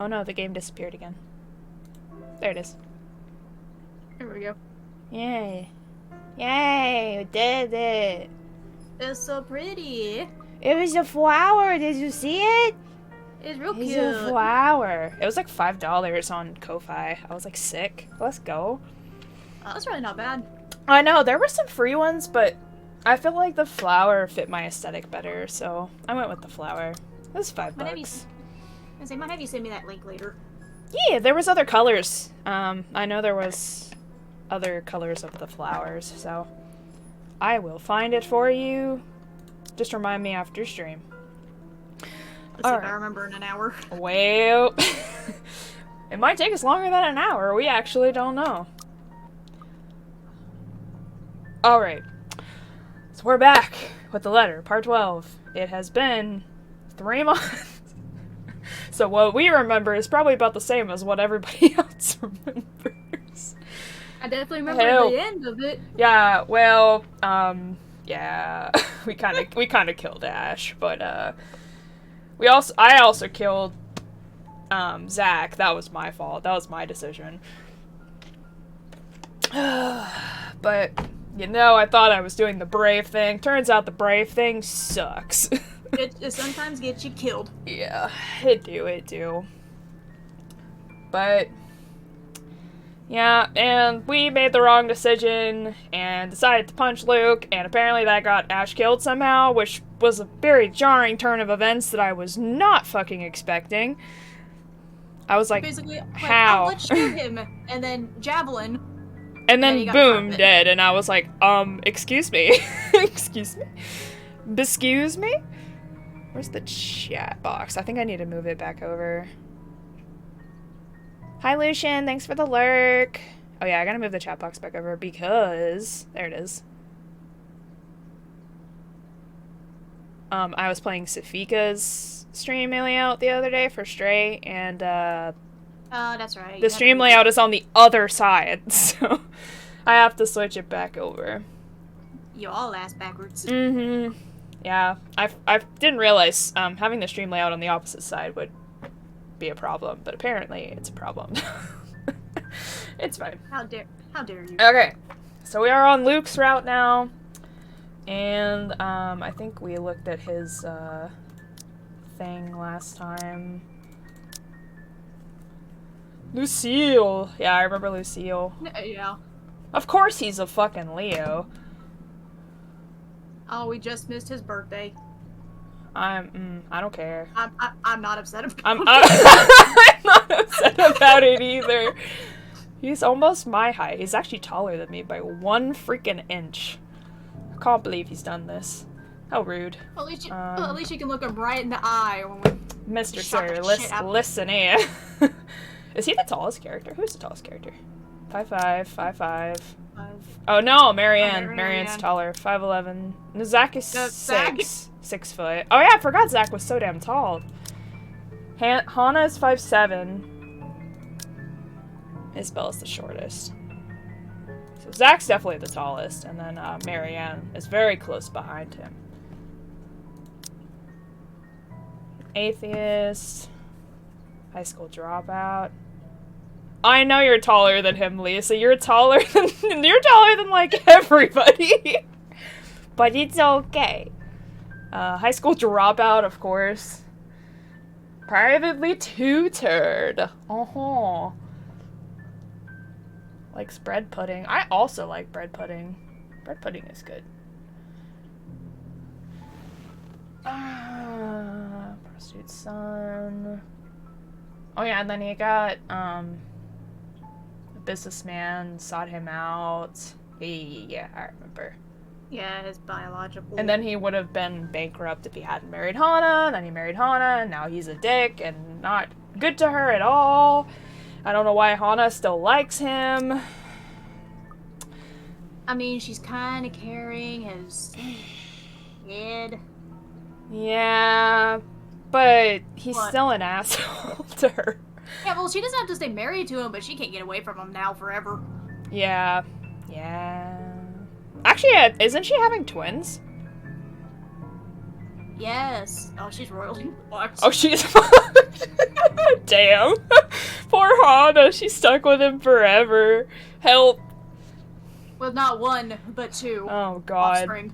Oh no, the game disappeared again. There it is. There we go. Yay. Yay, we did it. It's so pretty. It was a flower, did you see it? It's real cute. It's a flower. It was like $5 on Ko-Fi. I was like, sick. Let's go. Oh, that's really not bad. I know, there were some free ones, but I feel like the flower fit my aesthetic better, so I went with the flower. It was $5. I might have you send me that link later. Yeah, there was other colors. I know there was other colors of the flowers, so I will find it for you. Just remind me after stream. Let's see if I remember in an hour. Well, it might take us longer than an hour. We actually don't know. Alright. So we're back with the letter, part 12. It has been 3 months. So what we remember is probably about the same as what everybody else remembers. I definitely remember the end of it. Yeah, well, yeah, we kind of killed Ash, but I also killed Zach. That was my fault. That was my decision. But you know, I thought I was doing the brave thing. Turns out the brave thing sucks. It sometimes gets you killed. Yeah, it do. But yeah, and we made the wrong decision and decided to punch Luke, and apparently that got Ash killed somehow, which was a very jarring turn of events that I was not fucking expecting. I was like, basically, how? Oh, let's shoot him, and then javelin. And then boom, dead, and I was like, excuse me? Excuse me? Excuse me? Where's the chat box? I think I need to move it back over. Hi, Lucian. Thanks for the lurk. Oh, yeah, I gotta move the chat box back over because... There it is. I was playing Safika's stream layout the other day for Stray, and, that's right. the stream layout is on the other side, so I have to switch it back over. You all ass backwards. Mm-hmm. Yeah, I didn't realize having the stream layout on the opposite side would be a problem, but apparently it's a problem. It's fine. How dare you? Okay, so we are on Luke's route now, and I think we looked at his thing last time. Lucille! Yeah, I remember Lucille. Yeah. Of course he's a fucking Leo. Oh, we just missed his birthday. I don't care. I'm not upset about it. I'm not upset about it either. He's almost my height. He's actually taller than me by 1 freaking inch. I can't believe he's done this. How rude. Well, at least you can look him right in the eye when we Mr. Sir, listen here. Is he the tallest character? Who's the tallest character? 5'5", 5'5". Oh no, Marianne. Marianne's taller. 5'11". No, Zach is 6 foot. Oh yeah, I forgot Zach was so damn tall. HahnAraa is 5'7". Isabel's the shortest. So Zach's definitely the tallest, and then Marianne is very close behind him. Atheist. High school dropout. I know you're taller than him, Lisa. You're taller than like everybody. But it's okay. High school dropout, of course. Privately tutored. Likes bread pudding. I also like bread pudding. Bread pudding is good. Prostitute son. Oh yeah, and then he got, a businessman sought him out. Yeah, I remember. Yeah, his biological. And then he would have been bankrupt if he hadn't married HahnAraa, and then he married HahnAraa, and now he's a dick and not good to her at all. I don't know why HahnAraa still likes him. I mean, she's kind of carrying his head. Yeah, but he's still an asshole to her. Yeah, well, she doesn't have to stay married to him, but she can't get away from him now forever. Yeah. Actually, isn't she having twins? Yes. Oh, she's royally fucked. Oh, she's damn. Poor Hana, she's stuck with him forever. Help. Well, not one, but two. Oh god. Offspring.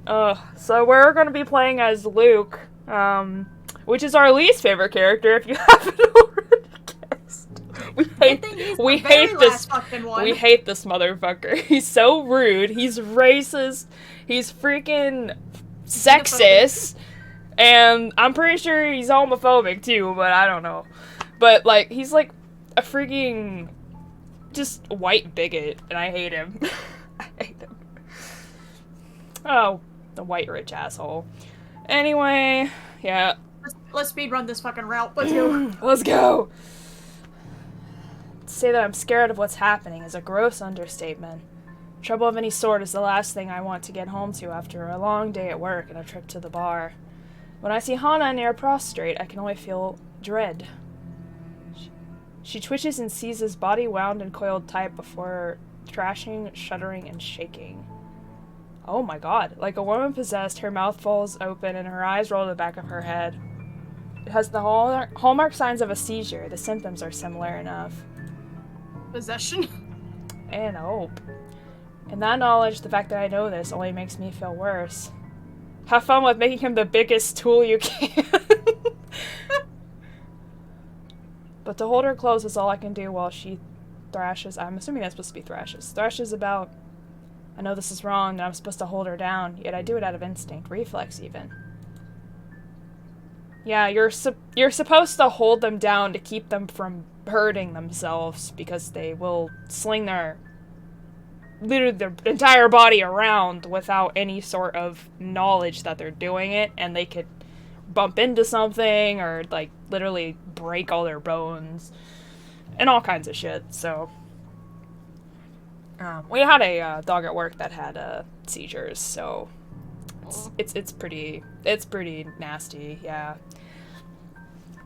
So we're gonna be playing as Luke, which is our least favorite character if you haven't already guessed. We hate this motherfucker. He's so rude, he's racist, he's freaking sexist, and I'm pretty sure he's homophobic too, but I don't know. But like, he's like a freaking just white bigot, and I hate him. I hate him. Oh, the white rich asshole. Anyway, yeah. Let's speedrun this fucking route. Let's go. Let's go. To say that I'm scared of what's happening is a gross understatement. Trouble of any sort is the last thing I want to get home to after a long day at work and a trip to the bar. When I see Hana near prostrate, I can only feel dread. She twitches and sees his body wound and coiled tight before thrashing, shuddering, and shaking. Oh my god. Like a woman possessed, her mouth falls open and her eyes roll to the back of her head. It has the hallmark signs of a seizure. The symptoms are similar enough. Possession? And hope. And that knowledge, the fact that I know this, only makes me feel worse. Have fun with making him the biggest tool you can. But to hold her close is all I can do while she thrashes. I'm assuming that's supposed to be thrashes. Thrashes about. I know this is wrong, and I'm supposed to hold her down, yet I do it out of instinct, reflex even. Yeah, you're supposed to hold them down to keep them from hurting themselves, because they will sling literally their entire body around without any sort of knowledge that they're doing it, and they could bump into something or like literally break all their bones and all kinds of shit. So we had a dog at work that had seizures, so it's pretty nasty. Yeah,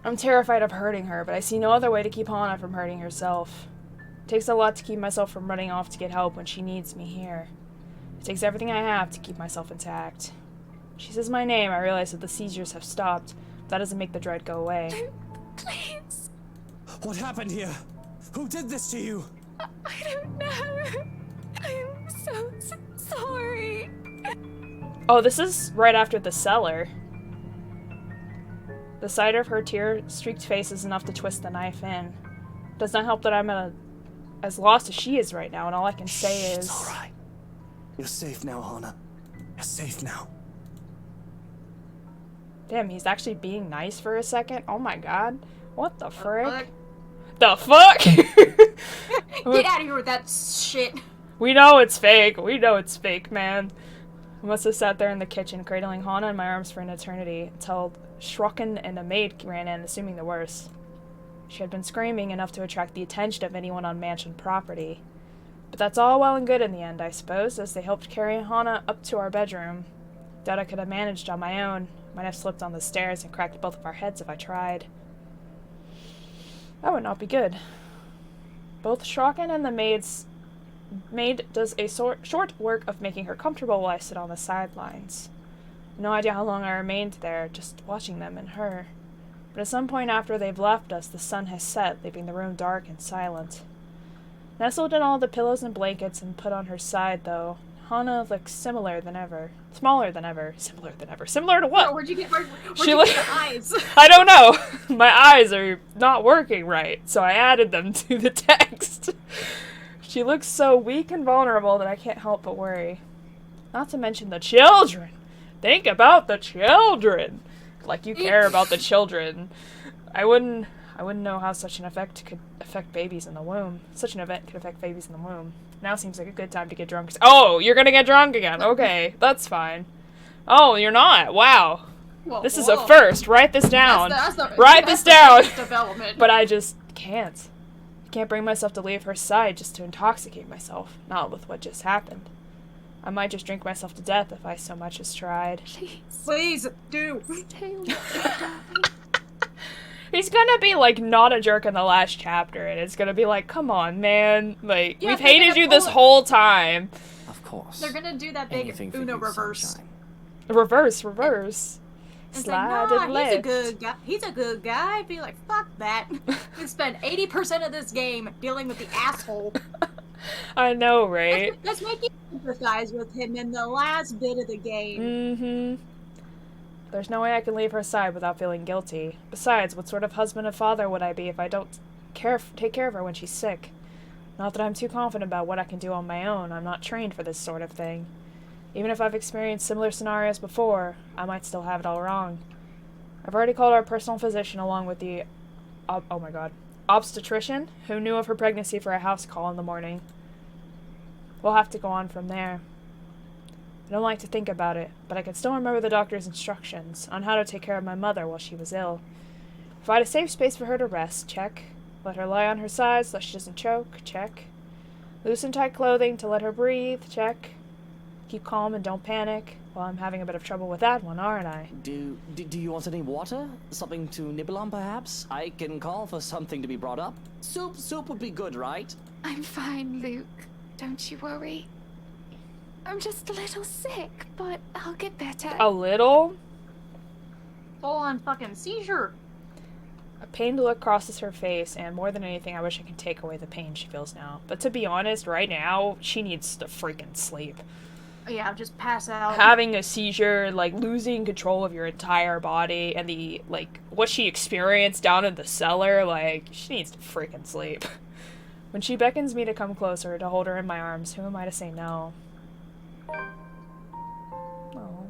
I'm terrified of hurting her, but I see no other way to keep Hana from hurting herself. It takes a lot to keep myself from running off to get help when she needs me here. It takes everything I have to keep myself intact. She says my name, I realize that the seizures have stopped. But that doesn't make the dread go away. Please. What happened here? Who did this to you? I don't know. I'm so sorry. Oh, this is right after the cellar. The sight of her tear-streaked face is enough to twist the knife in. It does not help that I'm as lost as she is right now, and all I can say is... It's alright. You're safe now, Hana. You're safe now. Damn, he's actually being nice for a second? Oh my god. What the frick? Fuck? The fuck? Get out of here with that shit. We know it's fake. We know it's fake, man. I must have sat there in the kitchen, cradling Hana in my arms for an eternity, until Shrocken and a maid ran in, assuming the worst. She had been screaming enough to attract the attention of anyone on mansion property. But that's all well and good in the end, I suppose, as they helped carry Hana up to our bedroom. Doubt I could have managed on my own. Might have slipped on the stairs and cracked both of our heads if I tried. That would not be good. Both Shrocken and the maid does a short work of making her comfortable while I sit on the sidelines. No idea how long I remained there, just watching them and her. But at some point after they've left us, the sun has set, leaving the room dark and silent. Nestled in all the pillows and blankets and put on her side, though, Hana looks similar than ever. Smaller than ever. Similar than ever. Similar to what? Oh, where'd you get the eyes? I don't know. My eyes are not working right, so I added them to the text. She looks so weak and vulnerable that I can't help but worry. Not to mention the children. Think about the children. Like you care about the children. I wouldn't know how such an effect could affect babies in the womb. Such an event could affect babies in the womb. Now seems like a good time to get drunk. Oh, you're gonna get drunk again. Okay, that's fine. Oh, you're not. Wow. Whoa, this is a first. Write this down. Write this down. But I just can't. I can't bring myself to leave her side just to intoxicate myself. Not with what just happened. I might just drink myself to death if I so much as tried. Please, do. He's gonna be, like, not a jerk in the last chapter, and it's gonna be like, come on, man. Like, yeah, we've hated you this whole time. Of course. They're gonna do that big Uno reverse. Reverse. It's Slide like, nah, and he's a lift. good guy. He's a good guy. I'd be like, fuck that. We spend 80% of this game dealing with the asshole. I know, right? Let's make you sympathize with him in the last bit of the game. Mm-hmm. There's no way I can leave her side without feeling guilty. Besides, what sort of husband and father would I be if I don't take care of her when she's sick? Not that I'm too confident about what I can do on my own. I'm not trained for this sort of thing. Even if I've experienced similar scenarios before, I might still have it all wrong. I've already called our personal physician along with the obstetrician, who knew of her pregnancy for a house call in the morning. We'll have to go on from there. I don't like to think about it, but I can still remember the doctor's instructions on how to take care of my mother while she was ill. Provide a safe space for her to rest, check. Let her lie on her side so that she doesn't choke, check. Loosen tight clothing to let her breathe, check. Keep calm and don't panic. Well, I'm having a bit of trouble with that one, aren't I? Do you want any water? Something to nibble on, perhaps? I can call for something to be brought up. Soup would be good, right? I'm fine, Luke. Don't you worry. I'm just a little sick, but I'll get better. A little? Full-on fucking seizure. A pained look crosses her face, and more than anything, I wish I could take away the pain she feels now. But to be honest, right now, she needs to freaking sleep. Yeah, just pass out. Having a seizure, like, losing control of your entire body, and the, like, what she experienced down in the cellar, like, she needs to freaking sleep. When she beckons me to come closer, to hold her in my arms, who am I to say no? Oh.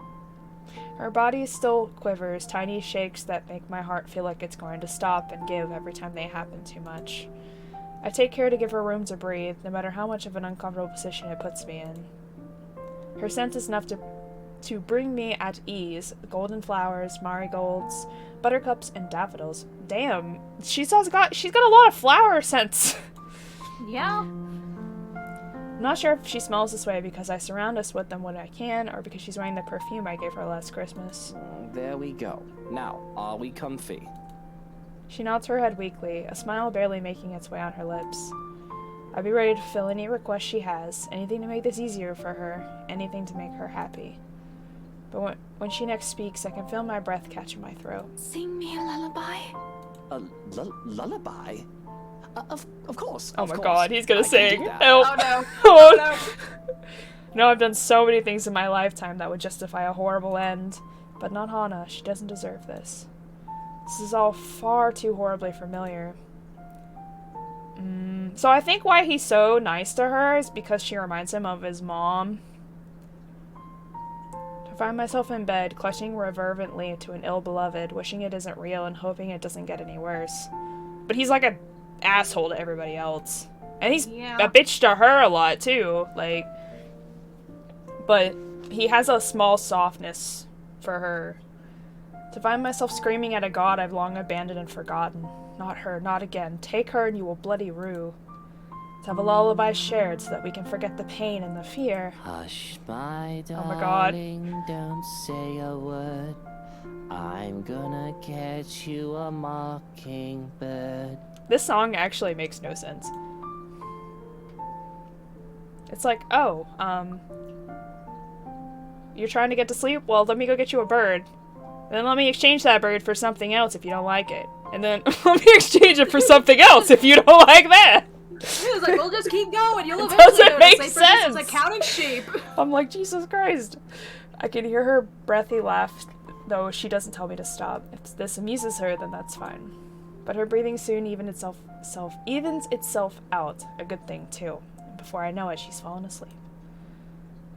Her body still quivers, tiny shakes that make my heart feel like it's going to stop and give every time they happen too much. I take care to give her room to breathe, no matter how much of an uncomfortable position it puts me in. Her scent is enough to bring me at ease. Golden flowers, marigolds, buttercups, and daffodils. Damn, she's got a lot of flower scents. Yeah. I'm not sure if she smells this way because I surround us with them when I can, or because she's wearing the perfume I gave her last Christmas. There we go. Now, are we comfy? She nods her head weakly, a smile barely making its way on her lips. I'll be ready to fill any request she has, anything to make this easier for her, anything to make her happy. But when she next speaks, I can feel my breath catch in my throat. Sing me a lullaby. A lullaby? Of course. Oh of my course. god, he's gonna I can sing. do that. Help. Oh no. Oh no. No, I've done so many things in my lifetime that would justify a horrible end. But not Hannah, she doesn't deserve this. This is all far too horribly familiar. So I think why he's so nice to her is because she reminds him of his mom. To find myself in bed, clutching reverently to an ill-beloved, wishing it isn't real and hoping it doesn't get any worse. But he's like an asshole to everybody else. And he's a bitch to her a lot, too. Like, but he has a small softness for her. To find myself screaming at a god I've long abandoned and forgotten. Not her, not again. Take her and you will bloody rue. To have a lullaby shared so that we can forget the pain and the fear. Hush, my darling, Oh my god. don't say a word. I'm gonna catch you a mockingbird. This song actually makes no sense. It's like, oh, you're trying to get to sleep? Well, let me go get you a bird. And then let me exchange that bird for something else if you don't like it. And then let me exchange it for something else if you don't like that. He was like, we'll just keep going. You'll It eventually doesn't make notice. sense. It's a counting sheep. I'm like, Jesus Christ. I can hear her breathy laugh, though she doesn't tell me to stop. If this amuses her, then that's fine. But her breathing soon evens itself out. A good thing, too. And before I know it, she's fallen asleep.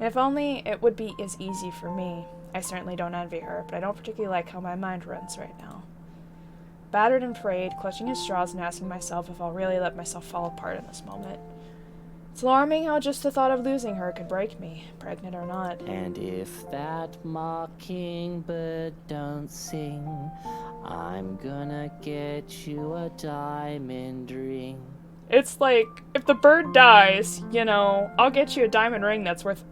And if only it would be as easy for me. I certainly don't envy her, but I don't particularly like how my mind runs right now. Battered and frayed, clutching at straws and asking myself if I'll really let myself fall apart in this moment. It's alarming how just the thought of losing her could break me, pregnant or not. And if that mockingbird don't sing, I'm gonna get you a diamond ring. It's like, if the bird dies, you know, I'll get you a diamond ring that's worth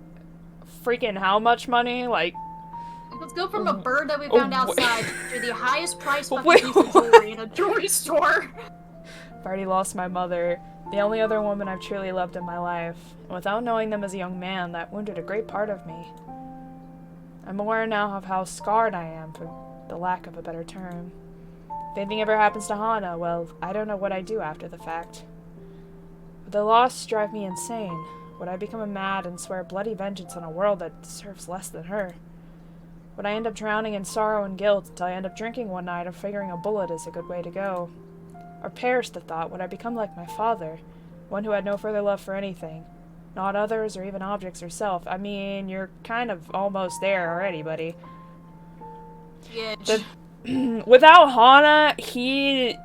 freaking how much money? Like, Let's go from a bird that we found outside to the highest price fucking Wait, piece of jewelry in a jewelry store. I've already lost my mother, the only other woman I've truly loved in my life, and without knowing them as a young man, that wounded a great part of me. I'm aware now of how scarred I am the lack of a better term. If anything ever happens to Hana, well, I don't know what I'd do after the fact. Would the loss drive me insane? Would I become mad and swear bloody vengeance on a world that deserves less than her? Would I end up drowning in sorrow and guilt until I end up drinking one night and figuring a bullet is a good way to go? Or perish the thought, would I become like my father, one who had no further love for anything? Not others or even objects herself. I mean, you're kind of almost there already, buddy. Yeah. Without Hana, he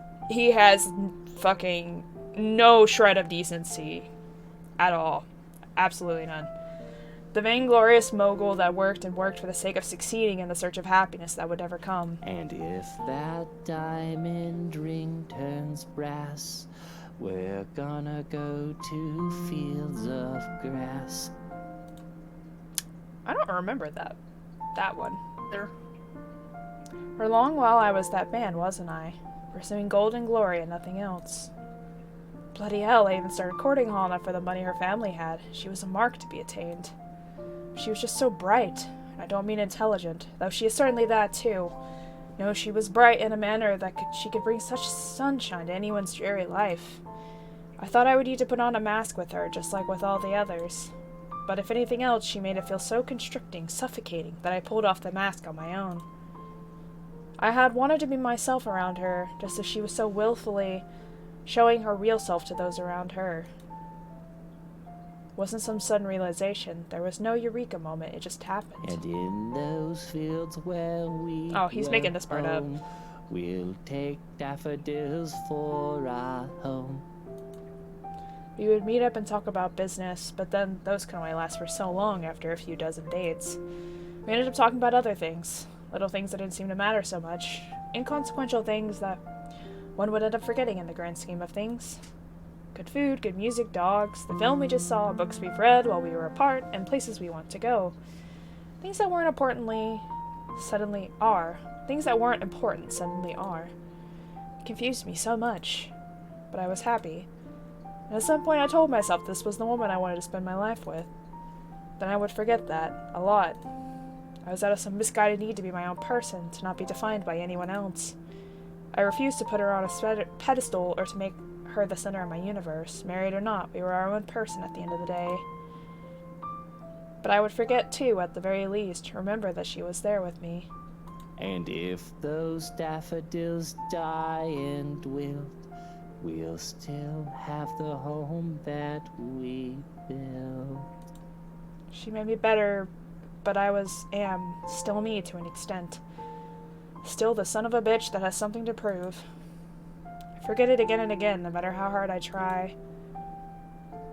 has fucking no shred of decency at all. Absolutely none. The vainglorious mogul that worked and worked for the sake of succeeding in the search of happiness that would never come. And if that diamond ring turns brass, we're gonna go to fields of grass. I don't remember that one. There. For a long while I was that man, wasn't I? Pursuing gold and glory and nothing else. Bloody hell, I even started courting Hana for the money her family had. She was a mark to be attained. She was just so bright. I don't mean intelligent, though she is certainly that too. No, she was bright in a manner that she could bring such sunshine to anyone's dreary life. I thought I would need to put on a mask with her, just like with all the others. But if anything else, she made it feel so constricting, suffocating, that I pulled off the mask on my own. I had wanted to be myself around her, just as she was so willfully showing her real self to those around her. Wasn't some sudden realization. There was no eureka moment, it just happened. And in those fields where we Oh, he's making this part up. We'll take daffodils for our home. We would meet up and talk about business, but then those can only last for so long after a few dozen dates. We ended up talking about other things. Little things that didn't seem to matter so much. Inconsequential things that one would end up forgetting in the grand scheme of things. Good food, good music, dogs, the film we just saw, books we've read while we were apart, and places we want to go. Things that weren't importantly suddenly are. Things that weren't important suddenly are. It confused me so much. But I was happy. And at some point I told myself this was the woman I wanted to spend my life with. Then I would forget that. A lot. I was out of some misguided need to be my own person, to not be defined by anyone else. I refused to put her on a pedestal or to make her the center of my universe. Married or not, we were our own person at the end of the day. But I would forget too, at the very least, remember that she was there with me. And if those daffodils die and wilt, we'll still have the home that we built. She made me better, but I am still me to an extent. Still the son of a bitch that has something to prove. I forget it again and again, no matter how hard I try.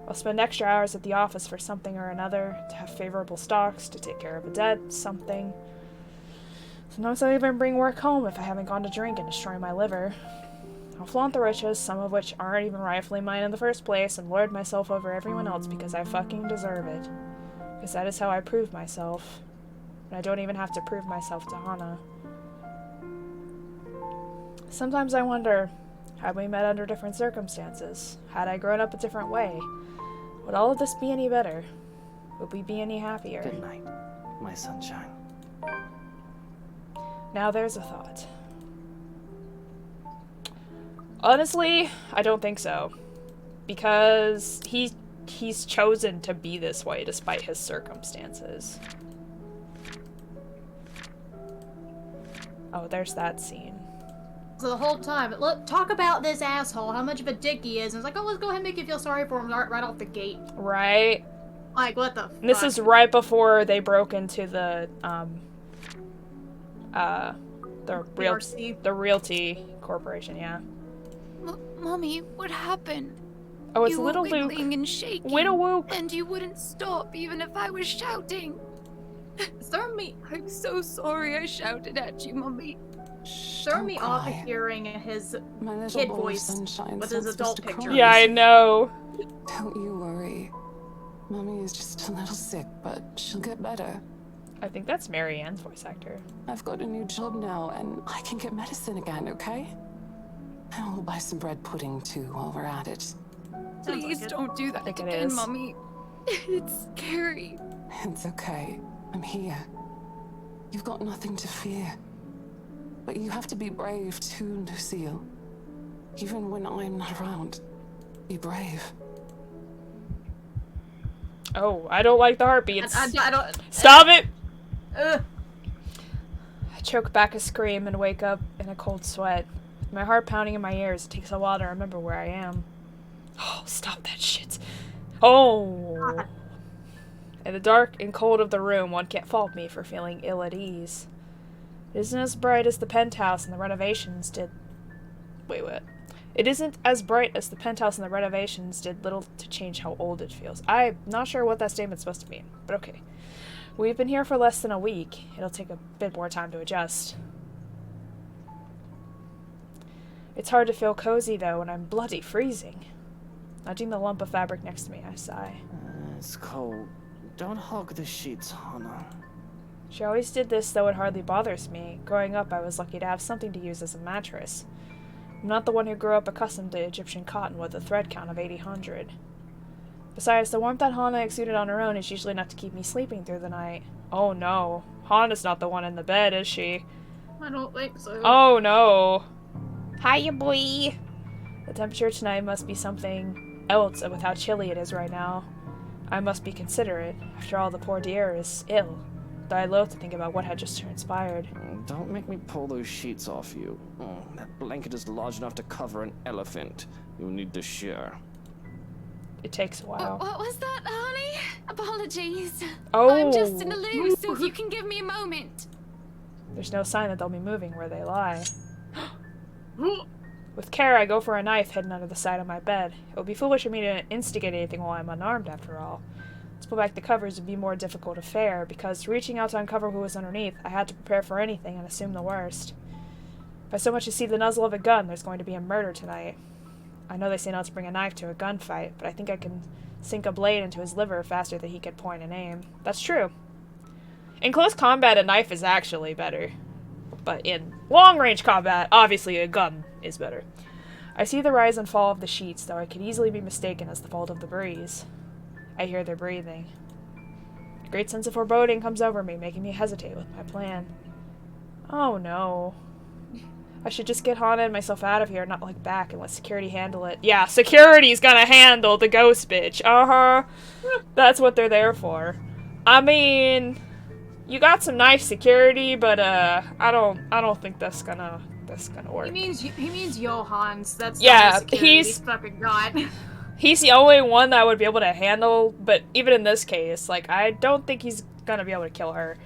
I'll spend extra hours at the office for something or another, to have favorable stocks, to take care of a debt, something. Sometimes I even bring work home if I haven't gone to drink and destroy my liver. I'll flaunt the riches, some of which aren't even rightfully mine in the first place, and lord myself over everyone else because I fucking deserve it. Because that is how I prove myself. And I don't even have to prove myself to Hana. Sometimes I wonder, had we met under different circumstances? Had I grown up a different way? Would all of this be any better? Would we be any happier? Good night, my sunshine. Now there's a thought. Honestly, I don't think so. Because he's chosen to be this way despite his circumstances. Oh, there's that scene. So the whole time, look, talk about this asshole, how much of a dick he is. And it's like, oh, let's go ahead and make you feel sorry for him right off the gate. Right. Like, what the fuck? This is right before they broke into the Realty Corporation, yeah. Mommy, what happened? Oh, it's you little were Luke. wiggling and shaking, Widow. and you wouldn't stop even if I was shouting. Throw me. I'm so sorry I shouted at you, Mommy. Throw me off of hearing his kid voice with his adult picture. Yeah, I know. Don't you worry. Mommy is just a little sick, but she'll get better. I think that's Mary Ann's voice actor. I've got a new job now, and I can get medicine again, okay? And we'll buy some bread pudding, too, while we're at it. Please like it. don't do that I think it again, is. Mommy. It's scary. It's okay. I'm here. You've got nothing to fear. But you have to be brave too, Lucille. Even when I'm not around. Be brave. Oh, I don't like the heartbeats. I don't. Stop it! Ugh. I choke back a scream and wake up in a cold sweat. With my heart pounding in my ears, it takes a while to remember where I am. Oh, stop that shit. Oh. In the dark and cold of the room, one can't fault me for feeling ill at ease. It isn't as bright as the penthouse and the renovations did. Wait, what? It isn't as bright as the penthouse and the renovations did little to change how old it feels. I'm not sure what that statement's supposed to mean, but okay. We've been here for less than a week. It'll take a bit more time to adjust. It's hard to feel cozy, though, when I'm bloody freezing. Nudging the lump of fabric next to me, I sigh. It's cold. Don't hug the sheets, HahnAraa. She always did this, though it hardly bothers me. Growing up, I was lucky to have something to use as a mattress. I'm not the one who grew up accustomed to Egyptian cotton with a thread count of 800. Besides, the warmth that HahnAraa exuded on her own is usually enough to keep me sleeping through the night. Oh no. HahnAraa's not the one in the bed, is she? I don't think so. Oh no. Hiya, boy. The temperature tonight must be something else with how chilly it is right now. I must be considerate. After all, the poor dear is ill. Though I loathe to think about what had just transpired. Don't make me pull those sheets off you. That blanket is large enough to cover an elephant. You'll need to share. It takes a while. What was that, honey? Apologies. Oh. I'm just in the loo, so if you can give me a moment. There's no sign that they'll be moving where they lie. With care, I go for a knife hidden under the side of my bed. It would be foolish of me to instigate anything while I'm unarmed, after all. To pull back the covers would be a more difficult affair, because reaching out to uncover who was underneath, I had to prepare for anything and assume the worst. If I so much as see the muzzle of a gun, there's going to be a murder tonight. I know they say not to bring a knife to a gunfight, but I think I can sink a blade into his liver faster than he could point and aim. That's true. In close combat, a knife is actually better. But in long-range combat, obviously a gun is better. I see the rise and fall of the sheets, though I could easily be mistaken as the fault of the breeze. I hear their breathing. A great sense of foreboding comes over me, making me hesitate with my plan. Oh no. I should just get HahnAraa and myself out of here, not look back and let security handle it. Yeah, security's gonna handle the ghost bitch. Uh-huh. That's what they're there for. I mean, you got some nice security, but I don't think that's gonna work. He means Johans. That's yeah, the he's fucking god. He's the only one that would be able to handle, but even in this case, like, I don't think he's gonna be able to kill her.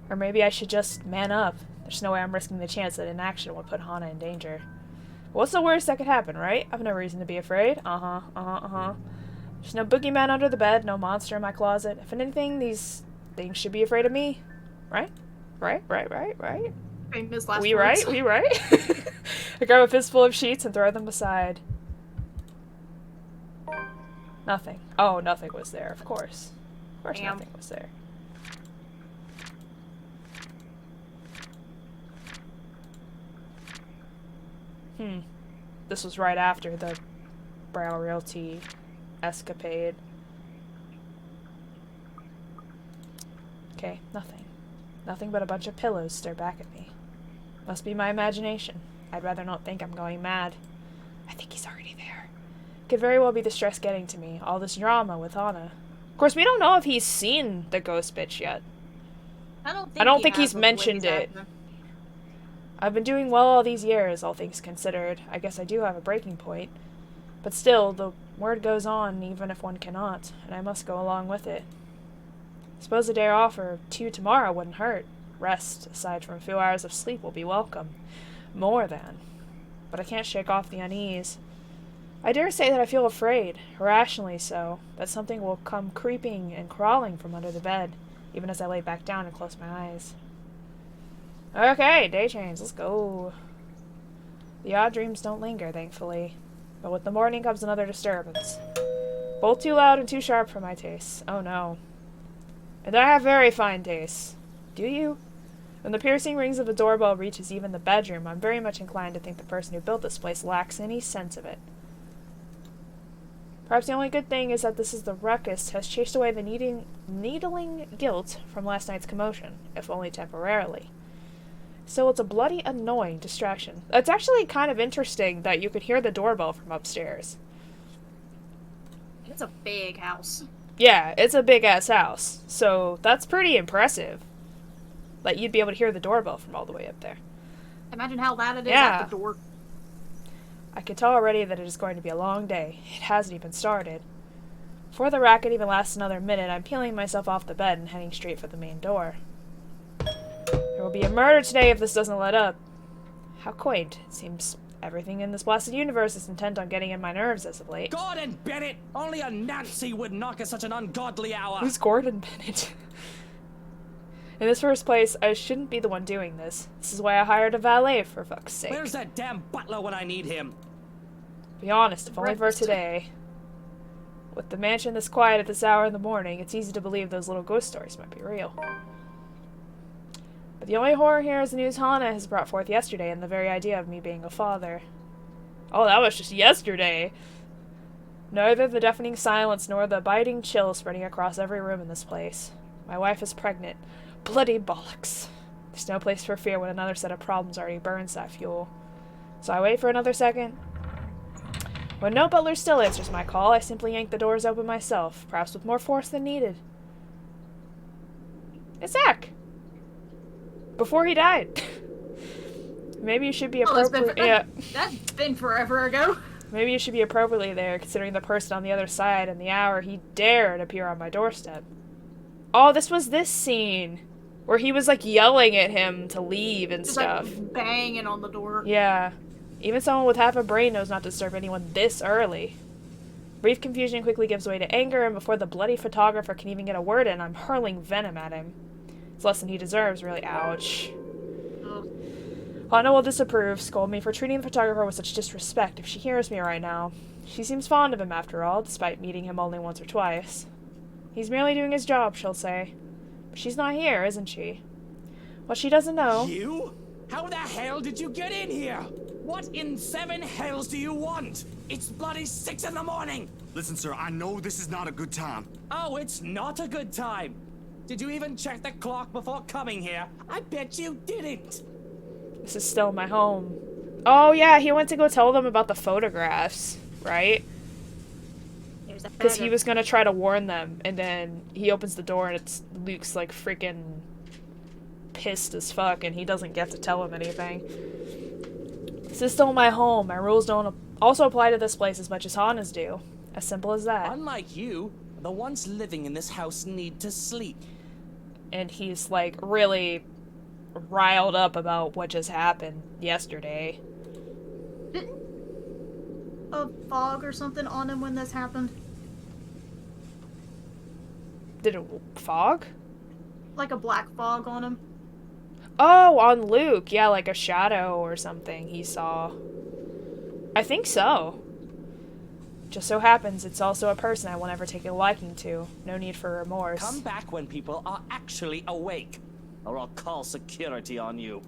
Or maybe I should just man up. There's no way I'm risking the chance that inaction would put HahnAraa in danger. What's the worst that could happen, right? I've no reason to be afraid. There's no boogeyman under the bed, no monster in my closet. If anything, these things should be afraid of me. Right? Right? Famous last We words. right? I grab a fistful of sheets and throw them aside. Nothing. Oh, nothing was there, of course. Of course Damn. nothing was there. This was right after the Brow Realty escapade. Okay, nothing. Nothing but a bunch of pillows stare back at me. Must be my imagination. I'd rather not think I'm going mad. I think he's already there. Could very well be the stress getting to me, all this drama with HahnAraa. Of course, we don't know if he's seen the ghost bitch yet. I don't think he's mentioned it. I've been doing well all these years, all things considered. I guess I do have a breaking point. But still, the word goes on, even if one cannot, and I must go along with it. Suppose a day off or two tomorrow wouldn't hurt. Rest, aside from a few hours of sleep, will be welcome. More than. But I can't shake off the unease. I dare say that I feel afraid, irrationally so, that something will come creeping and crawling from under the bed, even as I lay back down and close my eyes. Okay, day change, let's go. The odd dreams don't linger, thankfully. But with the morning comes another disturbance. Both too loud and too sharp for my tastes. Oh no. And I have very fine tastes. Do you? When the piercing rings of the doorbell reaches even the bedroom, I'm very much inclined to think the person who built this place lacks any sense of it. Perhaps the only good thing is that this is the ruckus has chased away the needling guilt from last night's commotion, if only temporarily. Still, it's a bloody annoying distraction. It's actually kind of interesting that you could hear the doorbell from upstairs. It's a big house. Yeah, it's a big-ass house, so that's pretty impressive. That you'd be able to hear the doorbell from all the way up there. Imagine how loud it is Yeah. at the door. I can tell already that it is going to be a long day. It hasn't even started. Before the racket even lasts another minute, I'm peeling myself off the bed and heading straight for the main door. There will be a murder today if this doesn't let up. How quaint. It seems everything in this blasted universe is intent on getting in my nerves as of late. Gordon Bennett! Only a Nancy would knock at such an ungodly hour! Who's Gordon Bennett? In this first place, I shouldn't be the one doing this. This is why I hired a valet, for fuck's sake. Where's that damn butler when I need him? Be honest, if only for today. With the mansion this quiet at this hour in the morning, it's easy to believe those little ghost stories might be real. But the only horror here is the news Hannah has brought forth yesterday and the very idea of me being a father. Oh, that was just yesterday! Neither the deafening silence nor the biting chill spreading across every room in this place. My wife is pregnant. Bloody bollocks. There's no place for fear when another set of problems already burns that fuel. So I wait for another second. When no butler still answers my call, I simply yank the doors open myself, perhaps with more force than needed. It's Zach! Before he died. Maybe you should be appropriate. That's been forever ago. Maybe you should be appropriately there, considering the person on the other side and the hour he dared appear on my doorstep. Oh, this was this scene where he was like yelling at him to leave and Just stuff. like banging on the door. Yeah. Even someone with half a brain knows not to disturb anyone this early. Brief confusion quickly gives way to anger, and before the bloody photographer can even get a word in, I'm hurling venom at him. It's less than he deserves, really. Ouch. Hannah will disapprove, scold me for treating the photographer with such disrespect if she hears me right now. She seems fond of him after all, despite meeting him only once or twice. He's merely doing his job, she'll say. But she's not here, isn't she? What she doesn't know... You? How the hell did you get in here? What in seven hells do you want? It's bloody 6 in the morning! Listen, sir, I know this is not a good time. Oh, it's not a good time. Did you even check the clock before coming here? I bet you didn't. This is still my home. Oh yeah, he went to go tell them about the photographs, right? Because he was gonna try to warn them, and then he opens the door and it's Luke's like freaking pissed as fuck, and he doesn't get to tell him anything. This is still my home. My rules don't also apply to this place as much as Hannah's do. As simple as that. Unlike you, the ones living in this house need to sleep. And he's like really riled up about what just happened yesterday. Didn't a fog or something on him when this happened? Did it fog? Like a black fog on him? Oh, on Luke. Yeah, like a shadow or something he saw. I think so. Just so happens it's also a person I won't ever take a liking to. No need for remorse. Come back when people are actually awake, or I'll call security on you.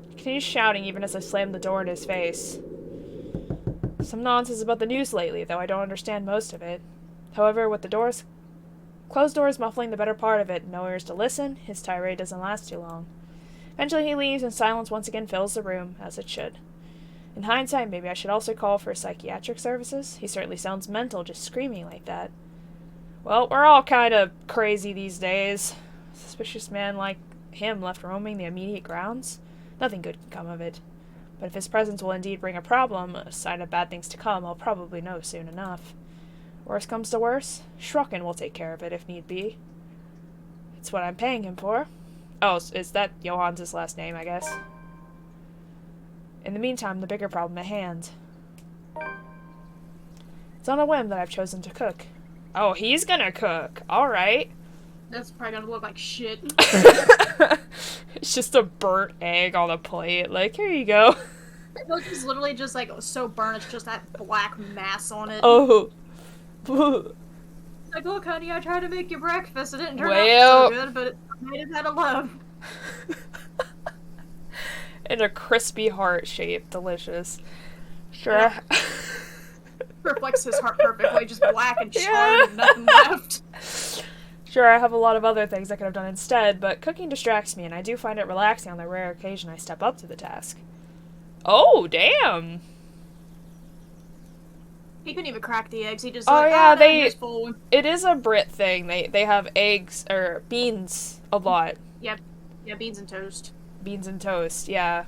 He continues shouting even as I slam the door in his face. Some nonsense about the news lately, though I don't understand most of it. However, with the closed doors muffling the better part of it, no ears to listen, his tirade doesn't last too long. Eventually he leaves and silence once again fills the room, as it should. In hindsight, maybe I should also call for psychiatric services. He certainly sounds mental just screaming like that. Well, we're all kind of crazy these days. A suspicious man like him left roaming the immediate grounds? Nothing good can come of it. But if his presence will indeed bring a problem, a sign of bad things to come, I'll probably know soon enough. Worst comes to worst, Shrucken will take care of it if need be. It's what I'm paying him for. Oh, is that Johan's last name, I guess? In the meantime, the bigger problem at hand. It's on a whim that I've chosen to cook. Oh, he's gonna cook. Alright. That's probably gonna look like shit. It's just a burnt egg on a plate. Like, here you go. It's literally just like so burnt, it's just that black mass on it. Oh. Like, look, honey, I tried to make you breakfast. It didn't turn Well. out so good, but I made it out of love. In a crispy heart shape. Delicious. Sure. Yeah. Reflects his heart perfectly, just black and charred and nothing left. Sure, I have a lot of other things I could have done instead, but cooking distracts me, and I do find it relaxing on the rare occasion I step up to the task. Oh, damn! He couldn't even crack the eggs. He just it is a Brit thing. They have eggs or beans a lot. Yep. Yeah, beans and toast. Beans and toast, yeah.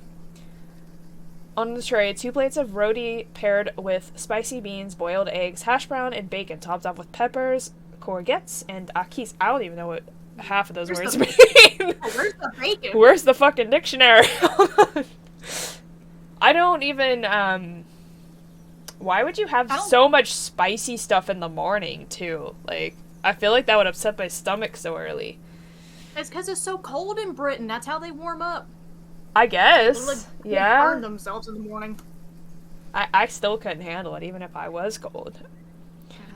On the tray, 2 plates of roti paired with spicy beans, boiled eggs, hash brown, and bacon, topped off with peppers, courgettes, and akis. I don't even know what half of those words mean. Where's the bacon? Where's the fucking dictionary? I don't even, why would you have so much spicy stuff in the morning, too? Like, I feel like that would upset my stomach so early. It's because it's so cold in Britain. That's how they warm up. I guess. They yeah. burn themselves in the morning. I still couldn't handle it, even if I was cold.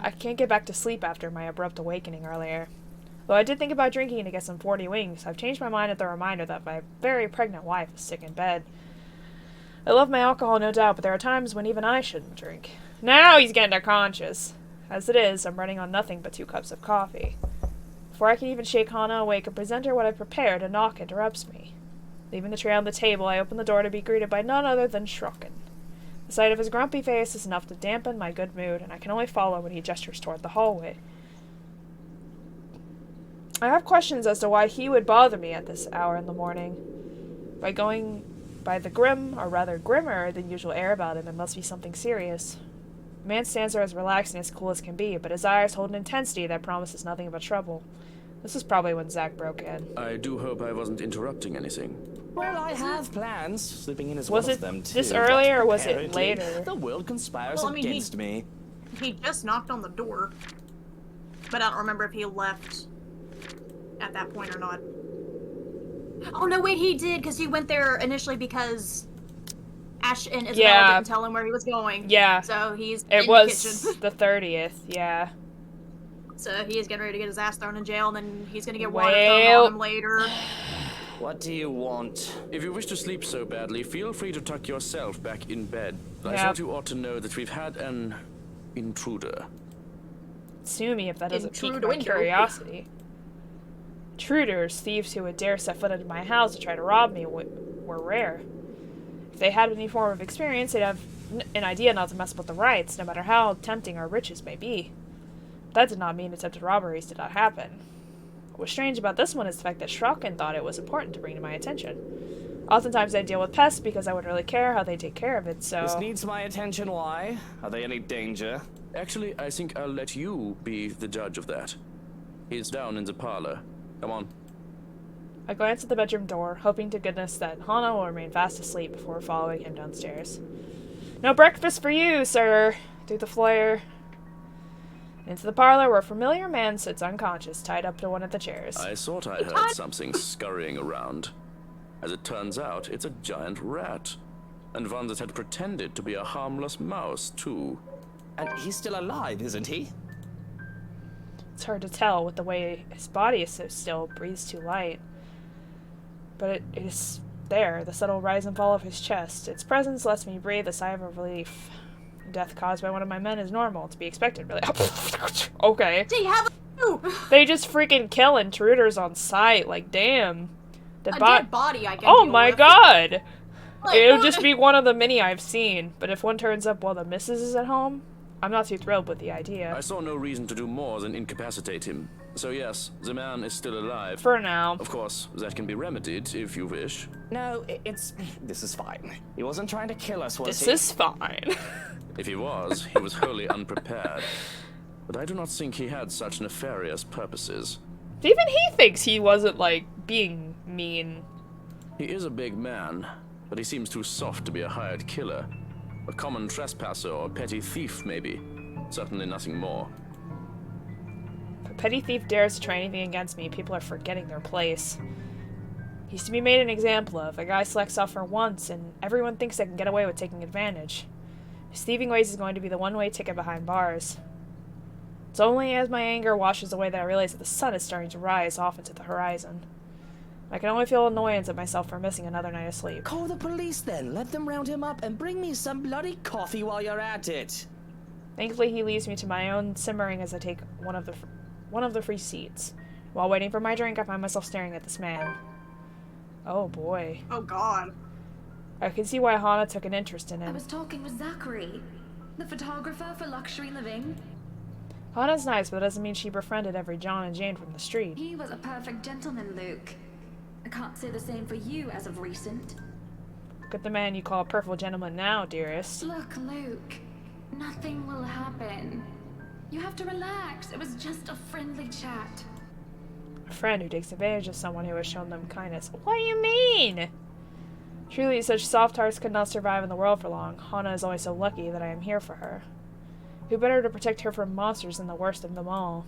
I can't get back to sleep after my abrupt awakening earlier. Though I did think about drinking to get some 40 wings, I've changed my mind at the reminder that my very pregnant wife is sick in bed. I love my alcohol, no doubt, but there are times when even I shouldn't drink. Now he's getting unconscious. As it is, I'm running on nothing but 2 cups of coffee. Before I can even shake HahnAraa awake and present her what I've prepared, a knock interrupts me. Leaving the tray on the table, I open the door to be greeted by none other than Shrocken. The sight of his grumpy face is enough to dampen my good mood, and I can only follow when he gestures toward the hallway. I have questions as to why he would bother me at this hour in the morning. By going by the grim, or rather grimmer than usual air about him, it must be something serious. The man stands there as relaxed and as cool as can be, but his eyes hold an intensity that promises nothing but trouble. This is probably when Zach broke in. I do hope I wasn't interrupting anything. Well, I have plans. Sleeping in is Was one it of them, too. this early, or was it Apparently, later? The world conspires Well, I mean, against me. He just knocked on the door. But I don't remember if he left at that point or not. Oh, no, wait, he did, because he went there initially because Ash and Isabella didn't tell him where he was going. Yeah. So he's It in was the kitchen. the 30th, yeah. So he is getting ready to get his ass thrown in jail, and then he's going to get water thrown on him later. What do you want? If you wish to sleep so badly, feel free to tuck yourself back in bed. I Yep. thought you ought to know that we've had an intruder. Sue me if that doesn't pique Intruder my window. curiosity. Intruders, thieves who would dare set foot into my house to try to rob me, were rare. If they had any form of experience, they'd have an idea not to mess with the rights, no matter how tempting our riches may be. That did not mean attempted robberies did not happen. What was strange about this one is the fact that Shrocken thought it was important to bring to my attention. Oftentimes I deal with pests because I wouldn't really care how they take care of it, so... This needs my attention, why? Are they any danger? Actually, I think I'll let you be the judge of that. He's down in the parlor. Come on. I glance at the bedroom door, hoping to goodness that HahnAraa will remain fast asleep before following him downstairs. No breakfast for you, sir! Through the foyer. Into the parlor where a familiar man sits unconscious, tied up to one of the chairs. I thought I heard something scurrying around. As it turns out, it's a giant rat. And one that had pretended to be a harmless mouse, too. And he's still alive, isn't he? It's hard to tell with the way his body is so still, breathes too light. But it is there, the subtle rise and fall of his chest. Its presence lets me breathe a sigh of relief. Death caused by one of my men is normal, to be expected, really. Okay. Gee, have a They just freaking kill intruders on sight, like, damn. dead body, I can Oh deal my with. god! Like, It'll just be one of the many I've seen, but if one turns up while the missus is at home, I'm not too thrilled with the idea. I saw no reason to do more than incapacitate him. So yes, the man is still alive. For now. Of course, that can be remedied if you wish. No, this is fine. He wasn't trying to kill us, was he? This is fine. If he was wholly unprepared. But I do not think he had such nefarious purposes. Even he thinks he wasn't, like, being mean. He is a big man, but he seems too soft to be a hired killer. A common trespasser or petty thief, maybe. Certainly nothing more. If a petty thief dares to try anything against me, people are forgetting their place. He's to be made an example of. A guy slacks off for once, and everyone thinks they can get away with taking advantage. His thieving ways is going to be the one-way ticket behind bars. It's only as my anger washes away that I realize that the sun is starting to rise off into the horizon. I can only feel annoyance at myself for missing another night of sleep. Call the police then. Let them round him up and bring me some bloody coffee while you're at it. Thankfully, he leaves me to my own simmering as I take one of the free seats. While waiting for my drink, I find myself staring at this man. Oh boy. Oh god. I can see why HahnAraa took an interest in I him. was talking with Zachary, the photographer for Luxury Living. HahnAraa's nice, but that doesn't mean she befriended every John and Jane from the street. He was a perfect gentleman, Luke. I can't say the same for you as of recent. Look at the man you call a perfect gentleman now, dearest. Look, Luke. Nothing will happen. You have to relax. It was just a friendly chat. A friend who takes advantage of someone who has shown them kindness. What do you mean? Truly, such soft hearts could not survive in the world for long. HahnAraa is always so lucky that I am here for her. Who better to protect her from monsters than the worst of them all?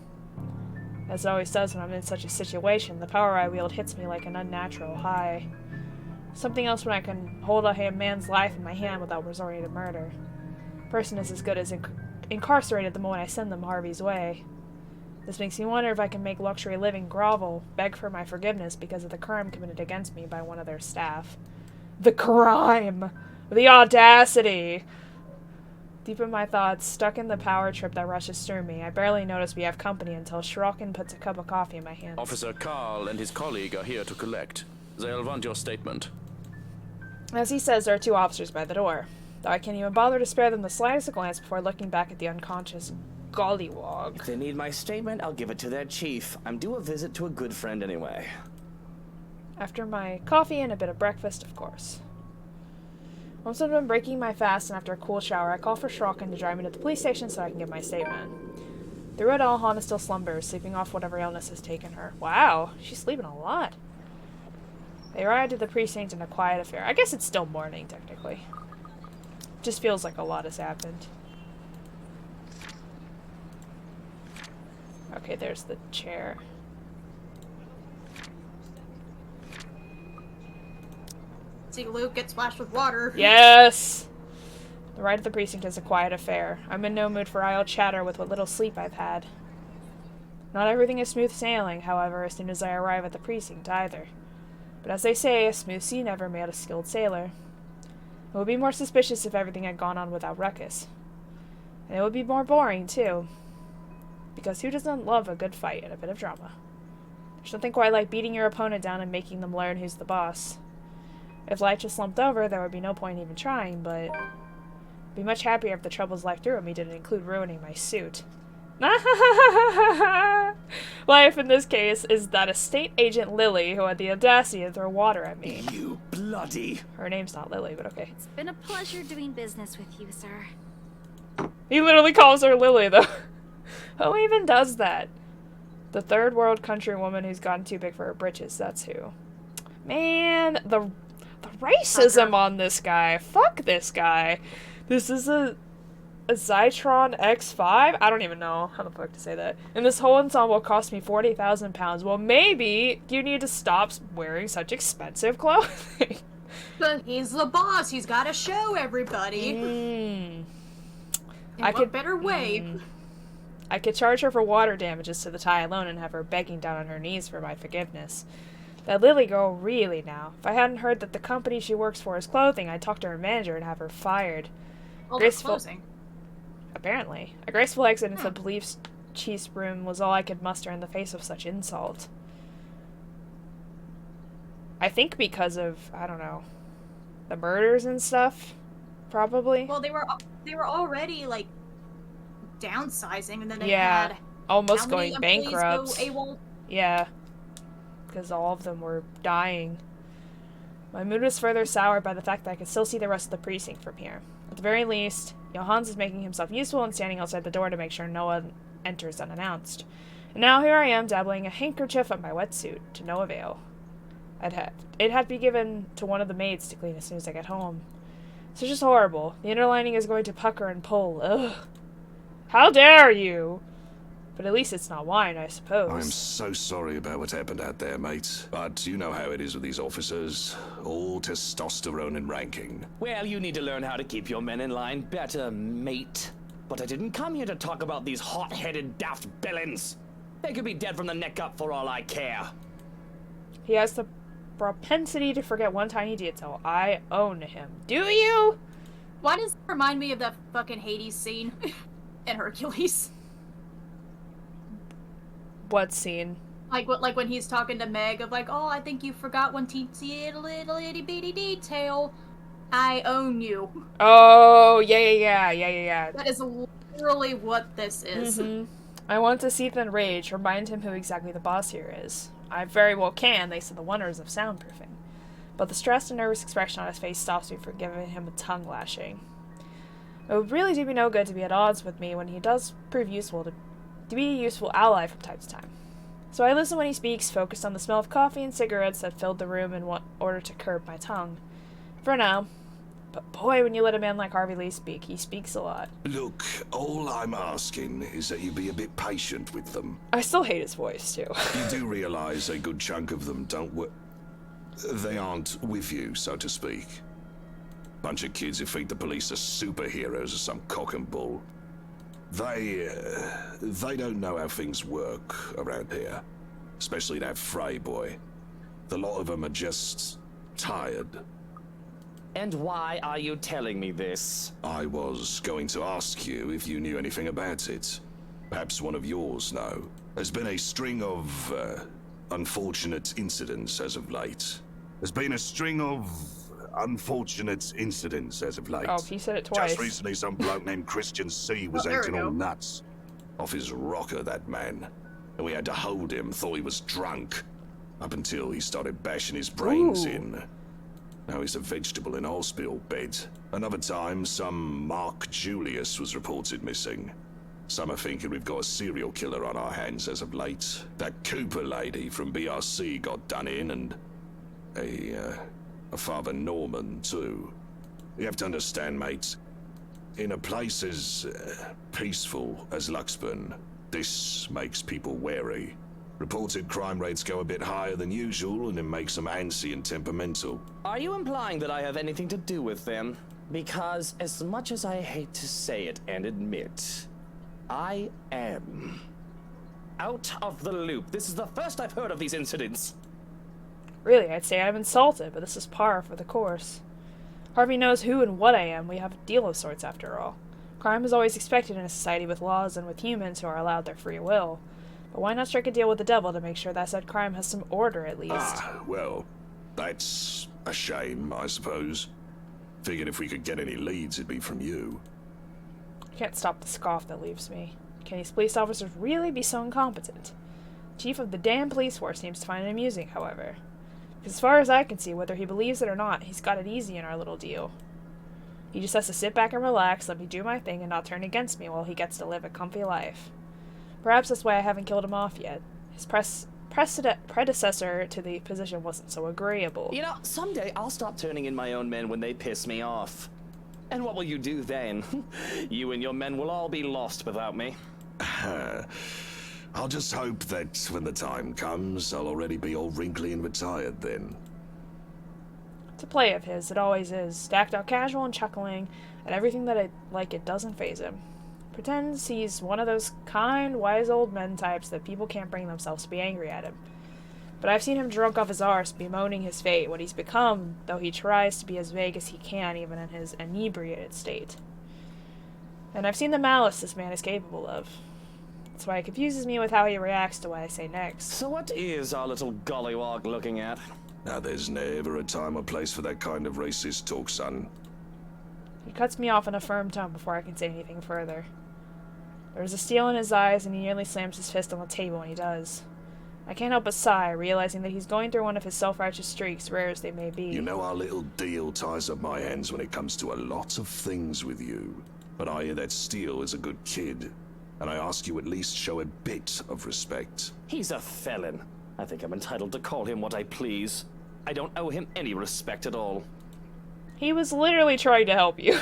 As it always does when I'm in such a situation, the power I wield hits me like an unnatural high. Something else when I can hold a man's life in my hand without resorting to murder. A person is as good as incarcerated the moment I send them Harvey's way. This makes me wonder if I can make Luxury Living grovel, beg for my forgiveness because of the crime committed against me by one of their staff. The crime! The audacity! Deep in my thoughts, stuck in the power trip that rushes through me, I barely notice we have company until Shrokin puts a cup of coffee in my hand. Officer Carl and his colleague are here to collect. They'll want your statement. As he says, there are 2 officers by the door, though I can't even bother to spare them the slightest glance before looking back at the unconscious gollywog. If they need my statement, I'll give it to their chief. I'm due a visit to a good friend anyway. After my coffee and a bit of breakfast, of course. Once I've been breaking my fast and after a cool shower, I call for Shrokin to drive me to the police station so I can give my statement. Through it all, HahnAraa still slumbers, sleeping off whatever illness has taken her. Wow, she's sleeping a lot. They arrived at the precinct in a quiet affair. I guess it's still morning, technically. Just feels like a lot has happened. Okay, there's the chair. See Luke get splashed with water. Yes! The ride to the precinct is a quiet affair. I'm in no mood for idle chatter with what little sleep I've had. Not everything is smooth sailing, however, as soon as I arrive at the precinct, either. But as they say, a smooth sea never made a skilled sailor. It would be more suspicious if everything had gone on without ruckus. And it would be more boring, too. Because who doesn't love a good fight and a bit of drama? There's nothing quite like beating your opponent down and making them learn who's the boss. If life just slumped over, there would be no point even trying, but I'd be much happier if the troubles life threw at me didn't include ruining my suit. Life in this case is that estate agent Lily who had the audacity to throw water at me. You bloody... Her name's not Lily, but okay. It's been a pleasure doing business with you, sir. He literally calls her Lily, though. Who even does that? The third world country woman who's gotten too big for her britches, that's who. Man, the racism on this guy. Fuck this guy. This is a Zytron X5? I don't even know how the fuck to say that. And this whole ensemble cost me 40,000 pounds. Well, maybe you need to stop wearing such expensive clothing. But he's the boss. He's got to show everybody. In what better way? I could charge her for water damages to the tie alone and have her begging down on her knees for my forgiveness. That Lily girl, really now. If I hadn't heard that the company she works for is clothing, I'd talk to her manager and have her fired. Well, they're closing. Apparently. A graceful exit into the police chief's room was all I could muster in the face of such insult. I think because of, I don't know, the murders and stuff, probably. Well, they were already, like, downsizing, and then they had almost how many going bankrupt. Go AWOL? Yeah. Because all of them were dying. My mood was further soured by the fact that I could still see the rest of the precinct from here. At the very least, Johannes is making himself useful and standing outside the door to make sure no one enters unannounced. And now here I am dabbling a handkerchief up my wetsuit, to no avail. It had to be given to one of the maids to clean as soon as I get home. It's just horrible. The inner lining is going to pucker and pull. Ugh. How dare you! But at least it's not wine, I suppose. I'm so sorry about what happened out there, mate. But you know how it is with these officers. All testosterone and ranking. Well, you need to learn how to keep your men in line better, mate. But I didn't come here to talk about these hot-headed daft villains. They could be dead from the neck up for all I care. He has the propensity to forget one tiny detail. I own him. Do you? Why does it remind me of that fucking Hades scene in Hercules? What scene? Like when he's talking to Meg of like, oh, I think you forgot one teensy little itty bitty detail. I own you. Oh, yeah. That is literally what this is. I want to see Ethan rage, remind him who exactly the boss here is. I very well can, thanks to the wonders of soundproofing. But the stressed and nervous expression on his face stops me from giving him a tongue lashing. It would really do me no good to be at odds with me when he does prove useful to be a useful ally from time to time. So I listen when he speaks, focused on the smell of coffee and cigarettes that filled the room in order to curb my tongue. For now. But boy, when you let a man like Harvey Lee speak, he speaks a lot. Look, all I'm asking is that you be a bit patient with them. I still hate his voice, too. You do realize a good chunk of them don't work. They aren't with you, so to speak. Bunch of kids who think the police are superheroes or some cock and bull. They don't know how things work around here. Especially that Frey boy. The lot of them are just tired. And why are you telling me this? I was going to ask you if you knew anything about it. Perhaps one of yours know. There's been a string of unfortunate incidents as of late. There's been a string of unfortunate incidents as of late. Oh, he said it twice. Just recently, some bloke named Christian C was acting all nuts. Off his rocker, that man. And we had to hold him, thought he was drunk. Up until he started bashing his brains in. Now he's a vegetable in a hospital bed. Another time, some Mark Julius was reported missing. Some are thinking we've got a serial killer on our hands as of late. That Cooper lady from BRC got done in, and a Father Norman, too. You have to understand, mates, in a place as peaceful as Luxburn, this makes people wary. Reported crime rates go a bit higher than usual, and it makes them antsy and temperamental. Are you implying that I have anything to do with them? Because as much as I hate to say it and admit, I am out of the loop. This is the first I've heard of these incidents. Really, I'd say I'm insulted, but this is par for the course. Harvey knows who and what I am. We have a deal of sorts, after all. Crime is always expected in a society with laws and with humans who are allowed their free will. But why not strike a deal with the devil to make sure that said crime has some order, at least? Ah, well, that's a shame, I suppose. Figured if we could get any leads, it'd be from you. I can't stop the scoff that leaves me. Can these police officers really be so incompetent? Chief of the damn police force seems to find it amusing, however. Because as far as I can see, whether he believes it or not, he's got it easy in our little deal. He just has to sit back and relax, let me do my thing, and not turn against me while he gets to live a comfy life. Perhaps that's why I haven't killed him off yet. His predecessor to the position wasn't so agreeable. You know, someday I'll stop turning in my own men when they piss me off. And what will you do then? You and your men will all be lost without me. I'll just hope that when the time comes, I'll already be all wrinkly and retired then. It's a play of his, it always is. To act out casual and chuckling at everything that it doesn't faze him. Pretends he's one of those kind, wise old men types that people can't bring themselves to be angry at him. But I've seen him drunk off his arse, bemoaning his fate, what he's become, though he tries to be as vague as he can even in his inebriated state. And I've seen the malice this man is capable of. That's why it confuses me with how he reacts to what I say next. So what is our little gollywog looking at? Now there's never a time or place for that kind of racist talk, son. He cuts me off in a firm tone before I can say anything further. There's a steel in his eyes, and he nearly slams his fist on the table when he does. I can't help but sigh, realizing that he's going through one of his self-righteous streaks, rare as they may be. You know our little deal ties up my hands when it comes to a lot of things with you. But I hear that Steel is a good kid, and I ask you at least show a bit of respect. He's a felon. I think I'm entitled to call him what I please. I don't owe him any respect at all. He was literally trying to help you.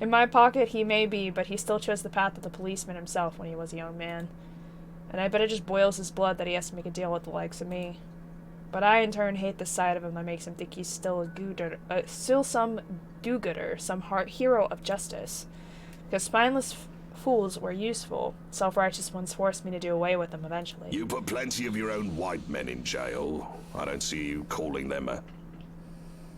In my pocket, he may be, but he still chose the path of the policeman himself when he was a young man. And I bet it just boils his blood that he has to make a deal with the likes of me. But I, in turn, hate the side of him that makes him think he's still still some do-gooder, some hero of justice. Because spineless fools were useful. Self-righteous ones forced me to do away with them eventually. You put plenty of your own white men in jail. I don't see you calling them a...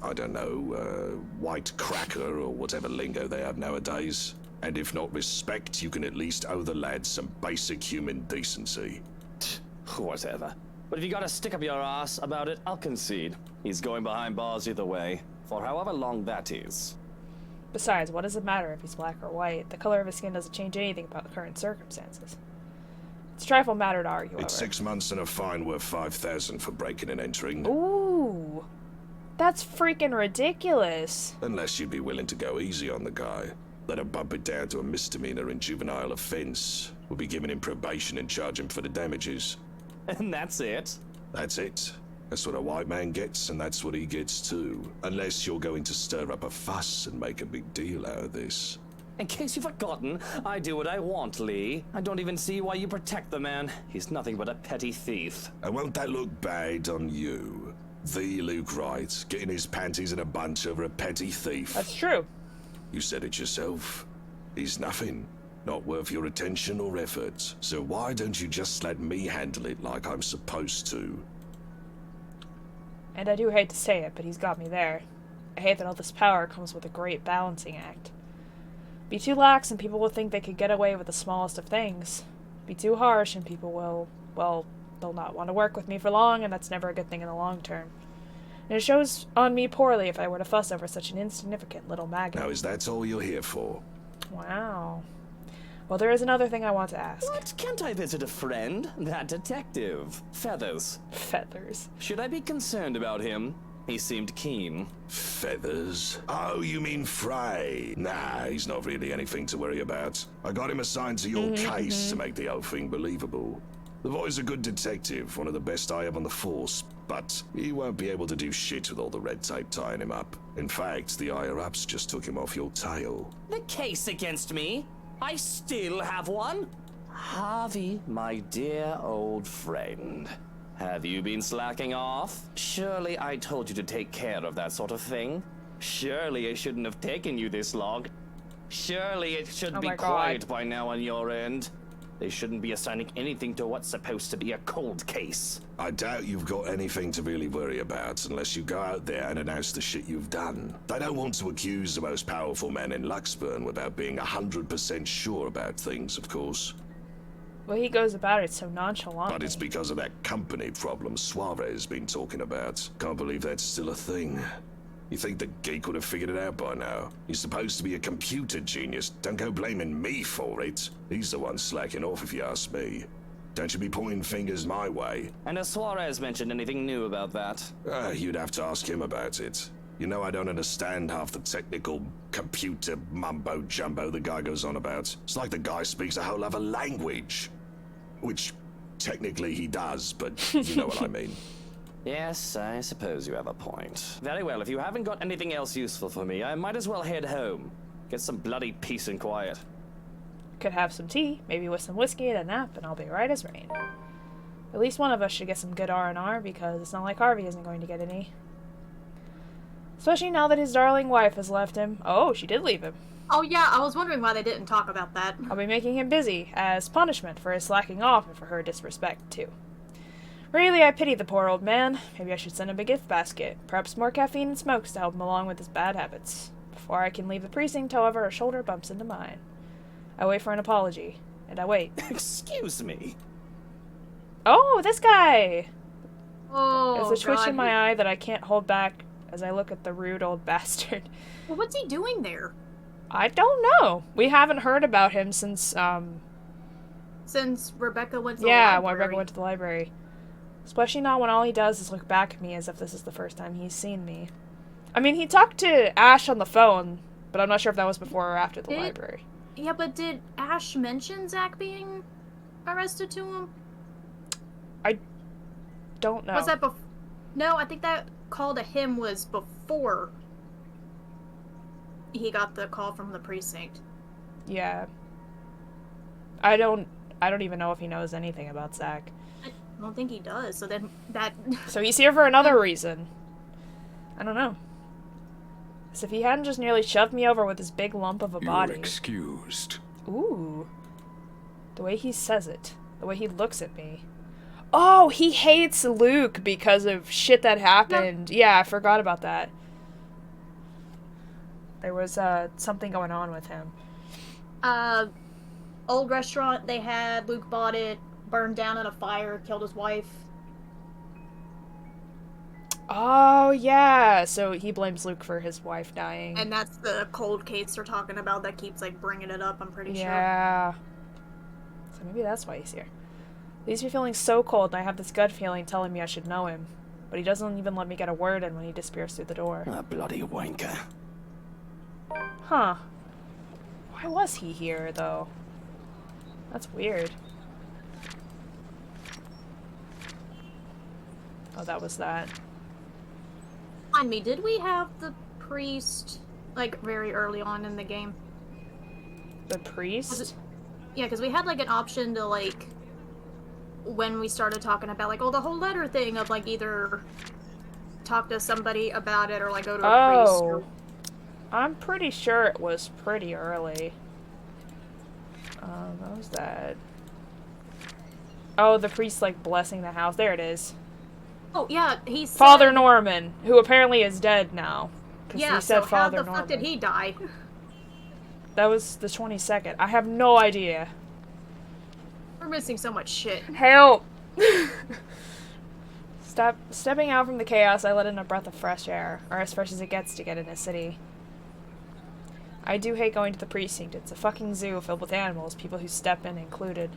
I don't know, white cracker or whatever lingo they have nowadays. And if not respect, you can at least owe the lads some basic human decency. whatever. But if you gotta stick up your ass about it, I'll concede. He's going behind bars either way, for however long that is. Besides, what does it matter if he's black or white? The color of his skin doesn't change anything about the current circumstances. It's a trifle matter to argue over. It's 6 months and a fine worth 5,000 for breaking and entering. Ooh. That's freaking ridiculous. Unless you'd be willing to go easy on the guy. Let him bump it down to a misdemeanor and juvenile offense. We'll be giving him probation and charge him for the damages. And that's it? That's it. That's what a white man gets, and that's what he gets too. Unless you're going to stir up a fuss and make a big deal out of this. In case you've forgotten, I do what I want, Lee. I don't even see why you protect the man. He's nothing but a petty thief. And won't that look bad on you? The Luke Wright, getting his panties in a bunch over a petty thief. That's true. You said it yourself. He's nothing. Not worth your attention or effort. So why don't you just let me handle it like I'm supposed to? And I do hate to say it, but he's got me there. I hate that all this power comes with a great balancing act. Be too lax and people will think they could get away with the smallest of things. Be too harsh and people will, well, they'll not want to work with me for long, and that's never a good thing in the long term. And it shows on me poorly if I were to fuss over such an insignificant little maggot. Now, is that all you're here for? Wow. Well, there is another thing I want to ask. What? Can't I visit a friend? That detective. Feathers. Feathers. Should I be concerned about him? He seemed keen. Feathers? Oh, you mean Frey? Nah, he's not really anything to worry about. I got him assigned to your case to make the whole thing believable. The boy's a good detective, one of the best I have on the force, but he won't be able to do shit with all the red tape tying him up. In fact, the higher-ups just took him off your tail. The case against me? I still have one? Harvey, my dear old friend. Have you been slacking off? Surely I told you to take care of that sort of thing. Surely it shouldn't have taken you this long. Surely it should be quiet by now on your end. They shouldn't be assigning anything to what's supposed to be a cold case. I doubt you've got anything to really worry about unless you go out there and announce the shit you've done. They don't want to accuse the most powerful man in Luxburn without being 100% sure about things, of course. Well, he goes about it so nonchalantly. But it's because of that company problem Suarez's been talking about. Can't believe that's still a thing. You think the geek would have figured it out by now? He's supposed to be a computer genius. Don't go blaming me for it. He's the one slacking off if you ask me. Don't you be pointing fingers my way. And has Suarez mentioned anything new about that? You'd have to ask him about it. You know I don't understand half the technical computer mumbo-jumbo the guy goes on about. It's like the guy speaks a whole other language. Which, technically he does, but you know what I mean. Yes, I suppose you have a point. Very well, if you haven't got anything else useful for me, I might as well head home. Get some bloody peace and quiet. Could have some tea, maybe with some whiskey and a nap, and I'll be right as rain. At least one of us should get some good R&R, because it's not like Harvey isn't going to get any. Especially now that his darling wife has left him. Oh, she did leave him. Oh yeah, I was wondering why they didn't talk about that. I'll be making him busy, as punishment for his slacking off and for her disrespect, too. Really, I pity the poor old man. Maybe I should send him a gift basket. Perhaps more caffeine and smokes to help him along with his bad habits. Before I can leave the precinct, however, a shoulder bumps into mine. I wait for an apology, and I wait. Excuse me. Oh, this guy! Oh, There's a twitch in God. my eye that I can't hold back as I look at the rude old bastard. Well, what's he doing there? I don't know. We haven't heard about him since, Since Rebecca went to the yeah, library. when Rebecca went to the library. Especially not when all he does is look back at me as if this is the first time he's seen me. I mean, he talked to Ash on the phone, but I'm not sure if that was before or after the library. Yeah, but did Ash mention Zach being arrested to him? I don't know. Was that before? No, I think that call to him was before he got the call from the precinct. Yeah. I don't even know if he knows anything about Zach. I don't think he does, so then that... So he's here for another reason. I don't know. As if he hadn't just nearly shoved me over with his big lump of a body. You're excused. Ooh. The way he says it. The way he looks at me. Oh, he hates Luke because of shit that happened. No. Yeah, I forgot about that. There was something going on with him. Old restaurant they had, Luke bought it, burned down in a fire, killed his wife. Oh, yeah. So he blames Luke for his wife dying. And that's the cold case they're talking about that keeps, like, bringing it up, I'm pretty sure. Yeah. So maybe that's why he's here. He leaves me feeling so cold, and I have this gut feeling telling me I should know him. But he doesn't even let me get a word in when he disappears through the door. A bloody wanker. Huh. Why was he here, though? That's weird. Oh, that was that. Remind me, did we have the priest, like, very early on in the game? The priest? Yeah, because we had, like, an option to, like, when we started talking about, like, oh, the whole letter thing of, like, either talk to somebody about it or, like, go to a priest. Or... I'm pretty sure it was pretty early. What was that? Oh, the priest, like, blessing the house. There it is. Oh, yeah, he said... Father Norman, who apparently is dead now. Yeah, he said so Father how the fuck did he die? That was the 22nd. I have no idea. We're missing so much shit. Help! Stepping out from the chaos, I let in a breath of fresh air, or as fresh as it gets to get in a city. I do hate going to the precinct. It's a fucking zoo filled with animals, people who step in included.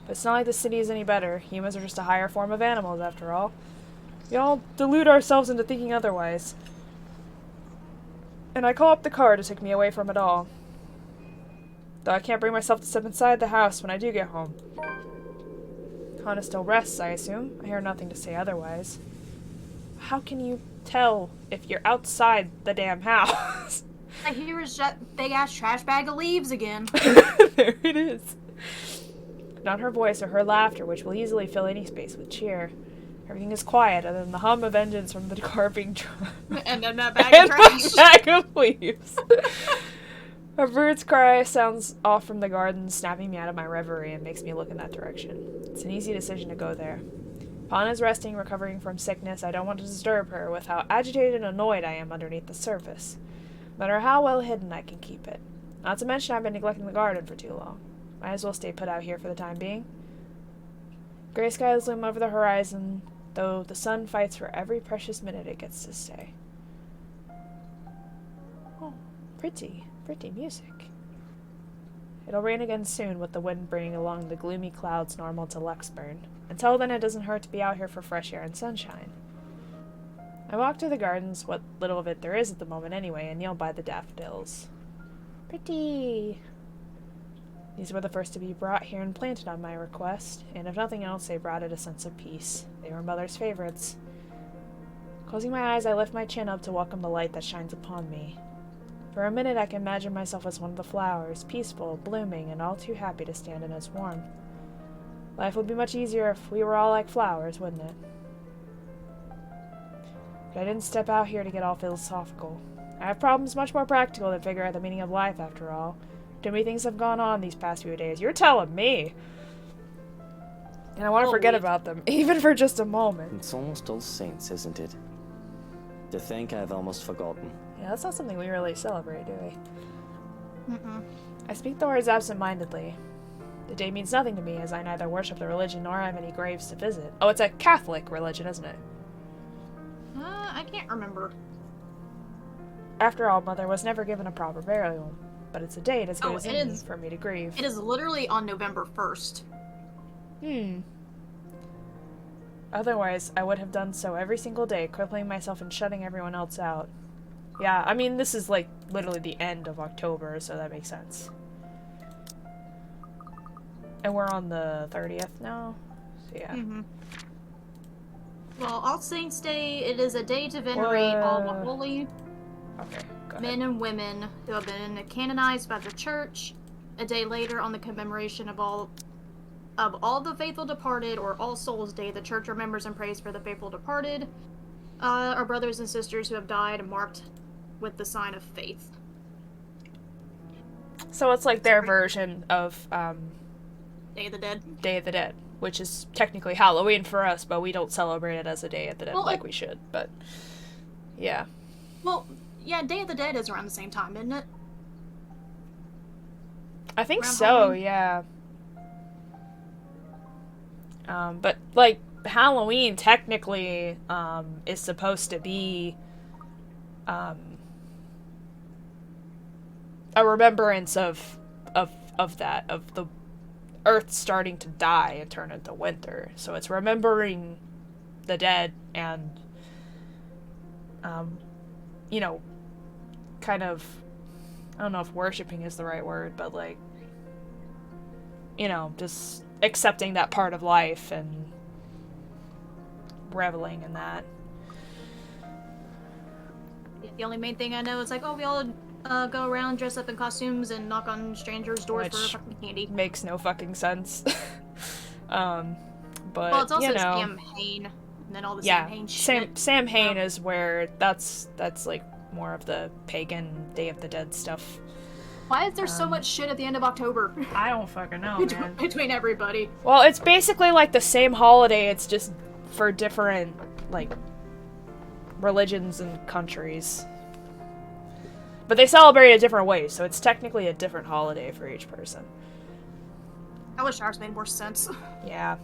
But it's not like the city is any better. Humans are just a higher form of animals, after all. We all delude ourselves into thinking otherwise. And I call up the car to take me away from it all. Though I can't bring myself to step inside the house when I do get home. Hana still rests, I assume. I hear nothing to say otherwise. How can you tell if you're outside the damn house? I hear his big-ass trash bag of leaves again. There it is. Not her voice or her laughter, which will easily fill any space with cheer. Everything is quiet, other than the hum of engines from the car being driven. And then that bag of trash. Bag of leaves. A bird's cry sounds off from the garden, snapping me out of my reverie and makes me look in that direction. It's an easy decision to go there. Hana's resting, recovering from sickness. I don't want to disturb her with how agitated and annoyed I am underneath the surface. No matter how well hidden, I can keep it. Not to mention I've been neglecting the garden for too long. Might as well stay put out here for the time being. Gray skies loom over the horizon, though the sun fights for every precious minute it gets to stay. Oh, pretty music. It'll rain again soon, with the wind bringing along the gloomy clouds normal to Luxburn. Until then, it doesn't hurt to be out here for fresh air and sunshine. I walk through the gardens, what little of it there is at the moment anyway, and kneel by the daffodils. Pretty! These were the first to be brought here and planted on my request, and if nothing else, they brought it a sense of peace. They were Mother's favorites. Closing my eyes, I lift my chin up to welcome the light that shines upon me. For a minute, I can imagine myself as one of the flowers, peaceful, blooming, and all too happy to stand in its warmth. Life would be much easier if we were all like flowers, wouldn't it? But I didn't step out here to get all philosophical. I have problems much more practical than figure out the meaning of life, after all. Too many things have gone on these past few days. You're telling me! And I want to forget about them, even for just a moment. It's almost All Saints, isn't it? To think I've almost forgotten. Yeah, that's not something we really celebrate, do we? Mm-mm. I speak the words absent-mindedly. The day means nothing to me, as I neither worship the religion nor have any graves to visit. Oh, it's a Catholic religion, isn't it? I can't remember. After all, Mother was never given a proper burial, but it's a date as good as any for me to grieve. It is literally on November 1st. Otherwise, I would have done so every single day, crippling myself and shutting everyone else out. Yeah, I mean, this is, like, literally the end of October, so that makes sense. And we're on the 30th now, so yeah. Well, All Saints Day, it is a day to venerate all the holy men and women who have been canonized by the church. A day later, on the commemoration of all the faithful departed, or All Souls Day, the church remembers and prays for the faithful departed, our brothers and sisters who have died and marked with the sign of faith. So it's like their version of Day of the Dead. Day of the Dead, which is technically Halloween for us, but we don't celebrate it as a Day of the Dead like we should, but yeah. Well, yeah, Day of the Dead is around the same time, isn't it? I think Around so, Halloween? yeah. But, like, Halloween technically is supposed to be a remembrance of that, of the Earth starting to die and turn into winter. So it's remembering the dead and, you know, kind of, I don't know if worshipping is the right word, but, like, you know, just accepting that part of life and reveling in that. Yeah, the only main thing I know is like, oh, we all go around, dress up in costumes, and knock on strangers' doors for fucking candy. Makes no fucking sense. But, well, it's also you know, Sam Hain, and then all the Sam Hain shit. Sam Hain is where that's like more of the pagan Day of the Dead stuff. Why is there so much shit at the end of October? I don't fucking know, man. Between everybody. Well, it's basically like the same holiday, it's just for different, like, religions and countries. But they celebrate it different ways, so it's technically a different holiday for each person. I wish ours made more sense. Yeah.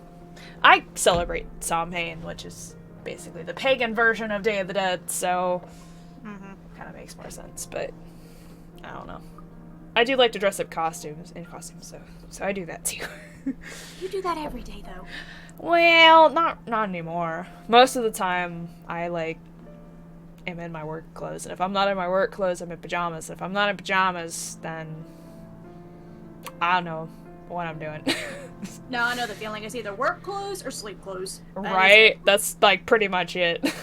I celebrate Samhain, which is basically the pagan version of Day of the Dead, so kind of makes more sense, but I don't know. I do like to dress up in costumes, so I do that too. You do that every day, though. Well, not anymore. Most of the time, I, like, am in my work clothes, and if I'm not in my work clothes, I'm in pajamas. If I'm not in pajamas, then I don't know what I'm doing. No, I know the feeling. It's either work clothes or sleep clothes. Right? That's, like, pretty much it.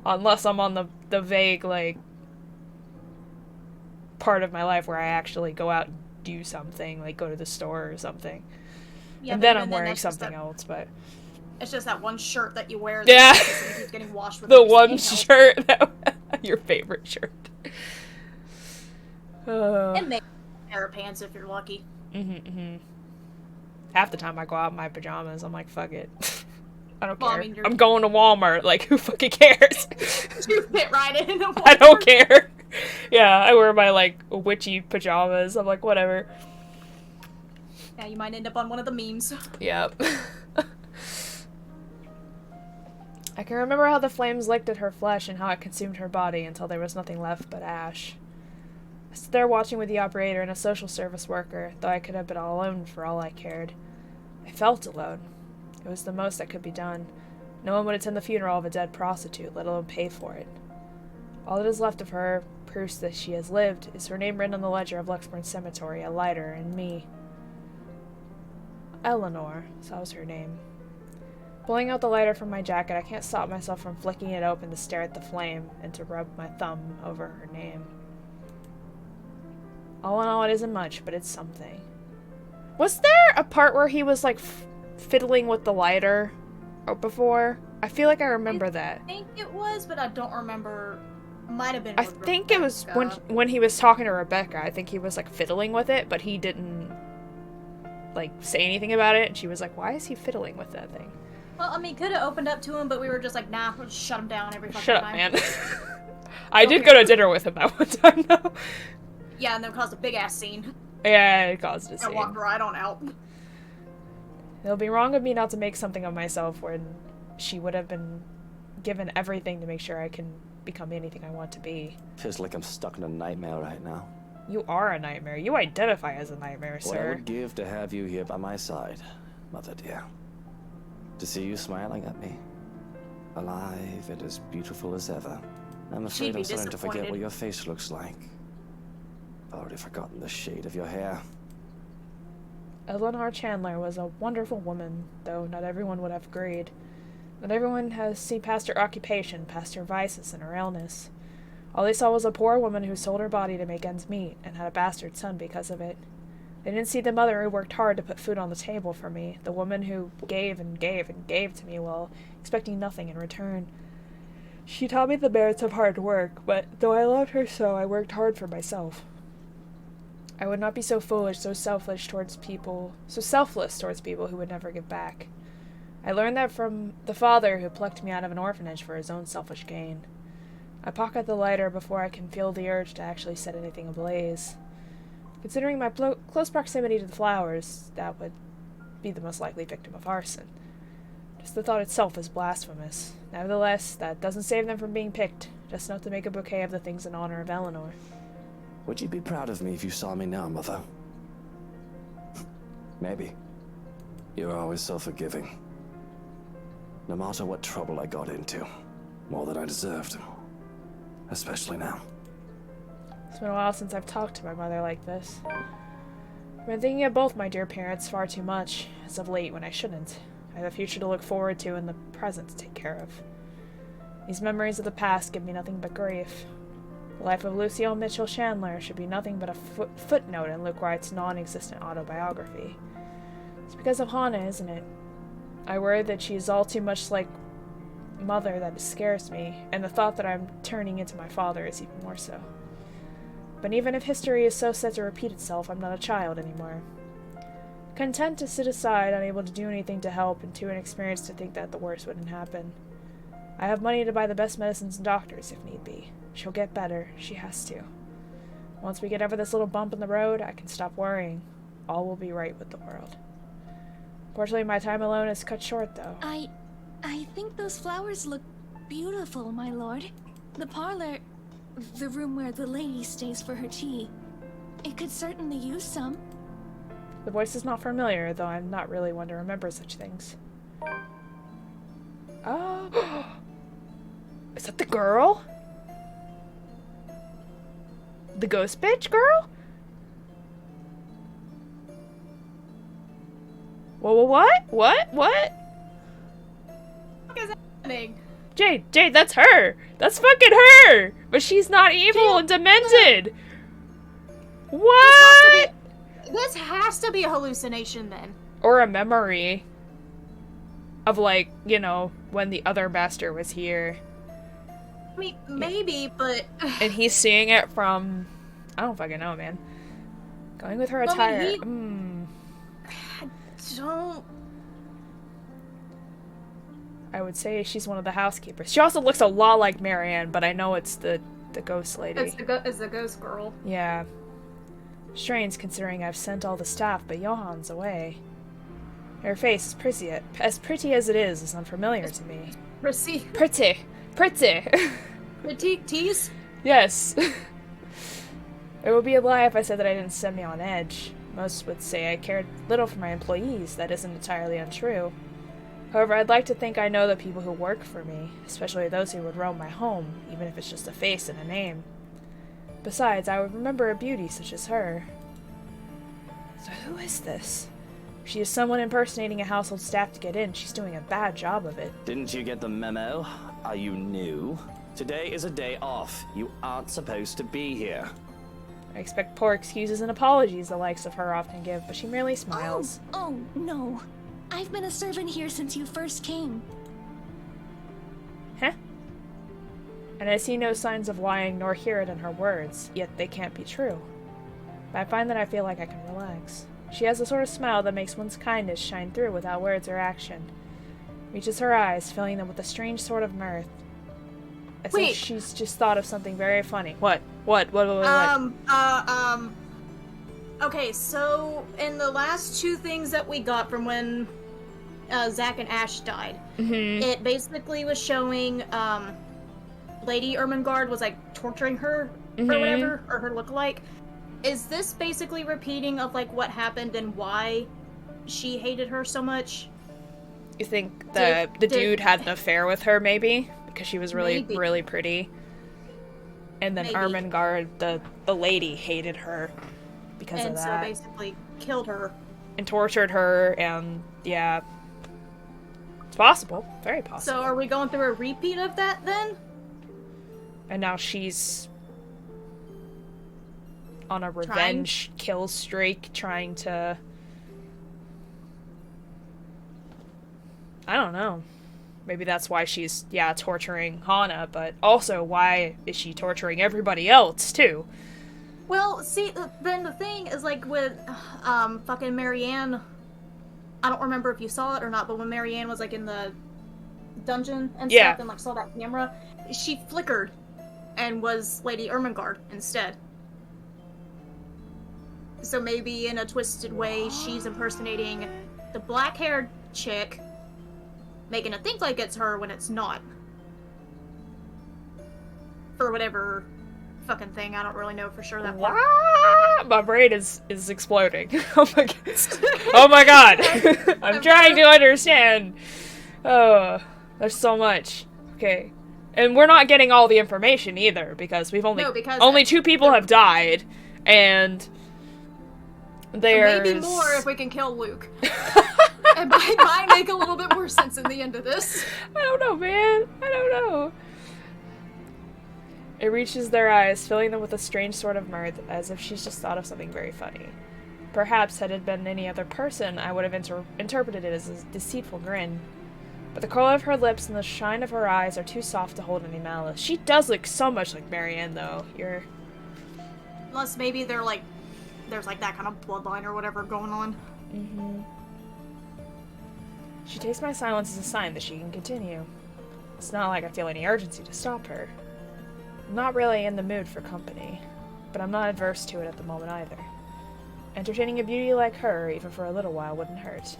Unless I'm on the vague, like, part of my life where I actually go out and do something, like go to the store or something. Yeah, and then I'm wearing something else, but... It's just that one shirt that you wear that keeps getting washed with the one shirt, your favorite shirt. And maybe a pair of pants if you're lucky. Half the time I go out in my pajamas, I'm like, fuck it. I don't care. I mean, I'm going to Walmart, like, who fucking cares? You fit right in. I don't care. Yeah, I wear my, like, witchy pajamas. I'm like, whatever. Yeah, you might end up on one of the memes. Yep. I can remember how the flames licked at her flesh and how it consumed her body until there was nothing left but ash. I stood there watching with the operator and a social service worker, though I could have been all alone for all I cared. I felt alone. It was the most that could be done. No one would attend the funeral of a dead prostitute, let alone pay for it. All that is left of her, proofs that she has lived, is her name written on the ledger of Luxburn Cemetery, a lighter, and me. Eleanor, so that was her name. Pulling out the lighter from my jacket, I can't stop myself from flicking it open to stare at the flame and to rub my thumb over her name. All in all, it isn't much, but it's something. Was there a part where he was, like, fiddling with the lighter before? I feel like I remember that. I think it was, but I don't remember. Might have been. I think it was when he was talking to Rebecca. I think he was, like, fiddling with it, but he didn't, like, say anything about it. And she was like, "Why is he fiddling with that thing?" Well, I mean, could have opened up to him, but we were just like, "Nah, we'll just shut him down every fucking time." time." Shut up, man. I did go to dinner with him that one time, though. Yeah, and then caused a big ass scene. Yeah, it caused a scene. I walked right on out. It'll be wrong of me not to make something of myself when she would have been given everything to make sure I can become anything I want to be. Feels like I'm stuck in a nightmare right now. You are a nightmare. You identify as a nightmare, What I sir. would give to have you here by my side, mother dear. To see you smiling at me. Alive and as beautiful as ever. I'm afraid I'm starting to forget what your face looks like. I've already forgotten the shade of your hair. Eleanor Chandler was a wonderful woman, though not everyone would have agreed. Not everyone has seen past her occupation, past her vices and her illness. All they saw was a poor woman who sold her body to make ends meet, and had a bastard son because of it. They didn't see the mother who worked hard to put food on the table for me, the woman who gave and gave and gave to me while expecting nothing in return. She taught me the merits of hard work, but though I loved her so, I worked hard for myself. I would not be so foolish, so selfless towards people who would never give back. I learned that from the father who plucked me out of an orphanage for his own selfish gain. I pocket the lighter before I can feel the urge to actually set anything ablaze. Considering my close proximity to the flowers, that would be the most likely victim of arson. Just the thought itself is blasphemous. Nevertheless, that doesn't save them from being picked, just enough to make a bouquet of the things in honor of Eleanor. Would you be proud of me if you saw me now, Mother? Maybe. You're always so forgiving. No matter what trouble I got into. More than I deserved. Especially now. It's been a while since I've talked to my mother like this. I've been thinking of both my dear parents far too much, as of late when I shouldn't. I have a future to look forward to and the present to take care of. These memories of the past give me nothing but grief. The life of Lucille Mitchell Chandler should be nothing but a footnote in Luke Wright's non-existent autobiography. It's because of Hannah, isn't it? I worry that she is all too much like Mother that scares me, and the thought that I'm turning into my father is even more so. But even if history is so set to repeat itself, I'm not a child anymore. Content to sit aside, unable to do anything to help, and too inexperienced to think that the worst wouldn't happen. I have money to buy the best medicines and doctors, if need be. She'll get better. She has to. Once we get over this little bump in the road, I can stop worrying. All will be right with the world. Fortunately, my time alone is cut short, though. I think those flowers look beautiful, my lord. The parlor, the room where the lady stays for her tea. It could certainly use some. The voice is not familiar, though I'm not really one to remember such things. Oh, is that the girl? The ghost bitch girl? Whoa, what? What? What? What is happening? Jade, that's her! That's fucking her! But she's not evil and demented! What? This has to be a hallucination then. Or a memory of, like, you know, when the other master was here. I mean, maybe, but... And he's seeing it from... I don't fucking know, man. Going with her attire. I don't... I would say she's one of the housekeepers. She also looks a lot like Marianne, but I know it's the ghost lady. It's the ghost girl. Yeah. Strange, considering I've sent all the staff, but Johan's away. Her face, as pretty as it is unfamiliar to me. Pretty. Pretties? Yes. It would be a lie if I said that I didn't set me on edge. Most would say I cared little for my employees. That isn't entirely untrue. However, I'd like to think I know the people who work for me, especially those who would roam my home, even if it's just a face and a name. Besides, I would remember a beauty such as her. So who is this? If she is someone impersonating a household staff to get in, she's doing a bad job of it. Didn't you get the memo? Are you new? Today is a day off. You aren't supposed to be here. I expect poor excuses and apologies the likes of her often give, but she merely smiles. Oh, no. I've been a servant here since you first came. Huh? And I see no signs of lying nor hear it in her words, yet they can't be true. But I find that I feel like I can relax. She has a sort of smile that makes one's kindness shine through without words or action. Reaches her eyes, filling them with a strange sort of mirth. As if she's just thought of something very funny. What? Okay, so in the last two things that we got from when Zach and Ash died, it basically was showing Lady Ermengarde was like torturing her or whatever, or her lookalike. Is this basically repeating of like what happened and why she hated her so much? You think the dude had an affair with her, maybe? Because she was really pretty. And then Ermengarde, the lady, hated her because of that. And so basically killed her. And tortured her, and yeah. It's possible. Very possible. So are we going through a repeat of that then? And now she's on a revenge kill streak, trying to... I don't know. Maybe that's why she's, torturing Hannah, but also why is she torturing everybody else, too? Well, see, then the thing is, like, with, fucking Marianne, I don't remember if you saw it or not, but when Marianne was, like, in the dungeon and stuff and, like, saw that camera, she flickered and was Lady Ermengarde instead. So maybe in a twisted way, she's impersonating the black-haired chick, making it think like it's her when it's not. For whatever fucking thing, I don't really know for sure that part. My brain is exploding. Oh my god. Oh my god. I'm trying to understand. Oh, there's so much. Okay. And we're not getting all the information either, because we've only 2 people have died, and there's... Maybe more if we can kill Luke. It might make a little bit more sense in the end of this. I don't know, man. I don't know. It reaches their eyes, filling them with a strange sort of mirth, as if she's just thought of something very funny. Perhaps, had it been any other person, I would have interpreted it as a deceitful grin. But the curl of her lips and the shine of her eyes are too soft to hold any malice. She does look so much like Marianne, though. Unless maybe there's like that kind of bloodline or whatever going on. Mm-hmm. She takes my silence as a sign that she can continue. It's not like I feel any urgency to stop her. I'm not really in the mood for company, but I'm not adverse to it at the moment either. Entertaining a beauty like her, even for a little while, wouldn't hurt.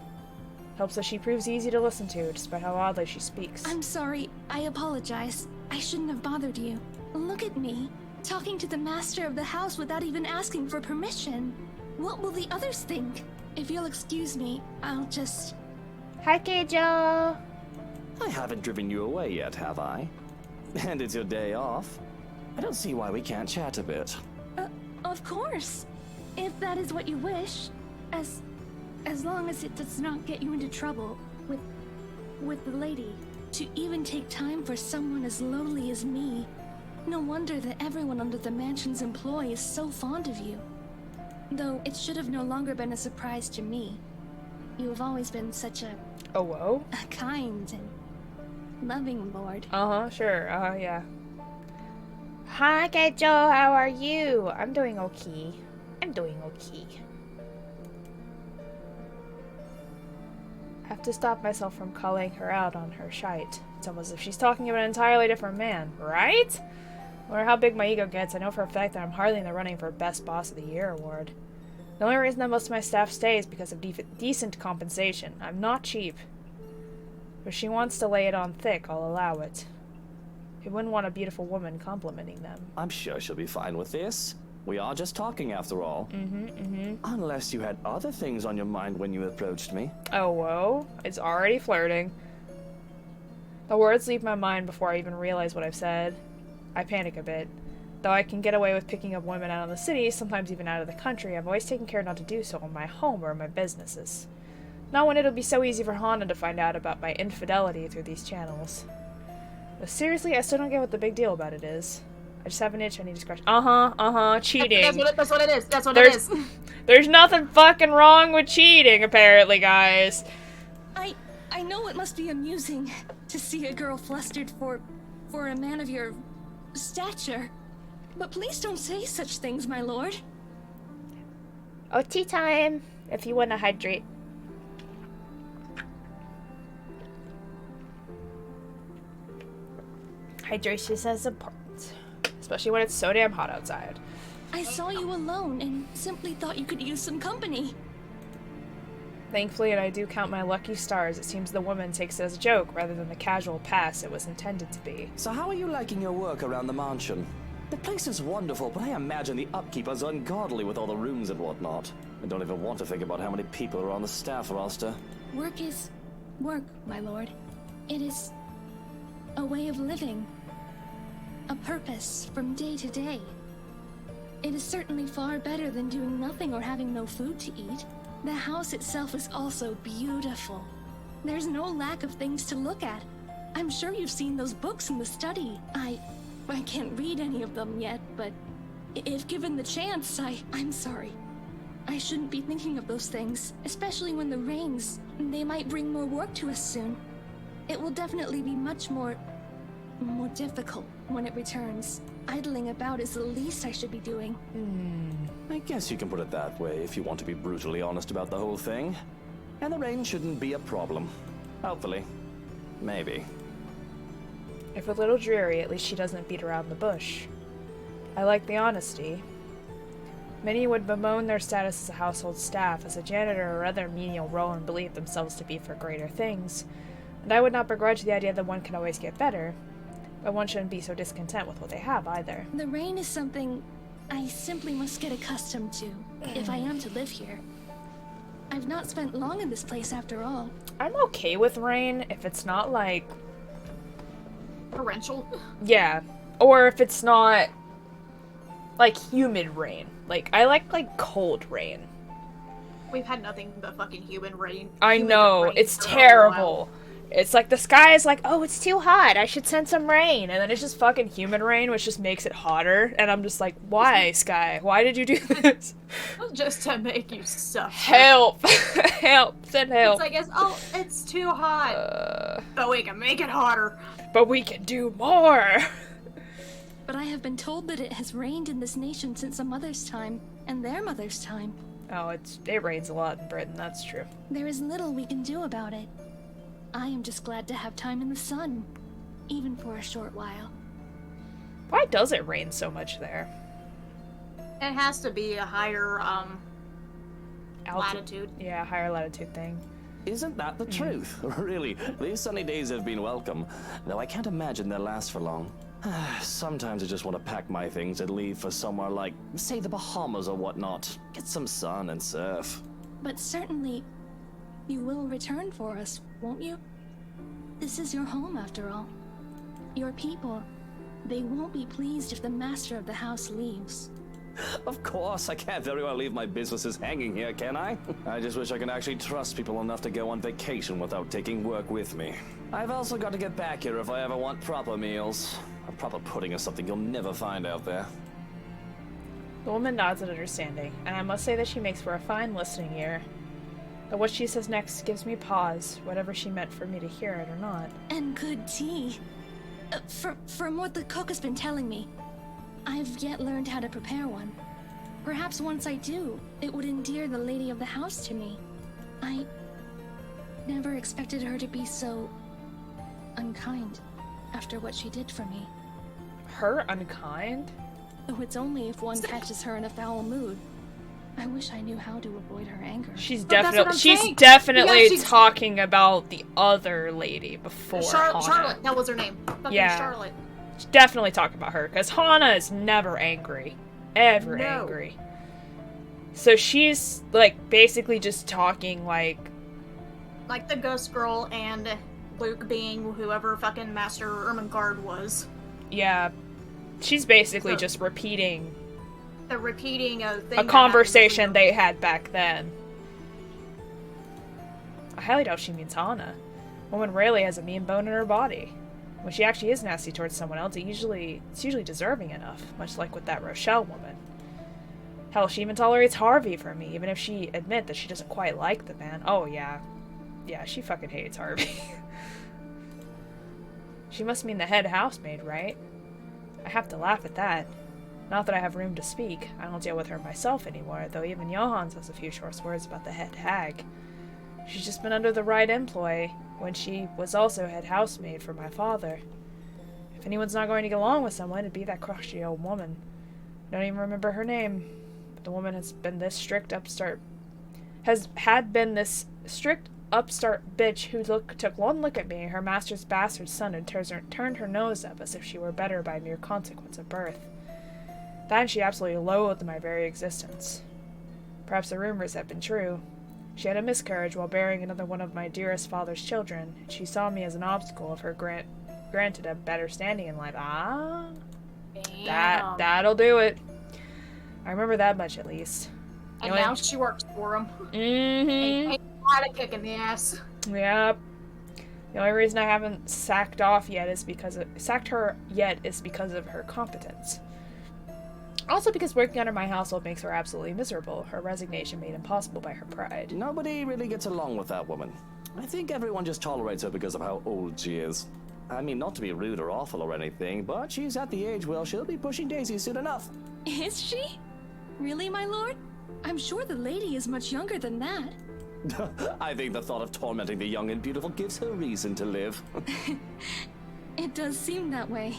Helps that she proves easy to listen to, despite how oddly she speaks. I'm sorry. I apologize. I shouldn't have bothered you. Look at me, talking to the master of the house without even asking for permission. What will the others think? If you'll excuse me, I'll just... Hi, Keijo! I haven't driven you away yet, have I? And it's your day off. I don't see why we can't chat a bit. Of course. If that is what you wish. As long as it does not get you into trouble with the lady. To even take time for someone as lowly as me. No wonder that everyone under the mansion's employ is so fond of you. Though it should have no longer been a surprise to me. You have always been such a... Oh, whoa? A kind and loving lord. Uh-huh, sure. Yeah. Hi, Keijo, how are you? I'm doing okay. I'm doing okay. I have to stop myself from calling her out on her shite. It's almost as if she's talking about an entirely different man, right? No matter how big my ego gets, I know for a fact that I'm hardly in the running for Best Boss of the Year award. The only reason that most of my staff stays is because of decent compensation. I'm not cheap. If she wants to lay it on thick, I'll allow it. Who wouldn't want a beautiful woman complimenting them? I'm sure she'll be fine with this. We are just talking after all. Unless you had other things on your mind when you approached me. Oh, whoa. It's already flirting. The words leave my mind before I even realize what I've said. I panic a bit. Though I can get away with picking up women out of the city, sometimes even out of the country, I've always taken care not to do so in my home or my businesses. Not when it'll be so easy for HahnAraa to find out about my infidelity through these channels. But seriously, I still don't get what the big deal about it is. I just have an itch I need to scratch. Cheating. That's what it is. That's what it is. There's nothing fucking wrong with cheating, apparently, guys. I know it must be amusing to see a girl flustered for a man of your stature. But please don't say such things, my lord. Oh, tea time. If you want to hydrate. Hydration is important. Especially when it's so damn hot outside. I saw you alone and simply thought you could use some company. Thankfully, and I do count my lucky stars, it seems the woman takes it as a joke rather than the casual pass it was intended to be. So how are you liking your work around the mansion? The place is wonderful, but I imagine the upkeep is ungodly with all the rooms and whatnot. I don't even want to think about how many people are on the staff roster. Work is work, my lord. It is a way of living. A purpose from day to day. It is certainly far better than doing nothing or having no food to eat. The house itself is also beautiful. There's no lack of things to look at. I'm sure you've seen those books in the study. I can't read any of them yet, but if given the chance, I'm sorry. I shouldn't be thinking of those things, especially when the rains. They might bring more work to us soon. It will definitely be much more difficult when it returns. Idling about is the least I should be doing. I guess you can put it that way if you want to be brutally honest about the whole thing. And the rain shouldn't be a problem. Hopefully. Maybe. If a little dreary, at least she doesn't beat around the bush. I like the honesty. Many would bemoan their status as a household staff, as a janitor or other menial role, and believe themselves to be for greater things. And I would not begrudge the idea that one can always get better, but one shouldn't be so discontent with what they have either. The rain is something I simply must get accustomed to, if I am to live here. I've not spent long in this place after all. I'm okay with rain if it's not like... torrential. Yeah. Or if it's not like humid rain. Like, I like cold rain. We've had nothing but fucking humid rain. I know, it's terrible. It's like the sky is like, oh, it's too hot, I should send some rain. And then it's just fucking humid rain, which just makes it hotter. And I'm just like, why, sky? Why did you do this? Just to make you suffer. Help. Help. Send help. It's like, it's too hot. But we can make it hotter. But we can do more. But I have been told that it has rained in this nation since a mother's time, and their mother's time. Oh, it rains a lot in Britain, that's true. There is little we can do about it. I am just glad to have time in the sun, even for a short while. Why does it rain so much there? It has to be a higher, latitude. Yeah, higher latitude thing. Isn't that the truth? Really, these sunny days have been welcome, though I can't imagine they'll last for long. Sometimes I just want to pack my things and leave for somewhere like, say, the Bahamas or whatnot. Get some sun and surf. But certainly, you will return for us, won't you? This is your home, after all. Your people, they won't be pleased if the master of the house leaves. Of course, I can't very well leave my businesses hanging here, can I? I just wish I could actually trust people enough to go on vacation without taking work with me. I've also got to get back here if I ever want proper meals. A proper pudding is something you'll never find out there. The woman nods in understanding, and I must say that she makes for a fine listening ear. But what she says next gives me pause, whatever she meant for me to hear it or not. And good tea. From what the cook has been telling me, I've yet learned how to prepare one. Perhaps once I do, it would endear the lady of the house to me. I never expected her to be so unkind after what she did for me. Her unkind? Though it's only if one catches her in a foul mood. I wish I knew how to avoid her anger. She's definitely talking about the other lady before HahnAraa. Charlotte, that was her name. Yeah. Charlotte. She's definitely talking about her, because HahnAraa is never angry. Ever angry. So she's, like, basically just talking like the Ghost Girl and Luke being whoever fucking Master Ermengarde was. Yeah. She's basically just repeating a conversation they had back then. I highly doubt she means HahnAraa. Woman rarely has a mean bone in her body. When she actually is nasty towards someone else, it's usually deserving enough, much like with that Rochelle woman. Hell, she even tolerates Harvey for me, even if she admit that she doesn't quite like the man. Oh yeah. Yeah, she fucking hates Harvey. She must mean the head housemaid, right? I have to laugh at that. Not that I have room to speak. I don't deal with her myself anymore, though even Johann says a few short words about the head hag. She's just been under the right employ when she was also head housemaid for my father. If anyone's not going to get along with someone, it'd be that crotchety old woman. I don't even remember her name. But the woman has been this strict upstart bitch who took one look at me, her master's bastard son, and turned her nose up as if she were better by mere consequence of birth. Then she absolutely loathed my very existence. Perhaps the rumors have been true. She had a miscarriage while bearing another one of my dearest father's children, and she saw me as an obstacle of her granted a better standing in life. That'll do it. I remember that much at least. And now she works for him. Mm-hmm. Had a kick in the ass. Yep. The only reason I haven't sacked her yet is because of her competence. Also because working under my household makes her absolutely miserable, her resignation made impossible by her pride. Nobody really gets along with that woman. I think everyone just tolerates her because of how old she is. I mean, not to be rude or awful or anything, but she's at the age where she'll be pushing daisies soon enough. Is she? Really, my lord? I'm sure the lady is much younger than that. I think the thought of tormenting the young and beautiful gives her reason to live. It does seem that way.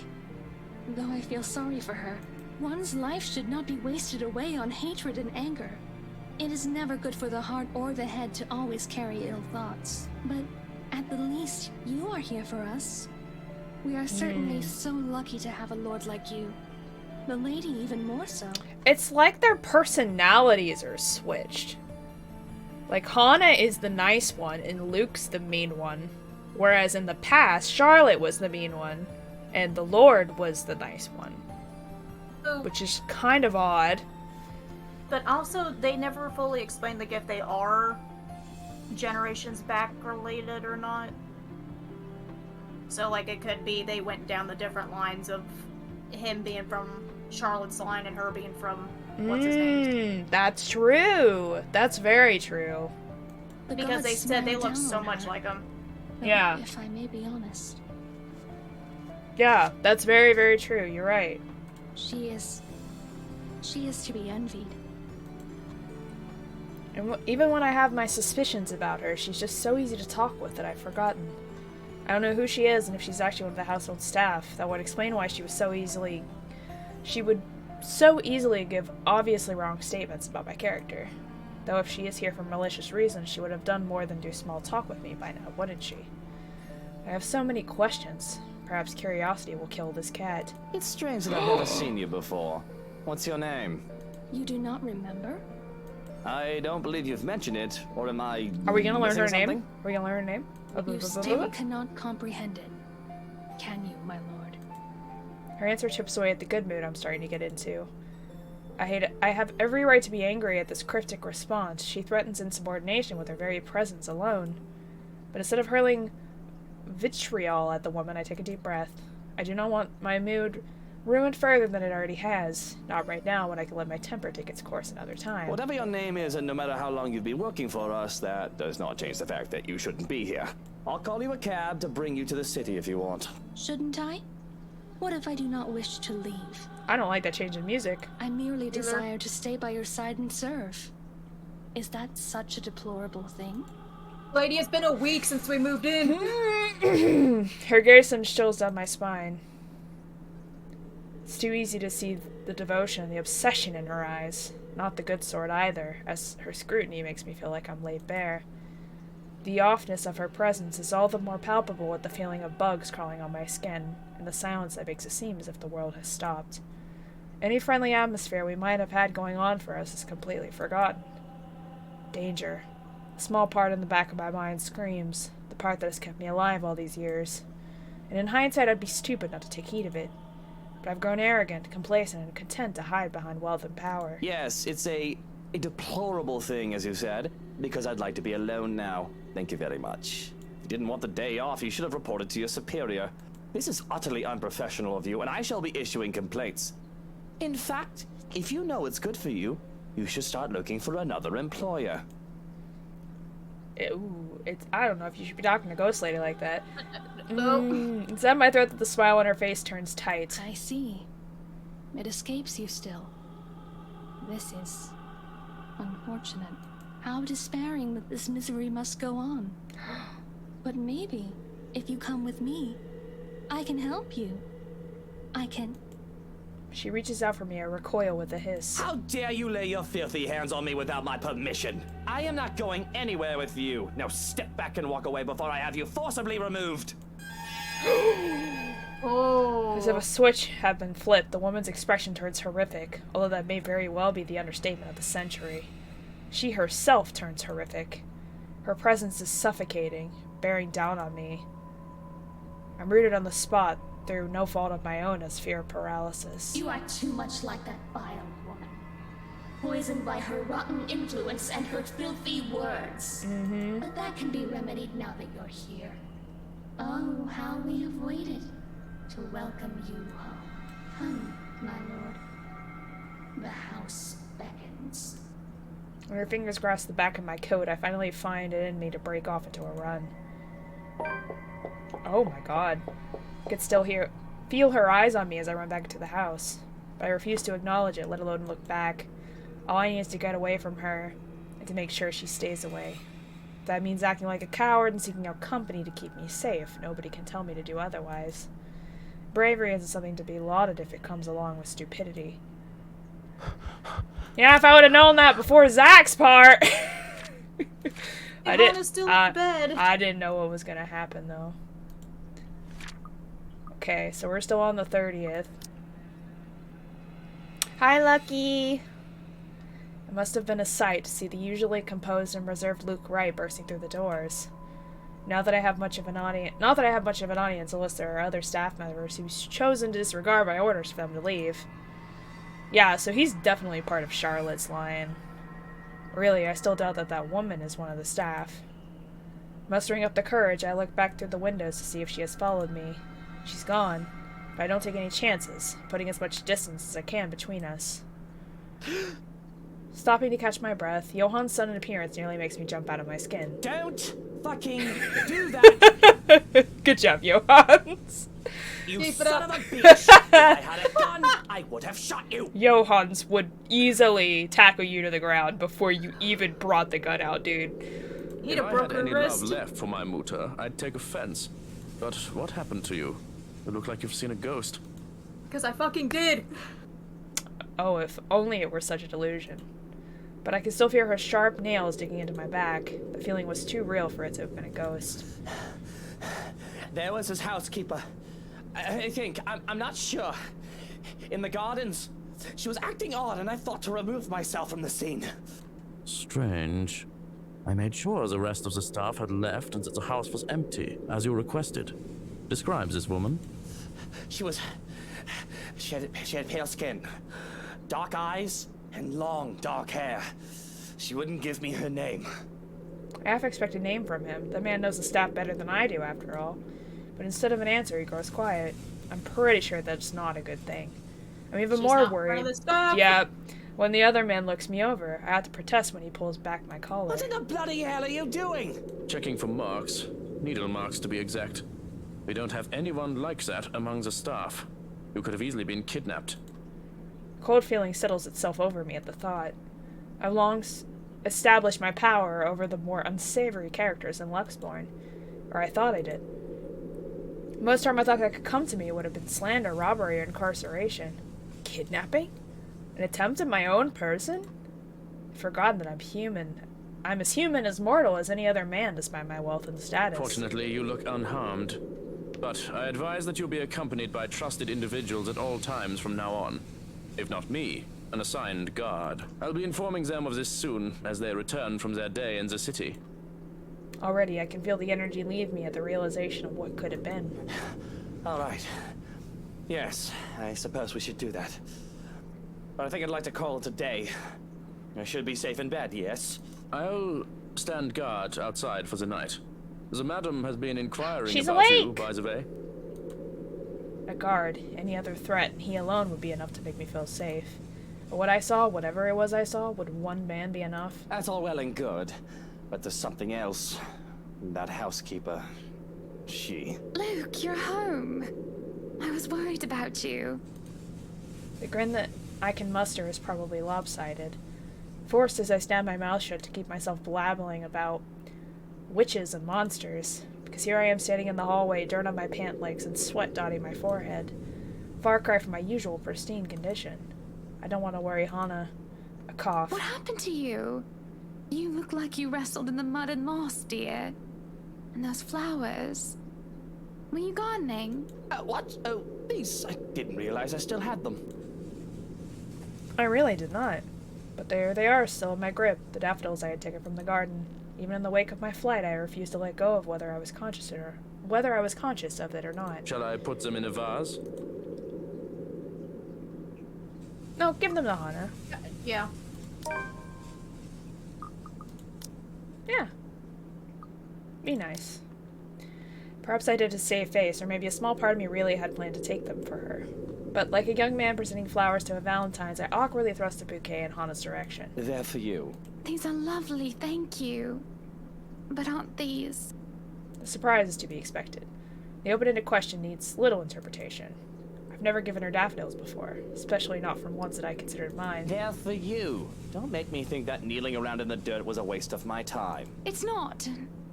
Though I feel sorry for her. One's life should not be wasted away on hatred and anger. It is never good for the heart or the head to always carry ill thoughts. But at the least, you are here for us. We are certainly so lucky to have a lord like you. The lady even more so. It's like their personalities are switched. Like, HahnAraa is the nice one and Luke's the mean one. Whereas in the past, Charlotte was the mean one and the Lord was the nice one. Which is kind of odd. But also, they never fully explain like if they are generations back related or not. So like it could be they went down the different lines of him being from Charlotte's line and her being from what's his name. That's true. That's very true. Because they said they look so much like him. Yeah. If I may be honest. Yeah, that's very, very true. You're right. She is to be envied. And even when I have my suspicions about her, she's just so easy to talk with that I've forgotten. I don't know who she is and if she's actually one of the household staff. That would explain why she would so easily give obviously wrong statements about my character. Though if she is here for malicious reasons, she would have done more than do small talk with me by now, wouldn't she? I have so many questions. Perhaps curiosity will kill this cat. It's strange that I've never seen you before. What's your name? You do not remember? I don't believe you've mentioned it, or am I Are we gonna learn her missing name? something? Are we gonna learn her name? You still cannot comprehend it. Can you, my lord? Her answer chips away at the good mood I'm starting to get into. I have every right to be angry at this cryptic response. She threatens insubordination with her very presence alone. But instead of hurling vitriol at the woman, I take a deep breath. I do not want my mood ruined further than it already has. Not right now, when I can let my temper take its course another time. Whatever your name is, and no matter how long you've been working for us, that does not change the fact that you shouldn't be here. I'll call you a cab to bring you to the city if you want. Shouldn't I? What if I do not wish to leave? I don't like that change in music. I merely desire to stay by your side and serve. Is that such a deplorable thing? Lady, it's been a week since we moved in. Her gaze sends chills down my spine. It's too easy to see the devotion and the obsession in her eyes. Not the good sort either, as her scrutiny makes me feel like I'm laid bare. The offness of her presence is all the more palpable with the feeling of bugs crawling on my skin, and the silence that makes it seem as if the world has stopped. Any friendly atmosphere we might have had going on for us is completely forgotten. Danger. A small part in the back of my mind screams, the part that has kept me alive all these years. And in hindsight, I'd be stupid not to take heed of it. But I've grown arrogant, complacent, and content to hide behind wealth and power. Yes, it's a deplorable thing, as you said, because I'd like to be alone now. Thank you very much. If you didn't want the day off, you should have reported to your superior. This is utterly unprofessional of you, and I shall be issuing complaints. In fact, if you know it's good for you, you should start looking for another employer. I don't know if you should be talking to Ghost Lady like that. It's at my throat that the smile on her face turns tight. I see. It escapes you still. This is unfortunate. How despairing that this misery must go on. But maybe, if you come with me, I can help you. I can... She reaches out for me, I recoil with a hiss. How dare you lay your filthy hands on me without my permission? I am not going anywhere with you. Now step back and walk away before I have you forcibly removed. As if a switch had been flipped, the woman's expression turns horrific, although that may very well be the understatement of the century. She herself turns horrific. Her presence is suffocating, bearing down on me. I'm rooted on the spot, through no fault of my own as fear of paralysis. You are too much like that vile woman. Poisoned by her rotten influence and her filthy words. But that can be remedied now that you're here. Oh, how we have waited to welcome you home. Come, my lord. The house beckons. When her fingers grasp the back of my coat, I finally find it in me to break off into a run. Oh my god. I could still feel her eyes on me as I run back into the house. But I refuse to acknowledge it, let alone look back. All I need is to get away from her, and to make sure she stays away. If that means acting like a coward and seeking out company to keep me safe, nobody can tell me to do otherwise. Bravery isn't something to be lauded if it comes along with stupidity. Yeah, if I would have known that before Zach's part. Hannah's still in bed. I didn't know what was gonna happen though. Okay, so we're still on the 30th. Hi, Lucky. It must have been a sight to see the usually composed and reserved Luke Wright bursting through the doors. Not that I have much of an audience, unless there are other staff members who've chosen to disregard my orders for them to leave. Yeah, so he's definitely part of Charlotte's line. Really, I still doubt that that woman is one of the staff. Mustering up the courage, I look back through the windows to see if she has followed me. She's gone, but I don't take any chances, putting as much distance as I can between us. Stopping to catch my breath, Johan's sudden appearance nearly makes me jump out of my skin. Don't fucking do that! Good job, Johans. You son of a bitch! If I had a gun, I would have shot you! Johans would easily tackle you to the ground before you even brought the gun out, dude. He'd If have I broken had her any wrist. love left for my mutter, I'd take offense. But what happened to you? You look like you've seen a ghost. Because I fucking did. Oh, if only it were such a delusion. But I could still feel her sharp nails digging into my back. The feeling was too real for it to have been a ghost. There was his housekeeper. I think, I'm not sure. In the gardens. She was acting odd and I thought to remove myself from the scene. Strange. I made sure the rest of the staff had left and that the house was empty, as you requested. Describe this woman. She had pale skin, dark eyes, and long dark hair. She wouldn't give me her name. I half expect a name from him. The man knows the staff better than I do, after all. But instead of an answer, he grows quiet. I'm pretty sure that's not a good thing. I'm even more worried. Yeah, when the other man looks me over, I have to protest when he pulls back my collar. What in the bloody hell are you doing? Checking for marks. Needle marks, to be exact. We don't have anyone like that among the staff. You could have easily been kidnapped. A cold feeling settles itself over me at the thought. I've long established my power over the more unsavory characters in Luxborn. Or I thought I did. Most time I thought that could come to me would have been slander, robbery, or incarceration. Kidnapping? An attempt at my own person? I've forgotten that I'm human. I'm as human as mortal as any other man despite my wealth and status. Fortunately, you look unharmed. But I advise that you be accompanied by trusted individuals at all times from now on. If not me, an assigned guard. I'll be informing them of this soon, as they return from their day in the city. Already, I can feel the energy leave me at the realization of what could have been. All right. Yes, I suppose we should do that. But I think I'd like to call it a day. I should be safe in bed, yes? I'll stand guard outside for the night. The madam has been inquiring She's about you, awake. by the way. A guard, any other threat, and he alone would be enough to make me feel safe. But what I saw, whatever it was I saw, would one man be enough? That's all well and good, but there's something else. That housekeeper, she... Luke, you're home. I was worried about you. The grin that I can muster is probably lopsided. Forced as I stand my mouth shut to keep myself blabbling about witches and monsters, because here I am standing in the hallway, dirt on my pant legs and sweat dotting my forehead. Far cry from my usual pristine condition. I don't want to worry HahnAraa. A cough. What happened to you? You look like you wrestled in the mud and moss, dear. And those flowers. Were you gardening? What? Oh, these. I didn't realize I still had them. I really did not. But there they are, still in my grip, the daffodils I had taken from the garden. Even in the wake of my flight, I refused to let go of whether I was conscious of it or not. Shall I put them in a vase? No, give them to HahnAraa. Yeah. Yeah. Be nice. Perhaps I did to save face, or maybe a small part of me really had planned to take them for her. But like a young man presenting flowers to a Valentine's, I awkwardly thrust a bouquet in HahnAraa's direction. They're for you. These are lovely, thank you. But aren't these? The surprise is to be expected. The open-ended question needs little interpretation. I've never given her daffodils before, especially not from ones that I considered mine. They're for you. Don't make me think that kneeling around in the dirt was a waste of my time. It's not.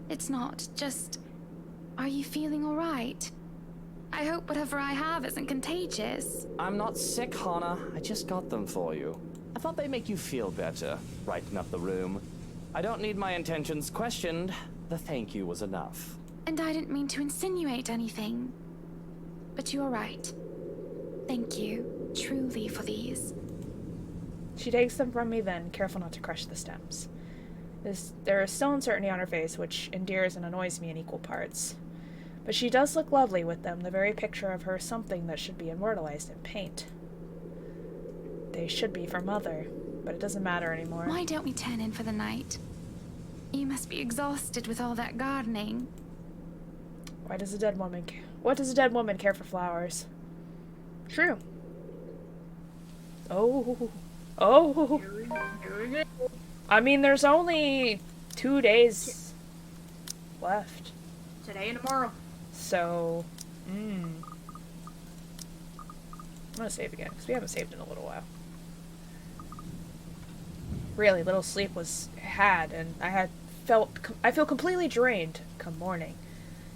It's not. Just... Are you feeling alright? I hope whatever I have isn't contagious. I'm not sick, HahnAraa. I just got them for you. I thought they'd make you feel better, brighten up the room. I don't need my intentions questioned. The thank you was enough. And I didn't mean to insinuate anything. But you're right. Thank you, truly, for these. She takes them from me then, careful not to crush the stems. There is still uncertainty on her face, which endears and annoys me in equal parts. But she does look lovely with them, the very picture of her something that should be immortalized in paint. They should be for Mother, but it doesn't matter anymore. Why don't we turn in for the night? You must be exhausted with all that gardening. What does a dead woman care for flowers? True. Oh. I mean, there's only 2 days left. Today and tomorrow. So, I'm gonna save again, because we haven't saved in a little while. Really, little sleep was had, and I feel completely drained come morning.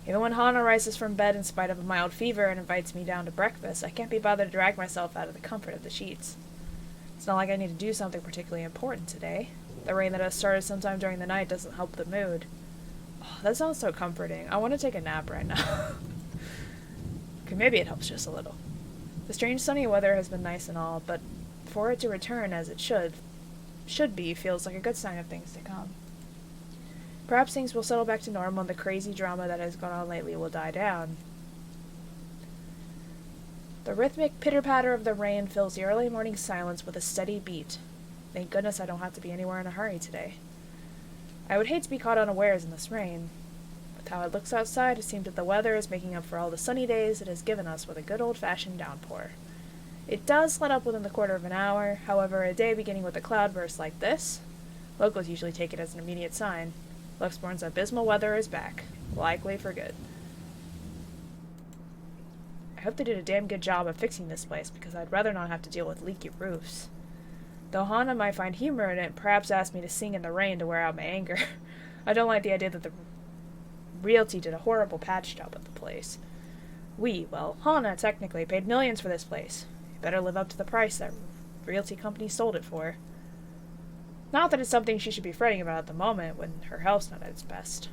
Even when HahnAraa rises from bed in spite of a mild fever and invites me down to breakfast, I can't be bothered to drag myself out of the comfort of the sheets. It's not like I need to do something particularly important today. The rain that has started sometime during the night doesn't help the mood. Oh, that sounds so comforting. I want to take a nap right now. Okay, maybe it helps just a little. The strange sunny weather has been nice and all, but for it to return as it should be, feels like a good sign of things to come. Perhaps things will settle back to normal and the crazy drama that has gone on lately will die down. The rhythmic pitter-patter of the rain fills the early morning silence with a steady beat. Thank goodness I don't have to be anywhere in a hurry today. I would hate to be caught unawares in this rain. With how it looks outside, it seems that the weather is making up for all the sunny days it has given us with a good old-fashioned downpour. It does let up within the quarter of an hour, however, a day beginning with a cloudburst like this, locals usually take it as an immediate sign. Luxborn's abysmal weather is back, likely for good. I hope they did a damn good job of fixing this place, because I'd rather not have to deal with leaky roofs. Though HahnAraa might find humor in it and perhaps ask me to sing in the rain to wear out my anger, I don't like the idea that the realty did a horrible patch job at the place. HahnAraa technically paid millions for this place. You better live up to the price that realty company sold it for. Not that it's something she should be fretting about at the moment, when her health's not at its best.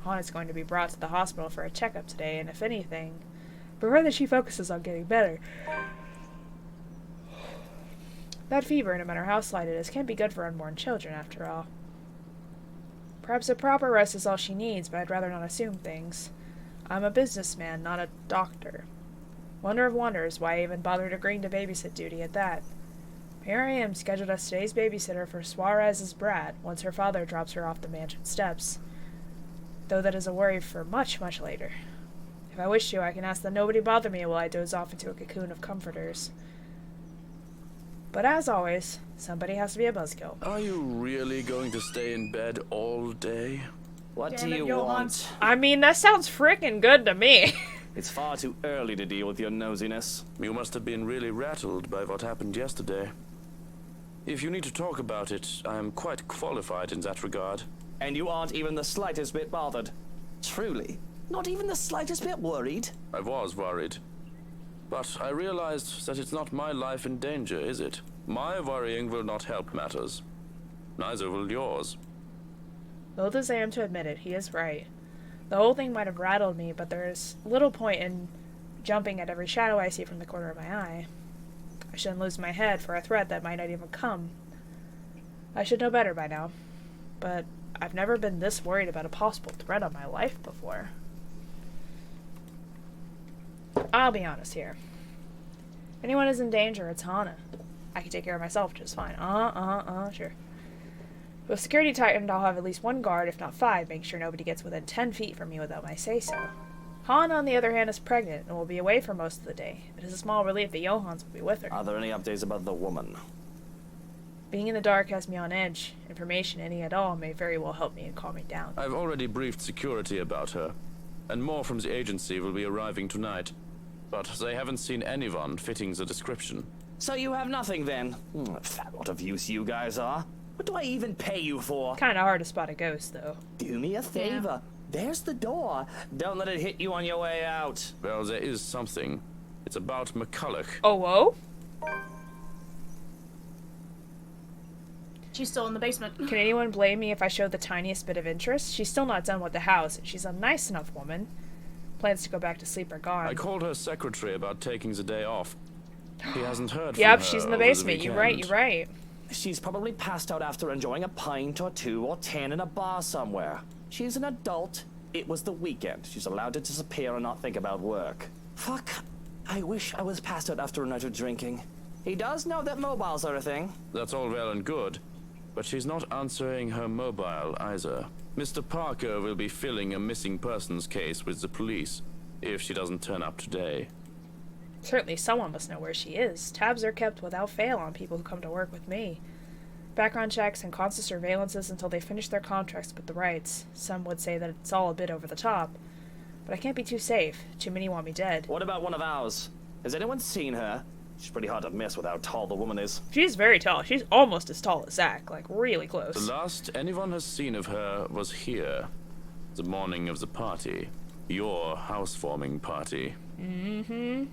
HahnAraa's going to be brought to the hospital for a checkup today, and if anything, prefer that she focuses on getting better. That fever, no matter how slight it is, can't be good for unborn children, after all. Perhaps a proper rest is all she needs, but I'd rather not assume things. I'm a businessman, not a doctor. Wonder of wonders why I even bothered agreeing to babysit duty at that. Here I am, scheduled as today's babysitter for Suarez's brat, once her father drops her off the mansion steps. Though that is a worry for much, much later. If I wish to, I can ask that nobody bother me while I doze off into a cocoon of comforters. But as always, somebody has to be a buzzkill. Are you really going to stay in bed all day? What do you want? I mean, that sounds freaking good to me. It's far too early to deal with your nosiness. You must have been really rattled by what happened yesterday. If you need to talk about it, I am quite qualified in that regard. And you aren't even the slightest bit bothered. Truly. Not even the slightest bit worried? I was worried. But I realized that it's not my life in danger, is it? My worrying will not help matters. Neither will yours. Loath as I am to admit it, he is right. The whole thing might have rattled me, but there is little point in jumping at every shadow I see from the corner of my eye. I shouldn't lose my head for a threat that might not even come. I should know better by now. But I've never been this worried about a possible threat on my life before. I'll be honest here. If anyone is in danger, it's HahnAraa. I can take care of myself just fine. Sure. With security tightened, I'll have at least one guard, if not 5, make sure nobody gets within 10 feet from me without my say-so. HahnAraa, on the other hand, is pregnant and will be away for most of the day. It is a small relief that Johans will be with her. Are there any updates about the woman? Being in the dark has me on edge. Information, any at all, may very well help me and calm me down. I've already briefed security about her, and more from the agency will be arriving tonight. But they haven't seen anyone fitting the description. So you have nothing then? Fat lot of use you guys are. What do I even pay you for? Kinda hard to spot a ghost, though. Do me a favor. Yeah. There's the door. Don't let it hit you on your way out. Well, there is something. It's about McCulloch. Oh, whoa? She's still in the basement. Can anyone blame me if I show the tiniest bit of interest? She's still not done with the house, and she's a nice enough woman. Plans to go back to sleep are gone. I called her secretary about taking the day off. He hasn't heard from Yep, her she's in the over basement. the You're right, weekend. you're right. She's probably passed out after enjoying a pint or 2 or 10 in a bar somewhere. She's an adult. It was the weekend. She's allowed to disappear and not think about work. Fuck. I wish I was passed out after a night of drinking. He does know that mobiles are a thing. That's all well and good, but she's not answering her mobile either. Mr. Parker will be filling a missing persons case with the police if she doesn't turn up today. Certainly someone must know where she is. Tabs are kept without fail on people who come to work with me. Background checks and constant surveillances until they finish their contracts with the rights. Some would say that it's all a bit over the top. But I can't be too safe. Too many want me dead. What about one of ours? Has anyone seen her? She's pretty hard to miss with how tall the woman is. She's very tall. She's almost as tall as Zach. Like, really close. The last anyone has seen of her was here, the morning of the party. Your housewarming party. Mm-hmm.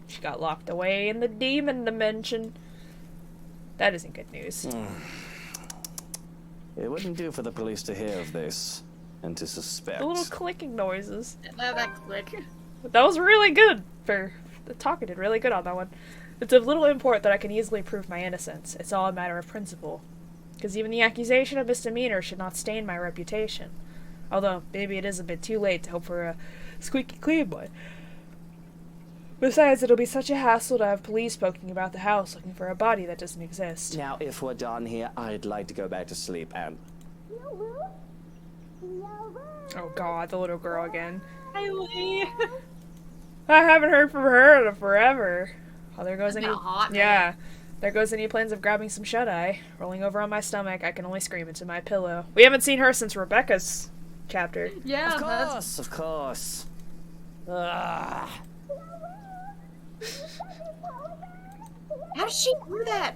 She got locked away in the demon dimension. That isn't good news. It wouldn't do for the police to hear of this and to suspect. The little clicking noises. That click. That was really good. The talking did really good on that one. It's of little import that I can easily prove my innocence. It's all a matter of principle. Because even the accusation of misdemeanor should not stain my reputation. Although, maybe it is a bit too late to hope for a squeaky clean one. Besides, it'll be such a hassle to have police poking about the house looking for a body that doesn't exist. Now, if we're done here, I'd like to go back to sleep and... Oh god, the little girl again. Kylie. I haven't heard from her in forever. Oh, there goes It's any... been a hot minute. Yeah. There goes any plans of grabbing some shut-eye. Rolling over on my stomach, I can only scream into my pillow. We haven't seen her since Rebecca's chapter. Yeah, Of course, of course. Ugh. How did she do that?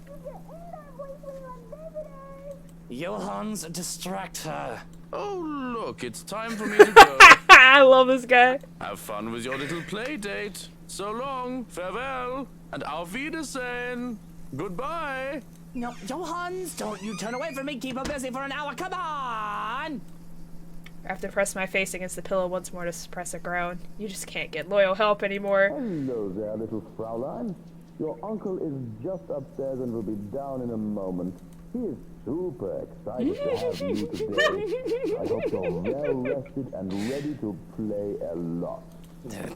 Johans, distract her. Oh, look, it's time for me to go. I love this guy. Have fun with your little play date. So long, farewell, and auf Wiedersehen. Goodbye. No, Johans, don't you turn away from me. Keep her busy for an hour. Come on! I have to press my face against the pillow once more to suppress a groan. You just can't get loyal help anymore. Hello there, little Fraulein. Your uncle is just upstairs and will be down in a moment. He is super excited to have you today. I hope you're well rested and ready to play a lot.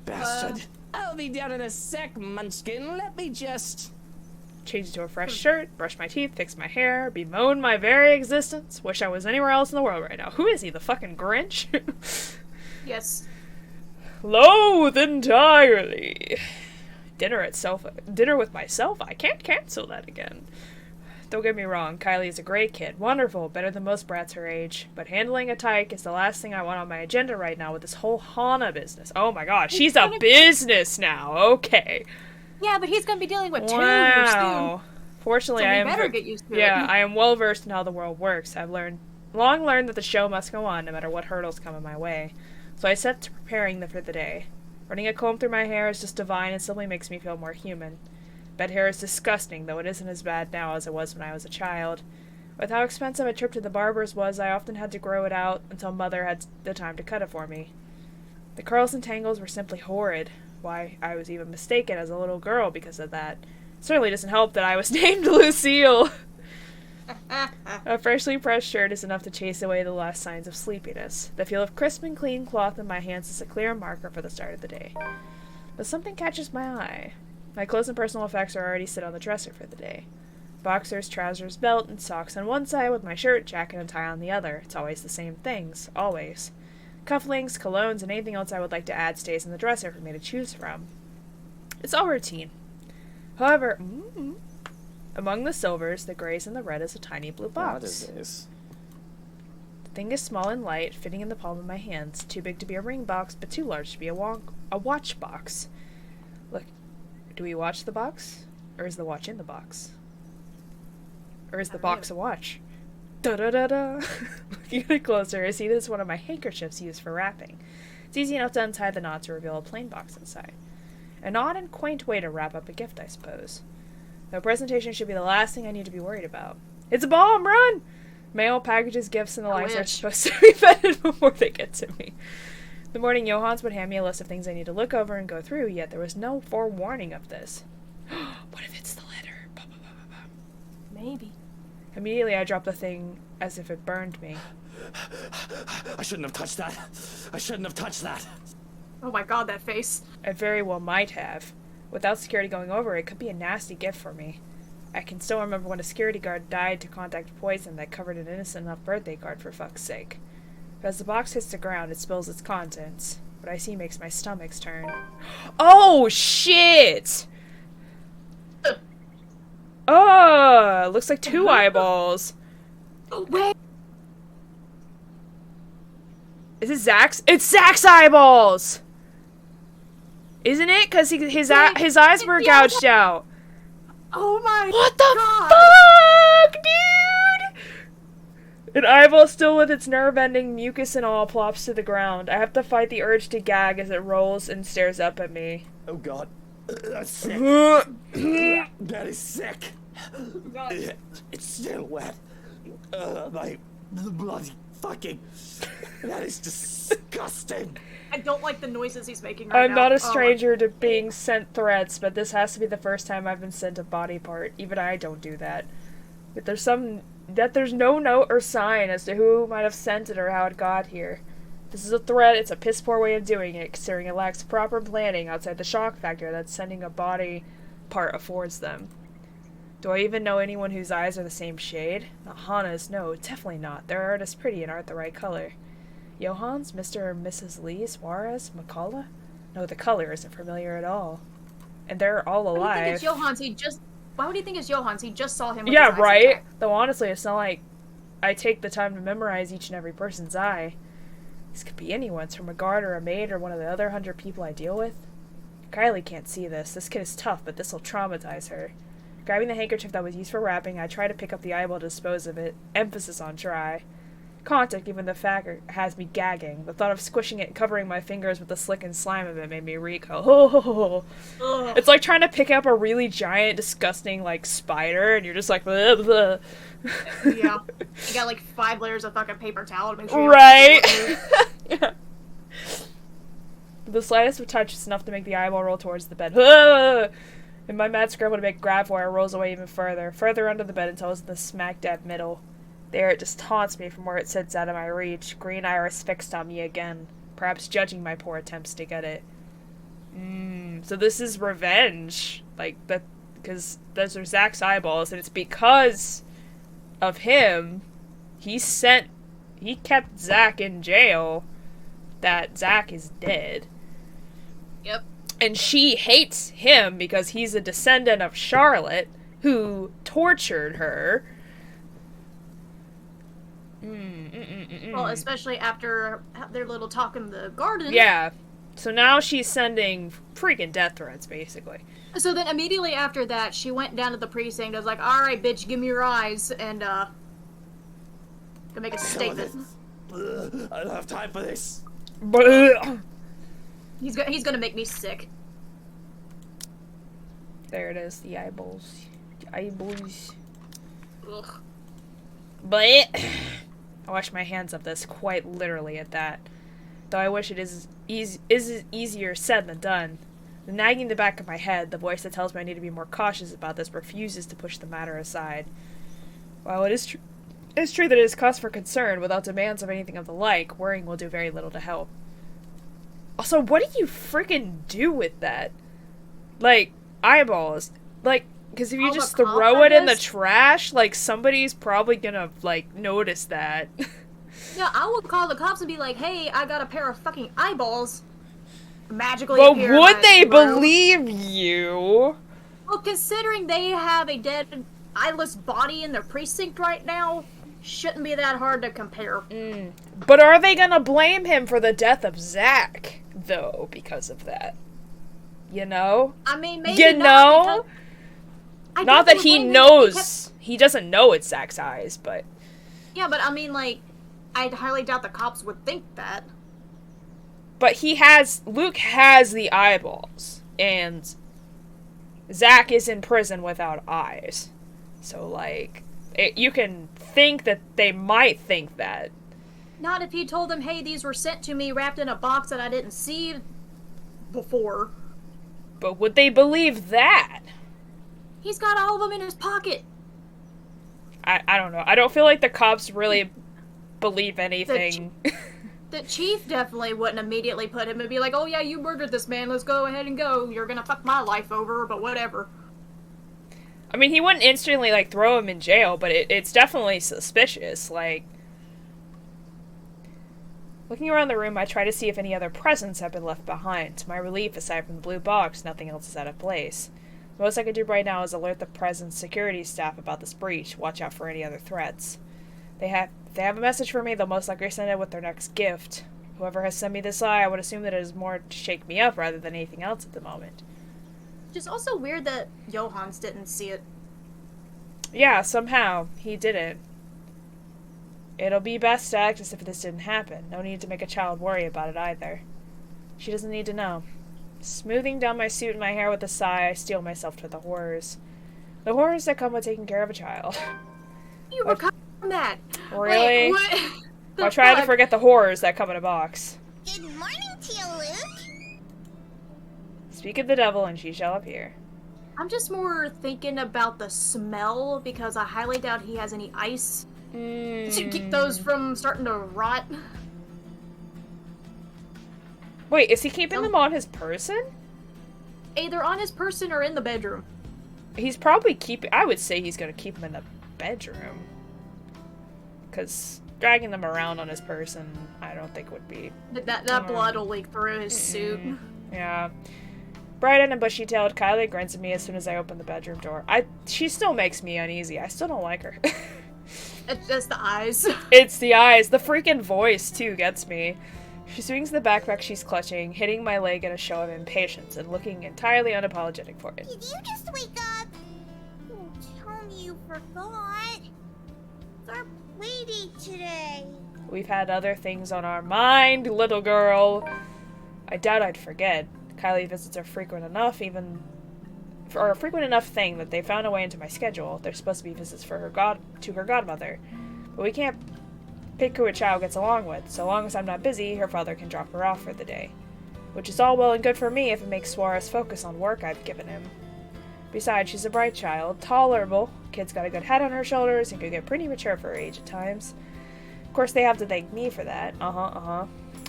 Bastard. I'll be down in a sec, Munchkin. Let me just... Change into a fresh shirt, brush my teeth, fix my hair, bemoan my very existence. Wish I was anywhere else in the world right now. Who is he, the fucking Grinch? Yes. Loathe entirely. Dinner with myself? I can't cancel that again. Don't get me wrong, Kylie is a great kid. Wonderful, better than most brats her age. But handling a tyke is the last thing I want on my agenda right now with this whole HahnAraa business. Oh my god, she's a business now. Okay. Yeah, but he's gonna be dealing with two here soon. Fortunately, So we I am better get used to it. Yeah, I am well versed in how the world works. I've long learned that the show must go on no matter what hurdles come in my way. So I set to preparing for the day. Running a comb through my hair is just divine and simply makes me feel more human. Bed hair is disgusting, though it isn't as bad now as it was when I was a child. With how expensive a trip to the barber's was, I often had to grow it out until Mother had the time to cut it for me. The curls and tangles were simply horrid. Why, I was even mistaken as a little girl because of that. It certainly doesn't help that I was named Lucille. A freshly pressed shirt is enough to chase away the last signs of sleepiness. The feel of crisp and clean cloth in my hands is a clear marker for the start of the day. But something catches my eye. My clothes and personal effects are already set on the dresser for the day. Boxers, trousers, belt, and socks on one side with my shirt, jacket, and tie on the other. It's always the same things. Always. Cufflinks, colognes, and anything else I would like to add stays in the dresser for me to choose from. It's all routine. However, among the silvers, the grays, and the red is a tiny blue box. What is this? The thing is small and light, fitting in the palm of my hands. Too big to be a ring box, but too large to be a watch box. Look, do we watch the box? Or is the watch in the box? Or is the box a watch? Da-da-da-da. Looking at it closer, I see this is one of my handkerchiefs used for wrapping. It's easy enough to untie the knot to reveal a plain box inside. An odd and quaint way to wrap up a gift, I suppose. Though presentation should be the last thing I need to be worried about. It's a bomb, run! Mail, packages, gifts, and the likes are supposed to be vetted before they get to me. The morning Johans would hand me a list of things I need to look over and go through, yet there was no forewarning of this. What if it's the letter? Maybe. Immediately I dropped the thing as if it burned me. I shouldn't have touched that. I shouldn't have touched that. Oh my god, that face. I very well might have. Without security going over, it could be a nasty gift for me. I can still remember when a security guard died to contact poison that covered an innocent enough birthday card, for fuck's sake. But as the box hits the ground, it spills its contents. What I see makes my stomachs turn. Oh, shit! Oh, looks like 2 eyeballs. Wait. Is it Zach's? It's Zach's eyeballs! Isn't it? Because his eyes were gouged out. Oh my What the fuck, dude? An eyeball still with its nerve-ending mucus and all plops to the ground. I have to fight the urge to gag as it rolls and stares up at me. Oh god. That's sick. That is sick. It's still wet. My bloody fucking... That is disgusting. I don't like the noises he's making right now. I'm not a stranger to being sent threats, but this has to be the first time I've been sent a body part. Even I don't do that. But there's no note or sign as to who might have sent it or how it got here. This is a threat. It's a piss poor way of doing it, considering it lacks proper planning outside the shock factor that sending a body part affords them. Do I even know anyone whose eyes are the same shade? Not Hana's, no, definitely not. Their art is pretty and aren't the right color. Johans, Mr. and Mrs. Lee, Suarez, McCullough? No, the color isn't familiar at all. And they're all alive. Why do you think it's Johans? Why would you think it's Johans? He just saw him with yeah, his eyes right? intact. Though honestly, it's not like I take the time to memorize each and every person's eye. This could be anyone's, from a guard or a maid or one of the other 100 people I deal with. Kylie can't see this. This kid is tough, but this will traumatize her. Grabbing the handkerchief that was used for wrapping, I try to pick up the eyeball to dispose of it. Emphasis on try. Contact, even the fact has me gagging. The thought of squishing it and covering my fingers with the slick and slime of it made me recoil. It's like trying to pick up a really giant, disgusting, like, spider, and you're just like, blah, blah. Yeah. You got like 5 layers of fucking paper towel to make sure you right? Yeah. The slightest of touch is enough to make the eyeball roll towards the bed. In my mad scramble to make grab for it, rolls away even further under the bed until it's in the smack dab middle. There, it just taunts me from where it sits out of my reach, green iris fixed on me again, perhaps judging my poor attempts to get it. So this is revenge. Like, that, because those are Zach's eyeballs, and it's because of him, he kept Zach in jail, that Zach is dead. Yep. And she hates him because he's a descendant of Charlotte, who tortured her. Well, especially after their little talk in the garden. Yeah. So now she's sending freaking death threats, basically. So then immediately after that, she went down to the precinct and was like, alright, bitch, give me your eyes, and, to make a statement. I don't have time for this. He's gonna make me sick. There it is, the eyeballs. The eyeballs. Ugh. But I wash my hands of this, quite literally at that. Though I wish it is easier said than done. The nagging in the back of my head, the voice that tells me I need to be more cautious about this, refuses to push the matter aside. While it is true that it is cause for concern, without demands of anything of the like, worrying will do very little to help. Also, what do you freaking do with that? Like, eyeballs. Like, because if you just throw it in the trash, like, somebody's probably gonna, like, notice that. Yeah, I would call the cops and be like, hey, I got a pair of fucking eyeballs. Magically But appear in would my they room. believe you? Well, considering they have a dead, eyeless body in their precinct right now, shouldn't be that hard to compare. But are they gonna blame him for the death of Zach, though, because of that? You know? I mean, maybe you know? Not that he knows. He doesn't know it's Zach's eyes, but... Yeah, but I mean, like, I highly doubt the cops would think that. But Luke has the eyeballs, and Zach is in prison without eyes. So, like, You can think that they might think that. Not if he told them, hey, these were sent to me wrapped in a box that I didn't see before. But would they believe that? He's got all of them in his pocket. I don't know. I don't feel like the cops really believe anything. The chief definitely wouldn't immediately put him and be like, oh yeah, you murdered this man, let's go ahead and go. You're gonna fuck my life over, but whatever. I mean, he wouldn't instantly, like, throw him in jail, but it's definitely suspicious, like... Looking around the room, I try to see if any other presents have been left behind. To my relief, aside from the blue box, nothing else is out of place. The most I can do right now is alert the presence security staff about this breach. Watch out for any other threats. If they have a message for me, they'll most likely send it with their next gift. Whoever has sent me this eye, I would assume that it is more to shake me up rather than anything else at the moment. It's also weird that Johans didn't see it. Yeah, somehow. He didn't. It'll be best to act as if this didn't happen. No need to make a child worry about it either. She doesn't need to know. Smoothing down my suit and my hair with a sigh, I steel myself to the horrors. The horrors that come with taking care of a child. You recovered from that! Really? Wait, I try to forget the horrors that come in a box. Good morning to you, Luke. Speak of the devil and she shall appear. I'm just more thinking about the smell, because I highly doubt he has any ice to keep those from starting to rot. Wait, is he keeping them on his person? Either on his person or in the bedroom. He's probably keeping... I would say he's going to keep them in the bedroom. Because dragging them around on his person, I don't think would be... That blood will leak through his suit. Yeah. Bright-eyed and bushy-tailed, Kylie grins at me as soon as I open the bedroom door. She still makes me uneasy. I still don't like her. It's just the eyes. It's the eyes. The freaking voice, too, gets me. She swings the backpack she's clutching, hitting my leg in a show of impatience and looking entirely unapologetic for it. Did you just wake up? Don't tell me you forgot. It's our playdate today. We've had other things on our mind, little girl. I doubt I'd forget. Kylie visits are frequent enough, or a frequent enough thing that they found a way into my schedule. There's supposed to be visits for her godmother, but we can't pick who a child gets along with. So long as I'm not busy, her father can drop her off for the day. Which is all well and good for me if it makes Suarez focus on work I've given him. Besides, she's a bright child, tolerable, kid's got a good head on her shoulders, and could get pretty mature for her age at times. Of course, they have to thank me for that.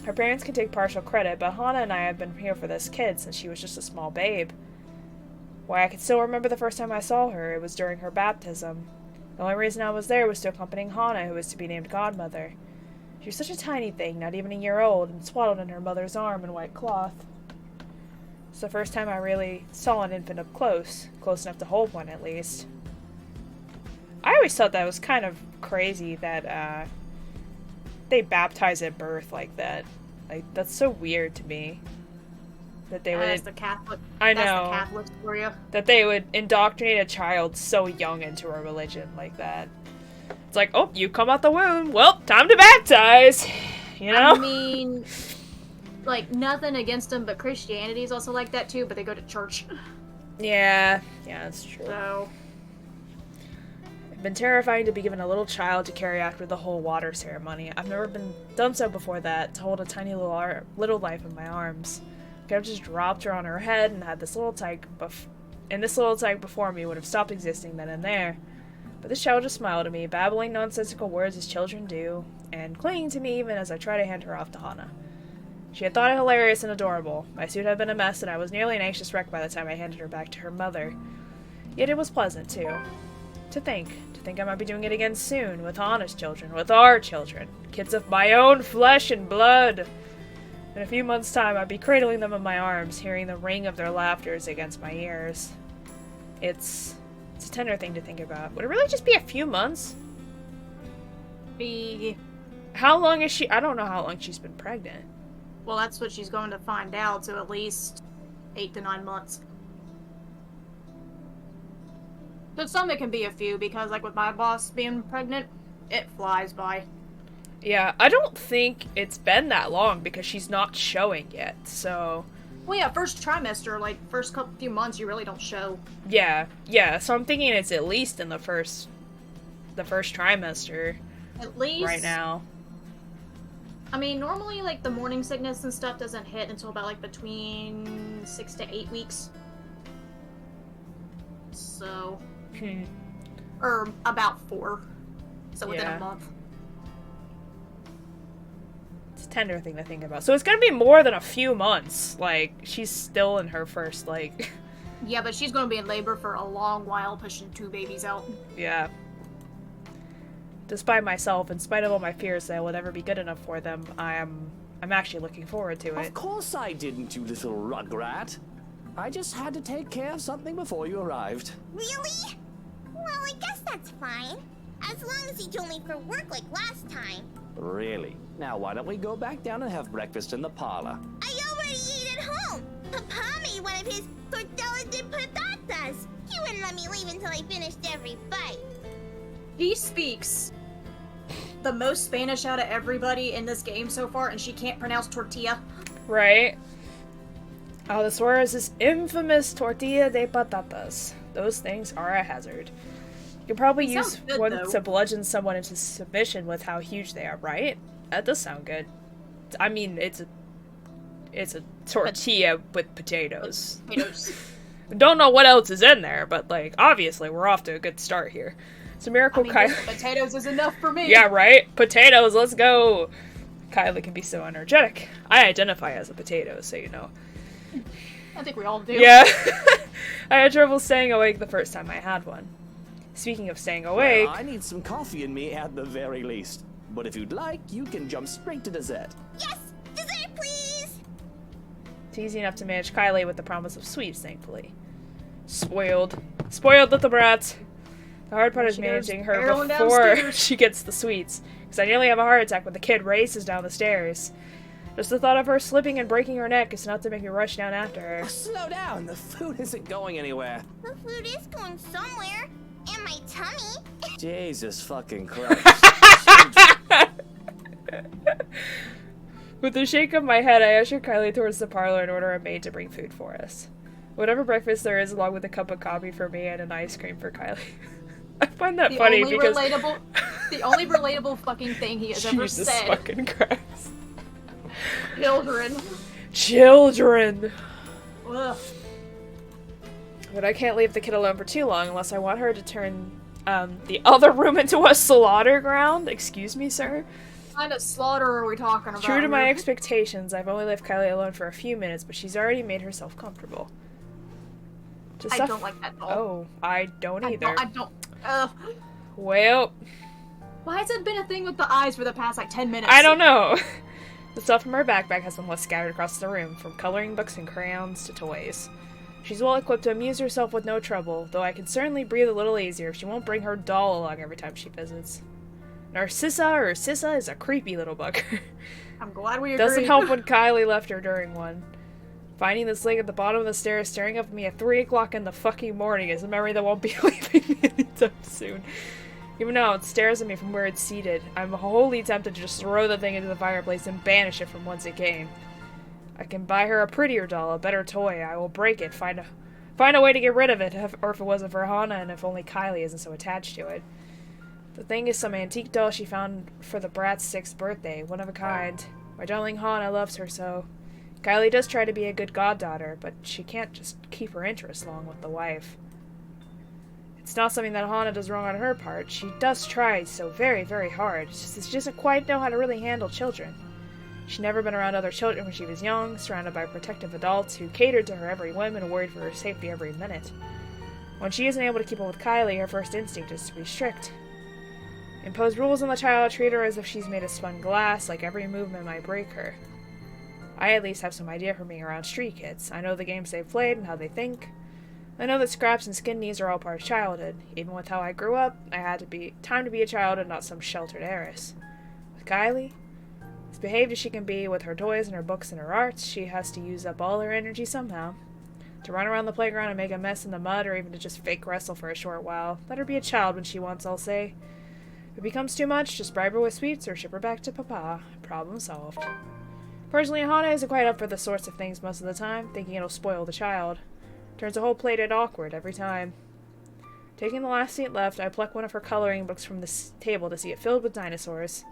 Her parents can take partial credit, but HahnAraa and I have been here for this kid since she was just a small babe. Why, I can still remember the first time I saw her. It was during her baptism. The only reason I was there was to accompany HahnAraa, who was to be named godmother. She was such a tiny thing, not even a year old, and swaddled in her mother's arm in white cloth. It's the first time I really saw an infant up close enough to hold one at least. I always thought that was kind of crazy that they baptize at birth like that. Like, that's so weird to me. That they would... That's the Catholic. I know. That's the Catholics for you. That they would indoctrinate a child so young into a religion like that. It's like, oh, you come out the womb. Well, time to baptize. You know? I mean, like, nothing against them, but Christianity is also like that too, but they go to church. Yeah, that's true. So... It's been terrifying to be given a little child to carry after the whole water ceremony. I've never been done so before that, to hold a tiny little life in my arms. I could have just dropped her on her head and had this little tyke before me would have stopped existing then and there. But this child just smiled at me, babbling nonsensical words as children do, and clinging to me even as I tried to hand her off to HahnAraa. She had thought it hilarious and adorable. My suit had been a mess, and I was nearly an anxious wreck by the time I handed her back to her mother. Yet it was pleasant, too. To think I might be doing it again soon, with HahnAraa's children, with our children, kids of my own flesh and blood. In a few months' time, I'd be cradling them in my arms, hearing the ring of their laughters against my ears. It's a tender thing to think about. Would it really just be a few months? How long is she? I don't know how long she's been pregnant. Well, that's what she's going to find out, so at least 8 to 9 months. But some it can be a few, because like with my boss being pregnant, it flies by. Yeah, I don't think it's been that long because she's not showing yet, so... Well, yeah, first trimester, like, first few months, you really don't show. Yeah, so I'm thinking it's at least in the first the first trimester. At least right now. I mean, normally, like, the morning sickness and stuff doesn't hit until about, like, between 6 to 8 weeks. So... Or about 4. So within a month. It's a tender thing to think about. So it's gonna be more than a few months. Like, she's still in her first, like... Yeah, but she's gonna be in labor for a long while, pushing 2 babies out. Yeah. Despite myself, in spite of all my fears that I will never be good enough for them, I'm actually looking forward to it. Of course I didn't, you little rugrat. I just had to take care of something before you arrived. Really? Well, I guess that's fine. As long as he told me for work like last time. Really? Now why don't we go back down and have breakfast in the parlor? I already ate at home. Papa made one of his tortillas de patatas. He wouldn't let me leave until I finished every bite. He speaks the most Spanish out of everybody in this game so far, and she can't pronounce tortilla. Right? Oh, the Suarez is infamous tortilla de patatas. Those things are a hazard. You can probably use one to bludgeon someone into submission with how huge they are, right? That does sound good. I mean, it's a tortilla with potatoes. Don't know what else is in there, but, like, obviously we're off to a good start here. So Miracle Kylie... Potatoes is enough for me! Yeah, right? Potatoes, let's go! Kylie can be so energetic. I identify as a potato, so you know. I think we all do. Yeah. I had trouble staying awake the first time I had one. Speaking of staying awake... Well, I need some coffee in me at the very least. But if you'd like, you can jump straight to dessert. Yes! Dessert, please! It's easy enough to manage Kylie with the promise of sweets, thankfully. Spoiled. Spoiled little brat. The hard part is managing her before she gets the sweets. Because I nearly have a heart attack when the kid races down the stairs. Just the thought of her slipping and breaking her neck is enough to make me rush down after her. Oh, slow down! The food isn't going anywhere. The food is going somewhere. In my tummy. Jesus fucking Christ. With a shake of my head, I usher Kylie towards the parlor and order a maid to bring food for us. Whatever breakfast there is, along with a cup of coffee for me and an ice cream for Kylie. I find that funny because... The only relatable fucking thing he has ever said. Jesus fucking Christ. Children. Children! Ugh. But I can't leave the kid alone for too long unless I want her to turn the other room into a slaughter ground. Excuse me, sir? What kind of slaughter are we talking about? True to my expectations, I've only left Kylie alone for a few minutes, but she's already made herself comfortable. I don't like that doll. Oh, I don't either. I don't. Well. Why has it been a thing with the eyes for the past, like, 10 minutes? I don't know. The stuff from her backpack has been left scattered across the room, from coloring books and crayons to toys. She's well equipped to amuse herself with no trouble, though I can certainly breathe a little easier if she won't bring her doll along every time she visits. Narcissa is a creepy little bugger. I'm glad we agree. Doesn't help when Kylie left her during one. Finding this link at the bottom of the stairs staring up at me at 3 o'clock in the fucking morning is a memory that won't be leaving me anytime soon. Even now, it stares at me from where it's seated. I'm wholly tempted to just throw the thing into the fireplace and banish it from whence it came. I can buy her a prettier doll, a better toy. I will break it, find a way to get rid of it, or if it wasn't for HahnAraa and if only Kylie isn't so attached to it. The thing is some antique doll she found for the brat's 6th birthday, one of a kind. My darling HahnAraa loves her so. Kylie does try to be a good goddaughter, but she can't just keep her interest long with the wife. It's not something that HahnAraa does wrong on her part. She does try so very, very hard. It's just that she doesn't quite know how to really handle children. She'd never been around other children when she was young, surrounded by protective adults who catered to her every whim and worried for her safety every minute. When she isn't able to keep up with Kylie, her first instinct is to be strict. Impose rules on the child, treat her as if she's made of spun glass, like every movement might break her. I at least have some idea from being around street kids. I know the games they've played and how they think. I know that scraps and skin knees are all part of childhood. Even with how I grew up, I had to be time to be a child and not some sheltered heiress. With Kylie, as behaved as she can be with her toys and her books and her arts, she has to use up all her energy somehow. To run around the playground and make a mess in the mud, or even to just fake wrestle for a short while. Let her be a child when she wants, I'll say. If it becomes too much, just bribe her with sweets or ship her back to Papa. Problem solved. Personally, HahnAraa isn't quite up for the sorts of things most of the time, thinking it'll spoil the child. Turns the whole plate at awkward every time. Taking the last seat left, I pluck one of her coloring books from the table to see it filled with dinosaurs.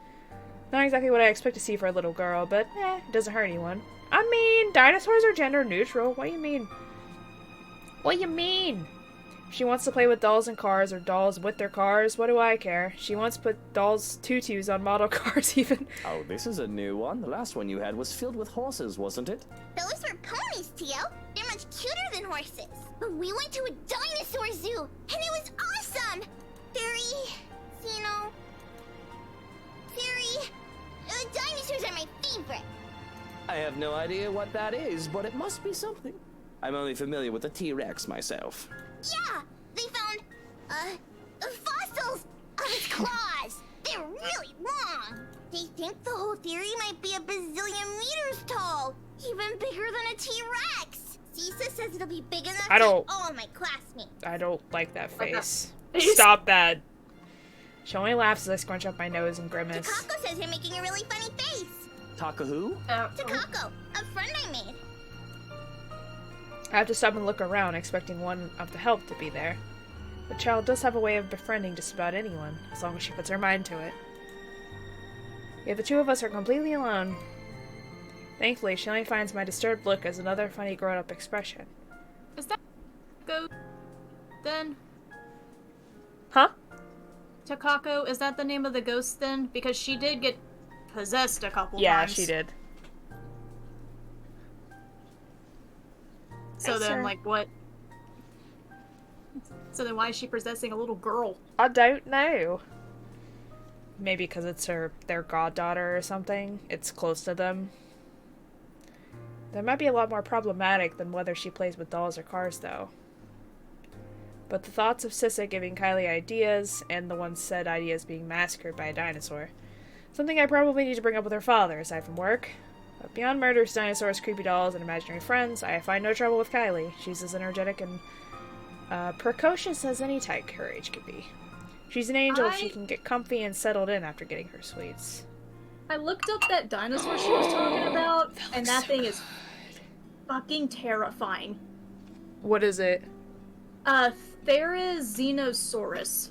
Not exactly what I expect to see for a little girl, but it doesn't hurt anyone. I mean, dinosaurs are gender neutral. What do you mean? What do you mean? If she wants to play with dolls and cars, or dolls with their cars, what do I care? She wants to put dolls' tutus on model cars even. Oh, this is a new one. The last one you had was filled with horses, wasn't it? Those were ponies, Tio. They're much cuter than horses. But we went to a dinosaur zoo, and it was awesome. Dinosaurs are my favorite. I have no idea what that is, but it must be something. I'm only familiar with the T-Rex myself. Yeah, they found, fossils of its claws. They're really long. They think the whole theory might be a bazillion meters tall, even bigger than a T-Rex. Cisa says it'll be big enough to all my classmates. I don't like that face. Stop that. She only laughs as I scrunch up my nose and grimace. Takako says you're making a really funny face. Taka who? Takako, a friend I made. I have to stop and look around, expecting one of the help to be there. The child does have a way of befriending just about anyone, as long as she puts her mind to it. Yet the two of us are completely alone. Thankfully, she only finds my disturbed look as another funny grown-up expression. Is that ghost then? Huh? Takako, is that the name of the ghost then? Because she did get possessed a couple times. Yeah, she did. So then, like, what? So then why is she possessing a little girl? I don't know. Maybe because it's their goddaughter or something. It's close to them. That might be a lot more problematic than whether she plays with dolls or cars, though. But the thoughts of Sissa giving Kylie ideas, and the once said ideas being massacred by a dinosaur. Something I probably need to bring up with her father, aside from work. But beyond murders, dinosaurs, creepy dolls, and imaginary friends, I find no trouble with Kylie. She's as energetic and precocious as any tyke her age could be. She's an angel if she can get comfy and settled in after getting her sweets. I looked up that dinosaur she was talking about, and that thing is fucking terrifying. What is it? Therizinosaurus.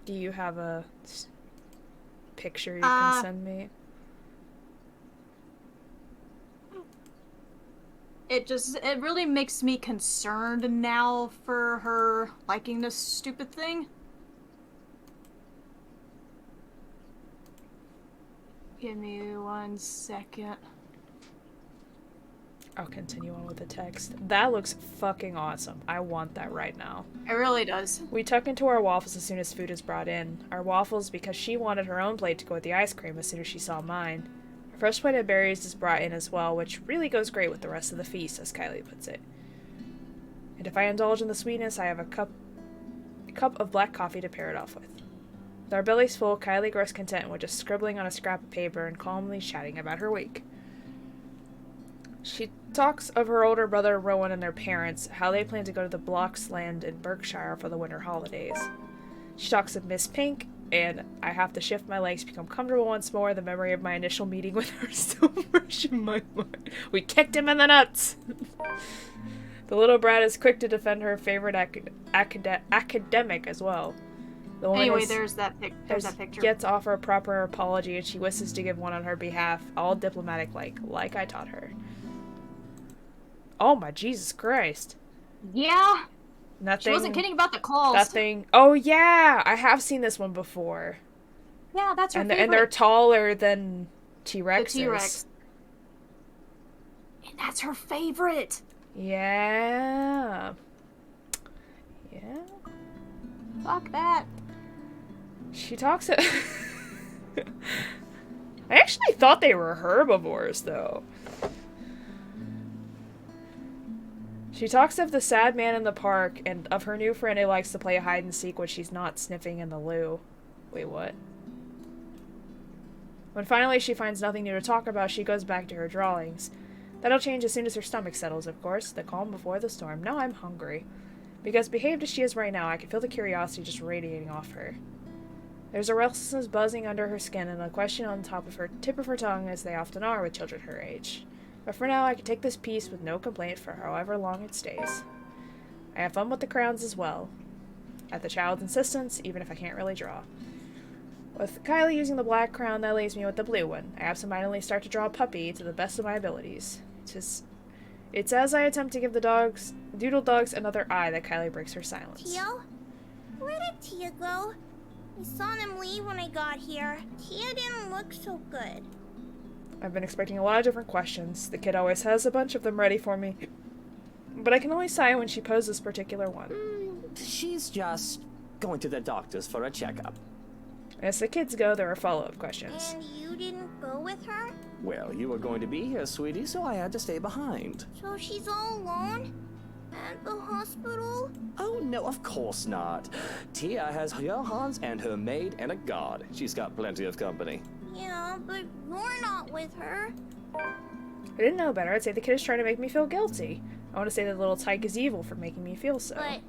Do you have a picture you can send me? It really makes me concerned now for her liking this stupid thing. Give me 1 second. I'll continue on with the text. That looks fucking awesome. I want that right now. It really does. We tuck into our waffles as soon as food is brought in. Our waffles because she wanted her own plate to go with the ice cream as soon as she saw mine. Her fresh plate of berries is brought in as well, which really goes great with the rest of the feast, as Kylie puts it. And if I indulge in the sweetness, I have a cup of black coffee to pair it off with. With our bellies full, Kylie grows content with just scribbling on a scrap of paper and calmly chatting about her week. She talks of her older brother Rowan and their parents, how they plan to go to the Blocks land in Berkshire for the winter holidays. She talks of Miss Pink, and I have to shift my legs to become comfortable once more. The memory of my initial meeting with her is still fresh in my mind. We kicked him in the nuts! The little brat is quick to defend her favorite academic as well. The woman anyway, there's that picture. Yet to offer a proper apology, and she wishes to give one on her behalf, all diplomatic like I taught her. Oh my Jesus Christ. Yeah. That she wasn't kidding about the claws. That thing. Oh yeah, I have seen this one before. Yeah, that's her favorite. And they're taller than T-Rexes. The T-Rex. And that's her favorite. Yeah. Yeah. Fuck that. She talks I actually thought they were herbivores, though. She talks of the sad man in the park and of her new friend who likes to play hide and seek when she's not sniffing in the loo. Wait, what? When finally she finds nothing new to talk about, she goes back to her drawings. That'll change as soon as her stomach settles, of course. The calm before the storm. Now I'm hungry. Because behaved as she is right now, I can feel the curiosity just radiating off her. There's a restlessness buzzing under her skin and a question on the tip of her tongue, as they often are with children her age. But for now, I can take this piece with no complaint for however long it stays. I have fun with the crowns as well. At the child's insistence, even if I can't really draw. With Kylie using the black crown, that leaves me with the blue one. I absentmindedly start to draw a puppy to the best of my abilities. It's as I attempt to give the doodle dogs another eye that Kylie breaks her silence. Tio? Where did Tia go? I saw them leave when I got here. Tia didn't look so good. I've been expecting a lot of different questions. The kid always has a bunch of them ready for me. But I can only sigh when she poses this particular one. She's just going to the doctor's for a checkup. As the kids go, there are follow-up questions. And you didn't go with her? Well, you were going to be here, sweetie, so I had to stay behind. So she's all alone? At the hospital? Oh, no, of course not. Tia has Johans and her maid and a guard. She's got plenty of company. Yeah, but you're not with her. If I didn't know better, I'd say the kid is trying to make me feel guilty. I want to say that little tyke is evil for making me feel so. But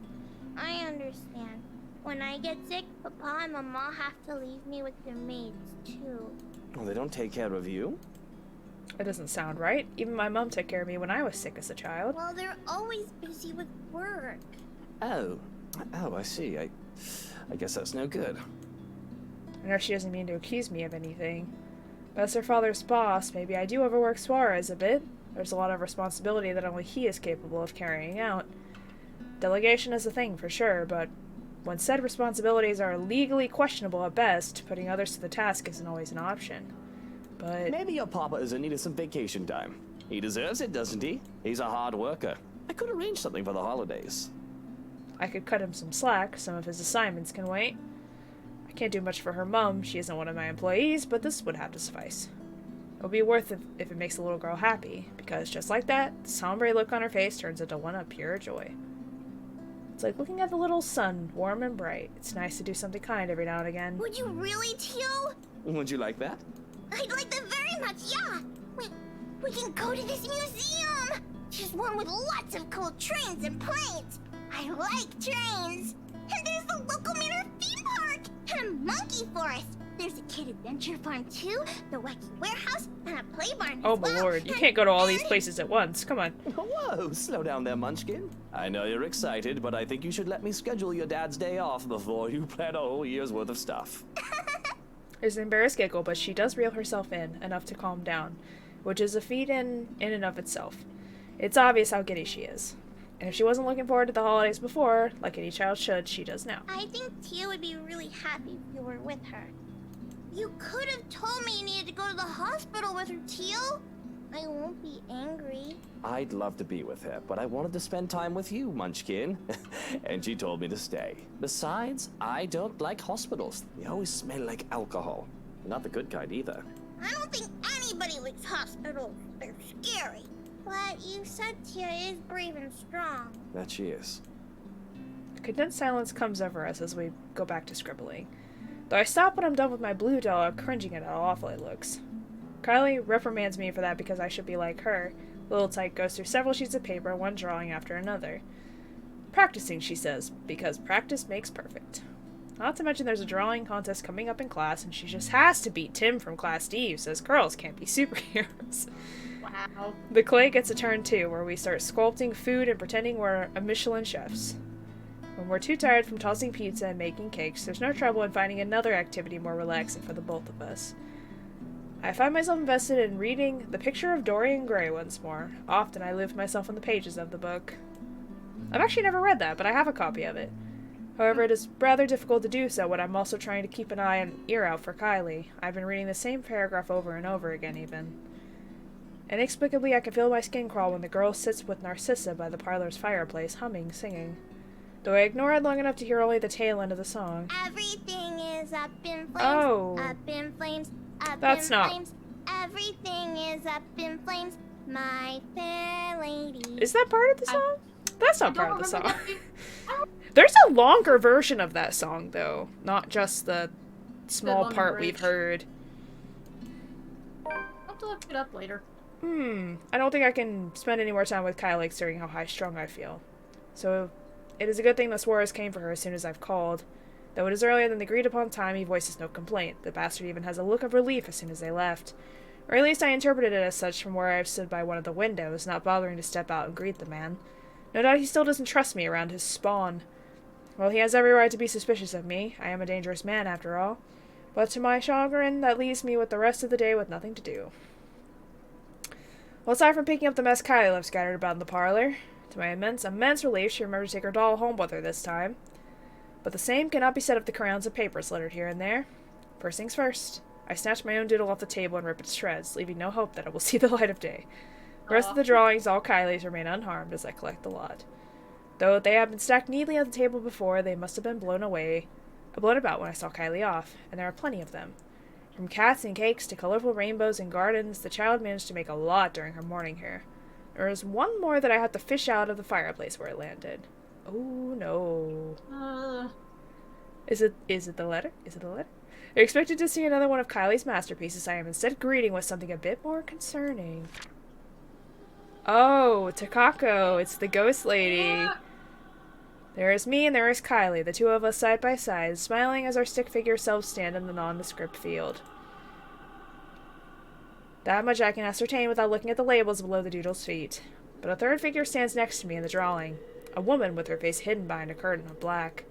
I understand. When I get sick, Papa and Mama have to leave me with their maids, too. Well, they don't take care of you? That doesn't sound right. Even my mom took care of me when I was sick as a child. Well, they're always busy with work. Oh, I see. I guess that's no good. I know she doesn't mean to accuse me of anything. But as her father's boss, maybe I do overwork Suarez a bit. There's a lot of responsibility that only he is capable of carrying out. Delegation is a thing for sure, but when said responsibilities are legally questionable at best, putting others to the task isn't always an option. But maybe your papa is in need of some vacation time. He deserves it, doesn't he? He's a hard worker. I could arrange something for the holidays. I could cut him some slack. Some of his assignments can wait. I can't do much for her mom. She isn't one of my employees, but this would have to suffice. It'll be worth it if it makes the little girl happy, because just like that, the somber look on her face turns into one of pure joy. It's like looking at the little sun, warm and bright. It's nice to do something kind every now and again. Would you really, Tio? Would you like that? I'd like that very much, yeah! We can go to this museum! There's one with lots of cool trains and planes! I like trains! And there's the local manor theme park! And a monkey forest! There's a kid adventure farm too, the wacky warehouse, and a play barn Oh my lord, you can't go to all these places at once, come on. Whoa, slow down there, Munchkin. I know you're excited, but I think you should let me schedule your dad's day off before you plan a whole year's worth of stuff. There's an embarrassed giggle, but she does reel herself in, enough to calm down, which is a feat in and of itself. It's obvious how giddy she is. And if she wasn't looking forward to the holidays before, like any child should, she does now. I think Tia would be really happy if you were with her. You could have told me you needed to go to the hospital with her, Tio. I won't be angry. I'd love to be with her, but I wanted to spend time with you, Munchkin. And she told me to stay. Besides, I don't like hospitals. They always smell like alcohol. Not the good kind either. I don't think anybody likes hospitals. They're scary. But you said Tia is brave and strong. That she is. A condensed silence comes over us as we go back to scribbling. Though I stop when I'm done with my blue dog, cringing at how awful it looks. Kylie reprimands me for that because I should be like her. Little Tyke goes through several sheets of paper, one drawing after another. Practicing, she says, because practice makes perfect. Not to mention there's a drawing contest coming up in class, and she just has to beat Tim from Class D, who says girls can't be superheroes. Wow. The clay gets a turn too, where we start sculpting food and pretending we're a Michelin chefs. When we're too tired from tossing pizza and making cakes, there's no trouble in finding another activity more relaxing for the both of us. I find myself invested in reading The Picture of Dorian Gray once more. Often I live myself in the pages of the book. I've actually never read that, but I have a copy of it. However, it is rather difficult to do so when I'm also trying to keep an eye and ear out for Kylie. I've been reading the same paragraph over and over again, even. Inexplicably, I can feel my skin crawl when the girl sits with Narcissa by the parlor's fireplace, humming, singing. Though I ignore it long enough to hear only the tail end of the song. Everything is up in flames. Oh. Up in flames. Up That's in not... flames. Everything is up in flames. My fair lady. Is that part of the song? That's not part of the song. That. There's a longer version of that song, though. Not just the small part we've heard. I'll have to look it up later. I don't think I can spend any more time with Kylie considering how high-strung I feel. So, it is a good thing the Suarez came for her as soon as I've called. Though it is earlier than the agreed-upon time, he voices no complaint. The bastard even has a look of relief as soon as they left. Or at least I interpreted it as such from where I've stood by one of the windows, not bothering to step out and greet the man. No doubt he still doesn't trust me around his spawn. Well, he has every right to be suspicious of me. I am a dangerous man, after all. But to my chagrin, that leaves me with the rest of the day with nothing to do. Well, aside from picking up the mess Kylie left scattered about in the parlor, to my immense relief, she remembered to take her doll home with her this time. But the same cannot be said of the crayons and papers littered here and there. First things first. I snatched my own doodle off the table and rip it to shreds, leaving no hope that it will see the light of day. The rest of the drawings, all Kylie's, remain unharmed as I collect the lot. Though they have been stacked neatly on the table before, they must have been blown about when I saw Kylie off, and there are plenty of them. From cats and cakes to colorful rainbows and gardens, the child managed to make a lot during her morning here. There is one more that I had to fish out of the fireplace where it landed. Oh no. Is it the letter? Is it the letter? I expected to see another one of Kylie's masterpieces. I am instead greeting with something a bit more concerning. Oh, Takako, it's the ghost lady. There is me and there is Kylie, the two of us side by side, smiling as our stick figure selves stand in the nondescript field. That much I can ascertain without looking at the labels below the doodle's feet. But a third figure stands next to me in the drawing, a woman with her face hidden behind a curtain of black.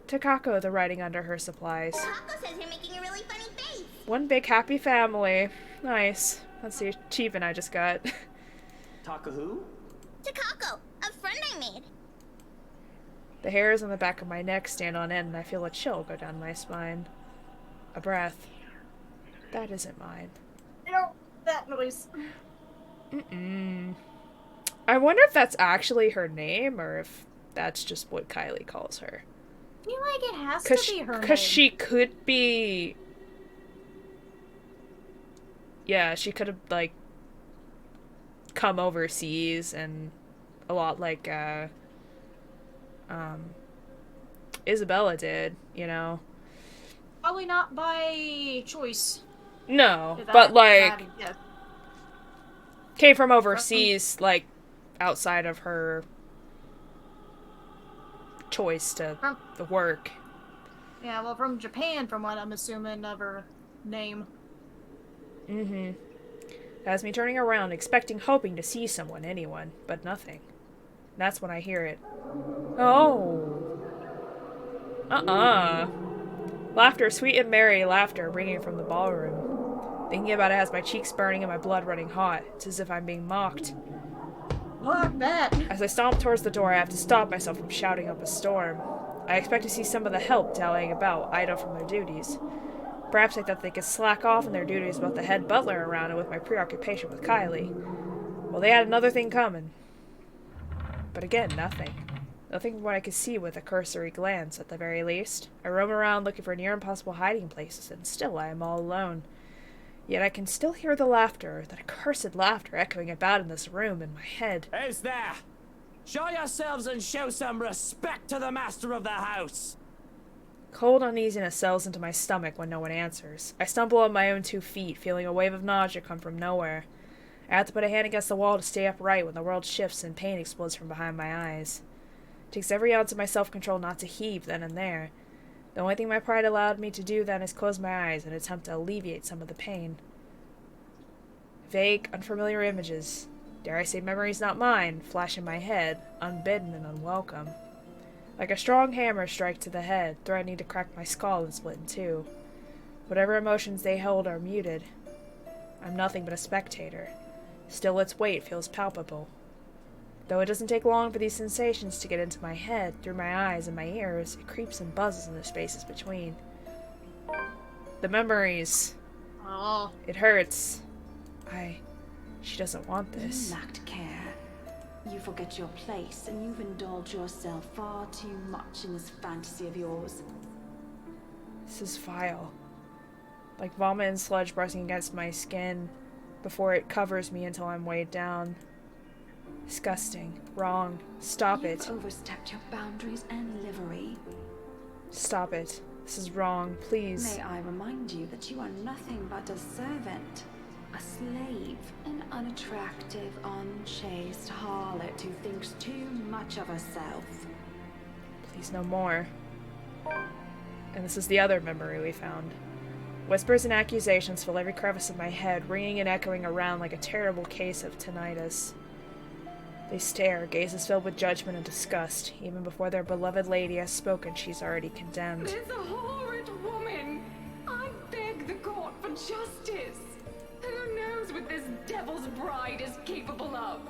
Takako, the writing under her supplies. Takako says you're making a really funny face. One big happy family. Nice. That's the achievement I just got. Taka who? Takako, a friend I made. The hairs on the back of my neck stand on end and I feel a chill go down my spine. A breath. That isn't mine. No, that noise. I wonder if that's actually her name or if that's just what Kylie calls her. I feel like it has to be her name. Because she could be... Yeah, she could have, like, come overseas and a lot like, Isabella did, you know? Probably not by choice. No, but, like, came from overseas, like, outside of her choice to the work. Yeah, well, from Japan, from what I'm assuming of her name. That's me turning around, hoping to see someone, anyone, but nothing. That's when I hear it. Oh. Laughter, sweet and merry laughter, ringing from the ballroom. Thinking about it has my cheeks burning and my blood running hot. It's as if I'm being mocked. Fuck that. As I stomp towards the door, I have to stop myself from shouting up a storm. I expect to see some of the help dallying about, idle from their duties. Perhaps I thought they could slack off in their duties about the head butler around and with my preoccupation with Kylie. Well, they had another thing coming. But again, nothing. Nothing from what I could see with a cursory glance, at the very least. I roam around looking for near impossible hiding places, and still I am all alone. Yet I can still hear the laughter, that accursed laughter echoing about in this room in my head. Who's there? Show yourselves and show some respect to the master of the house! Cold uneasiness settles into my stomach when no one answers. I stumble on my own 2 feet, feeling a wave of nausea come from nowhere. I have to put a hand against the wall to stay upright when the world shifts and pain explodes from behind my eyes. It takes every ounce of my self-control not to heave then and there. The only thing my pride allowed me to do then is close my eyes and attempt to alleviate some of the pain. Vague, unfamiliar images, dare I say memories not mine, flash in my head, unbidden and unwelcome. Like a strong hammer strike to the head, threatening to crack my skull and split in two. Whatever emotions they hold are muted. I'm nothing but a spectator. Still its weight feels palpable. Though it doesn't take long for these sensations to get into my head, through my eyes and my ears, it creeps and buzzes in the spaces between. The memories. Oh. It hurts. She doesn't want this. You lacked care. You forget your place, and you've indulged yourself far too much in this fantasy of yours. This is vile. Like vomit and sludge brushing against my skin before it covers me until I'm weighed down. Disgusting. Wrong. Stop it. You've overstepped your boundaries and livery. Stop it. This is wrong. Please. May I remind you that you are nothing but a servant, a slave, an unattractive, unchaste harlot who thinks too much of herself. Please, no more. And this is the other memory we found. Whispers and accusations fill every crevice of my head, ringing and echoing around like a terrible case of tinnitus. They stare, gazes filled with judgment and disgust. Even before their beloved lady has spoken, she's already condemned. This horrid woman! I beg the court for justice! Who knows what this devil's bride is capable of?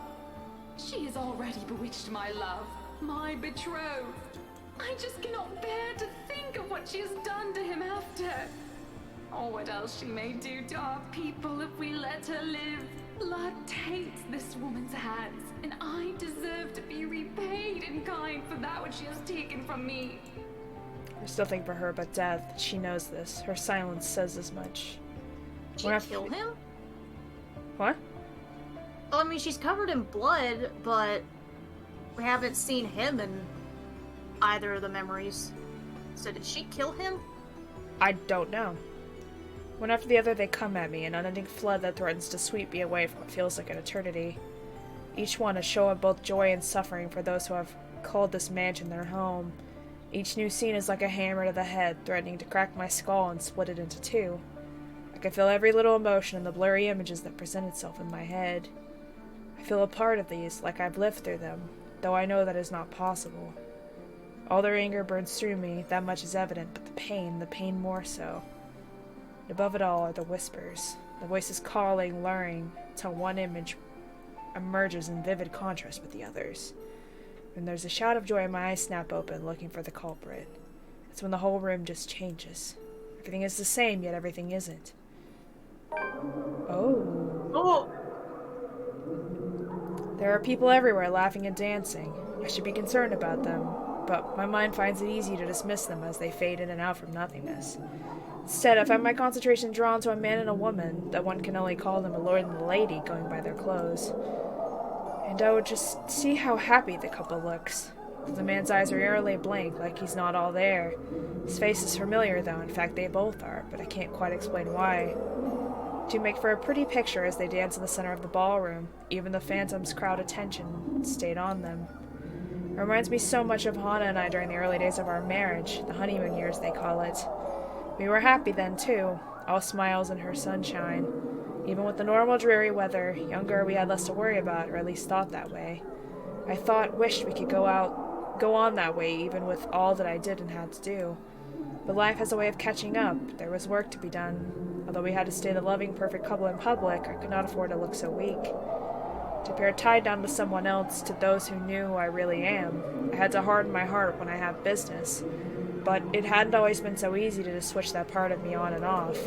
She has already bewitched my love, my betrothed. I just cannot bear to think of what she has done to him after. Or what else she may do to our people if we let her live. Blood taints this woman's hands, and I deserve to be repaid in kind for that which she has taken from me. There's nothing for her but death. She knows this. Her silence says as much. She killed him? What? Well, I mean, she's covered in blood, but we haven't seen him in either of the memories. So did she kill him? I don't know. One after the other they come at me, an unending flood that threatens to sweep me away from what feels like an eternity. Each one a show of both joy and suffering for those who have called this mansion their home. Each new scene is like a hammer to the head, threatening to crack my skull and split it into two. I can feel every little emotion in the blurry images that present itself in my head. I feel a part of these, like I've lived through them, though I know that is not possible. All their anger burns through me, that much is evident, but the pain more so. And above it all are the whispers, the voices calling, luring, till one image emerges in vivid contrast with the others. When there's a shout of joy, my eyes snap open, looking for the culprit. It's when the whole room just changes. Everything is the same, yet everything isn't. Oh. There are people everywhere laughing and dancing. I should be concerned about them, but my mind finds it easy to dismiss them as they fade in and out from nothingness. Instead, I find my concentration drawn to a man and a woman, that one can only call them a lord and a lady, going by their clothes. And I would just see how happy the couple looks. The man's eyes are eerily blank, like he's not all there. His face is familiar, though. In fact, they both are, but I can't quite explain why. To make for a pretty picture as they dance in the center of the ballroom. Even the phantoms' crowd attention stayed on them. It reminds me so much of HahnAraa and I during the early days of our marriage, the honeymoon years they call it. We were happy then, too, all smiles in her sunshine. Even with the normal dreary weather, younger we had less to worry about, or at least thought that way. I wished we could go on that way, even with all that I did and had to do. But life has a way of catching up. There was work to be done. Although we had to stay the loving, perfect couple in public, I could not afford to look so weak. To appear tied down to someone else, to those who knew who I really am, I had to harden my heart when I have business. But it hadn't always been so easy to just switch that part of me on and off.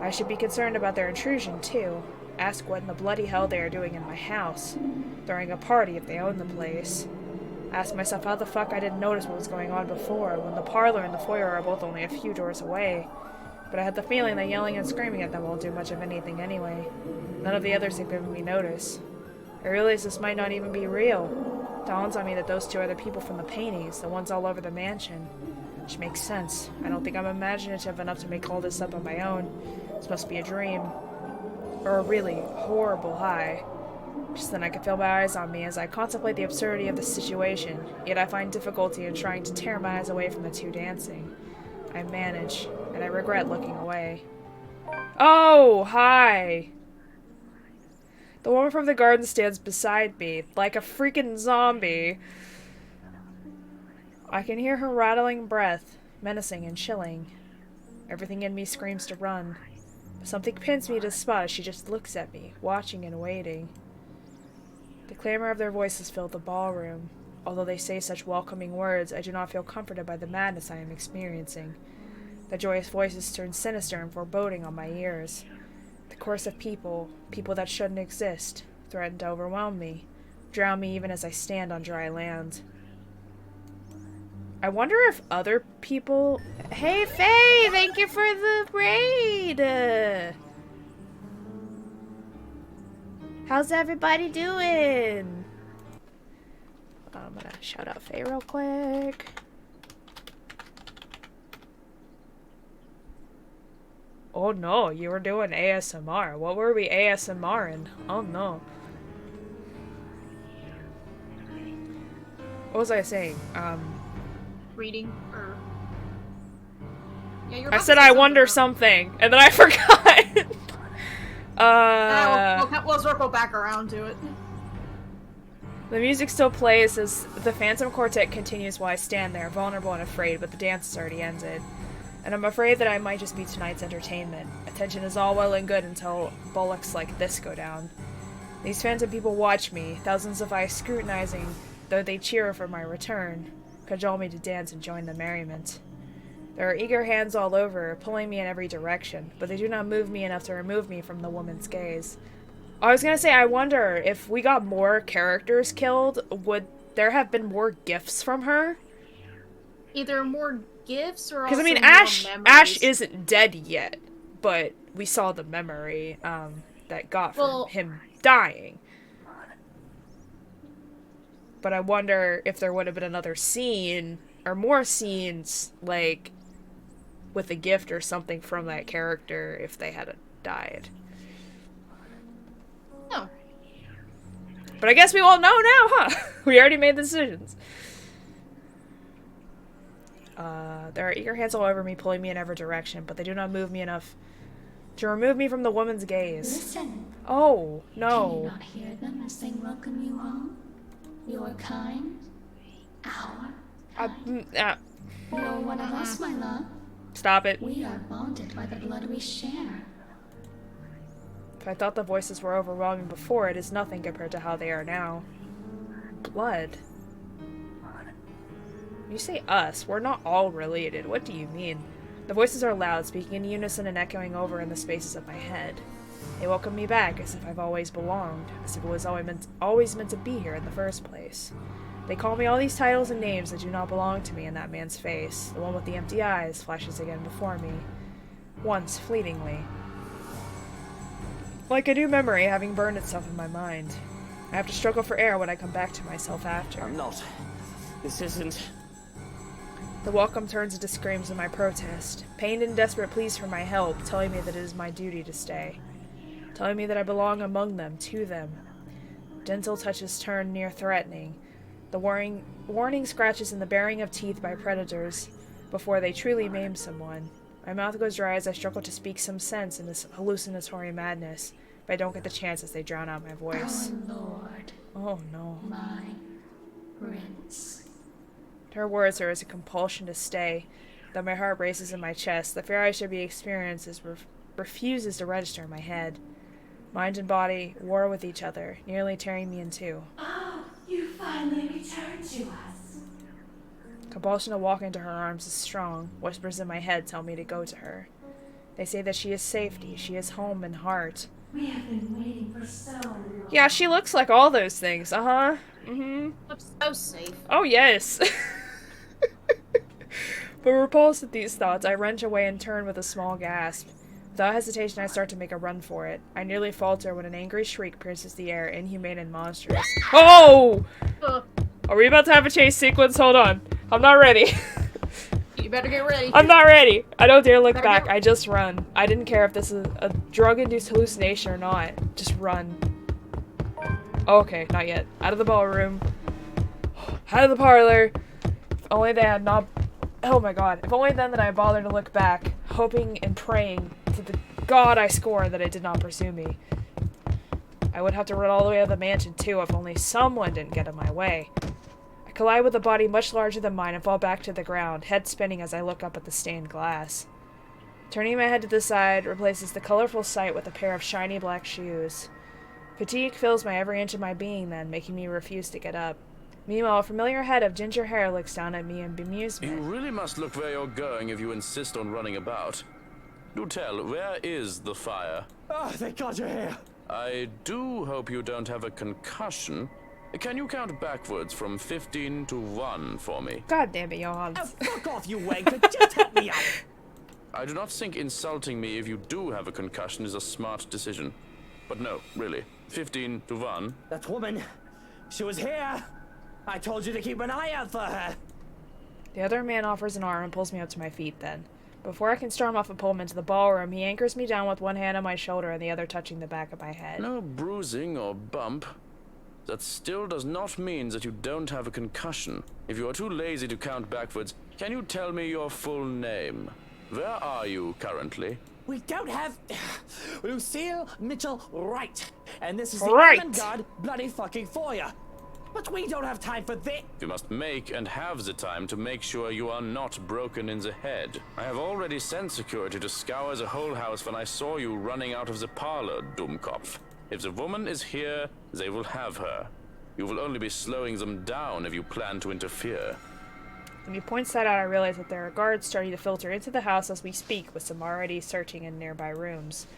I should be concerned about their intrusion, too. Ask what in the bloody hell they are doing in my house. Throwing a party if they own the place. Ask myself how the fuck I didn't notice what was going on before, when the parlor and the foyer are both only a few doors away. But I had the feeling that yelling and screaming at them won't do much of anything anyway. None of the others have given me notice. I realize this might not even be real. It dawns on me that those two are the people from the paintings, the ones all over the mansion. Which makes sense. I don't think I'm imaginative enough to make all this up on my own. This must be a dream. Or a really horrible high. Just then I can feel my eyes on me as I contemplate the absurdity of the situation, yet I find difficulty in trying to tear my eyes away from the two dancing. I manage, and I regret looking away. Oh, hi! The woman from the garden stands beside me, like a freaking zombie. I can hear her rattling breath, menacing and chilling. Everything in me screams to run. But something pins me to the spot as she just looks at me, watching and waiting. The clamor of their voices fill the ballroom. Although they say such welcoming words, I do not feel comforted by the madness I am experiencing. The joyous voices turn sinister and foreboding on my ears. The chorus of people that shouldn't exist, threaten to overwhelm me, drown me even as I stand on dry land. I wonder if other people... Hey, Faye! Thank you for the raid! How's everybody doing? I'm gonna shout out Faye real quick. Oh no, you were doing ASMR. What were we ASMRing? Oh no. What was I saying? Reading or Yeah, you're I about said to say I wonder something, and then I forgot. We'll circle back around to it. The music still plays as the Phantom Quartet continues while I stand there, vulnerable and afraid, but the dance has already ended. And I'm afraid that I might just be tonight's entertainment. Attention is all well and good until bullocks like this go down. These phantom people watch me, thousands of eyes scrutinizing, though they cheer for my return, cajole me to dance and join the merriment. There are eager hands all over, pulling me in every direction, but they do not move me enough to remove me from the woman's gaze. I was gonna say, I wonder if we got more characters killed, would there have been more gifts from her? Either more gifts or also Because, I mean, more Ash isn't dead yet, but we saw the memory that got from him dying. But I wonder if there would have been another scene, or more scenes, like, with a gift or something from that character if they had died. No. But I guess we won't know now, huh? We already made the decisions. There are eager hands all over me, pulling me in every direction, but they do not move me enough to remove me from the woman's gaze. Listen. Oh, no. Can you not hear them as they welcome you home? Your kind, our kind. You're one of us, my love. Stop it. We are bonded by the blood we share. If I thought the voices were overwhelming before, it is nothing compared to how they are now. Blood. You say us, we're not all related. What do you mean? The voices are loud, speaking in unison and echoing over in the spaces of my head. They welcome me back, as if I've always belonged, as if it was always meant to be here in the first place. They call me all these titles and names that do not belong to me in that man's face. The one with the empty eyes flashes again before me. Once, fleetingly. Like a new memory having burned itself in my mind. I have to struggle for air when I come back to myself after. I'm not. This isn't... The welcome turns into screams of my protest. Pained and desperate pleas for my help, telling me that it is my duty to stay. Telling me that I belong among them, to them. Gentle touches turn near threatening. The warning scratches and the baring of teeth by predators before they truly maim someone. My mouth goes dry as I struggle to speak some sense in this hallucinatory madness, but I don't get the chance as they drown out my voice. Our Lord. Oh no. My Prince. Her words are as a compulsion to stay, though my heart races in my chest. The fear I should be experiencing refuses to register in my head. Mind and body war with each other, nearly tearing me in two. Oh, you finally returned to us. Compulsion to walk into her arms is strong. Whispers in my head tell me to go to her. They say that she is safety, she is home and heart. We have been waiting for so long. Yeah, she looks like all those things, uh-huh. Mm-hmm. Looks so safe. Oh, yes. But repulsed at these thoughts, I wrench away and turn with a small gasp. Without hesitation, I start to make a run for it. I nearly falter when an angry shriek pierces the air, inhumane and monstrous. Oh! Are we about to have a chase sequence? Hold on. I'm not ready. You better get ready. I'm not ready. I don't dare look Better back. I just run. I didn't care if this is a drug-induced hallucination or not. Just run. Oh, okay, not yet. Out of the ballroom. Out of the parlor. If only they had not... Oh my god. If only then that I bothered to look back, hoping and praying to the god I scorn that it did not pursue me. I would have to run all the way to the mansion too if only someone didn't get in my way. I collide with a body much larger than mine and fall back to the ground, head spinning as I look up at the stained glass. Turning my head to the side replaces the colorful sight with a pair of shiny black shoes. Fatigue fills my every inch of my being then, making me refuse to get up. Meanwhile, a familiar head of ginger hair looks down at me in bemusement. You really must look where you're going if you insist on running about. Do tell, where is the fire? Oh, thank God you're here. I do hope you don't have a concussion. Can you count backwards from 15 to 1 for me? God damn it, Johannes. Oh, fuck off, you wanker. Just help me out. I do not think insulting me if you do have a concussion is a smart decision. But no, really. 15 to 1. That woman, she was here. I told you to keep an eye out for her. The other man offers an arm and pulls me up to my feet then. Before I can storm off and pull him into the ballroom, he anchors me down with one hand on my shoulder and the other touching the back of my head. No bruising or bump. That still does not mean that you don't have a concussion. If you are too lazy to count backwards, can you tell me your full name? where are you currently? We don't have Lucille Mitchell Wright, and this is the Right. avant-garde bloody fucking foyer. But we don't have time for this. You must make and have the time to make sure you are not broken in the head. I have already sent security to scour the whole house when I saw you running out of the parlor, Dummkopf. If the woman is here, they will have her. You will only be slowing them down if you plan to interfere. When he points that out, I realize that there are guards starting to filter into the house as we speak, with some already searching in nearby rooms.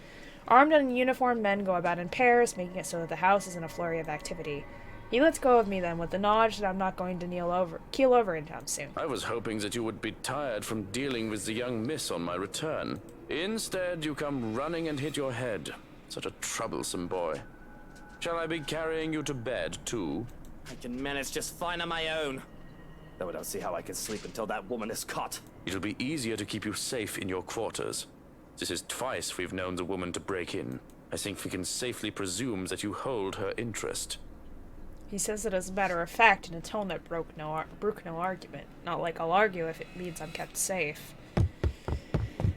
Armed and uniformed men go about in pairs, making it so that the house is in a flurry of activity. He lets go of me then with the knowledge that I'm not going to keel over anytime soon. I was hoping that you would be tired from dealing with the young miss on my return. Instead, you come running and hit your head. Such a troublesome boy. Shall I be carrying you to bed, too? I can manage just fine on my own. Though I don't see how I can sleep until that woman is caught. It'll be easier to keep you safe in your quarters. This is twice we've known the woman to break in. I think we can safely presume that you hold her interest. He says it as a matter of fact in a tone that broke no argument. Not like I'll argue if it means I'm kept safe.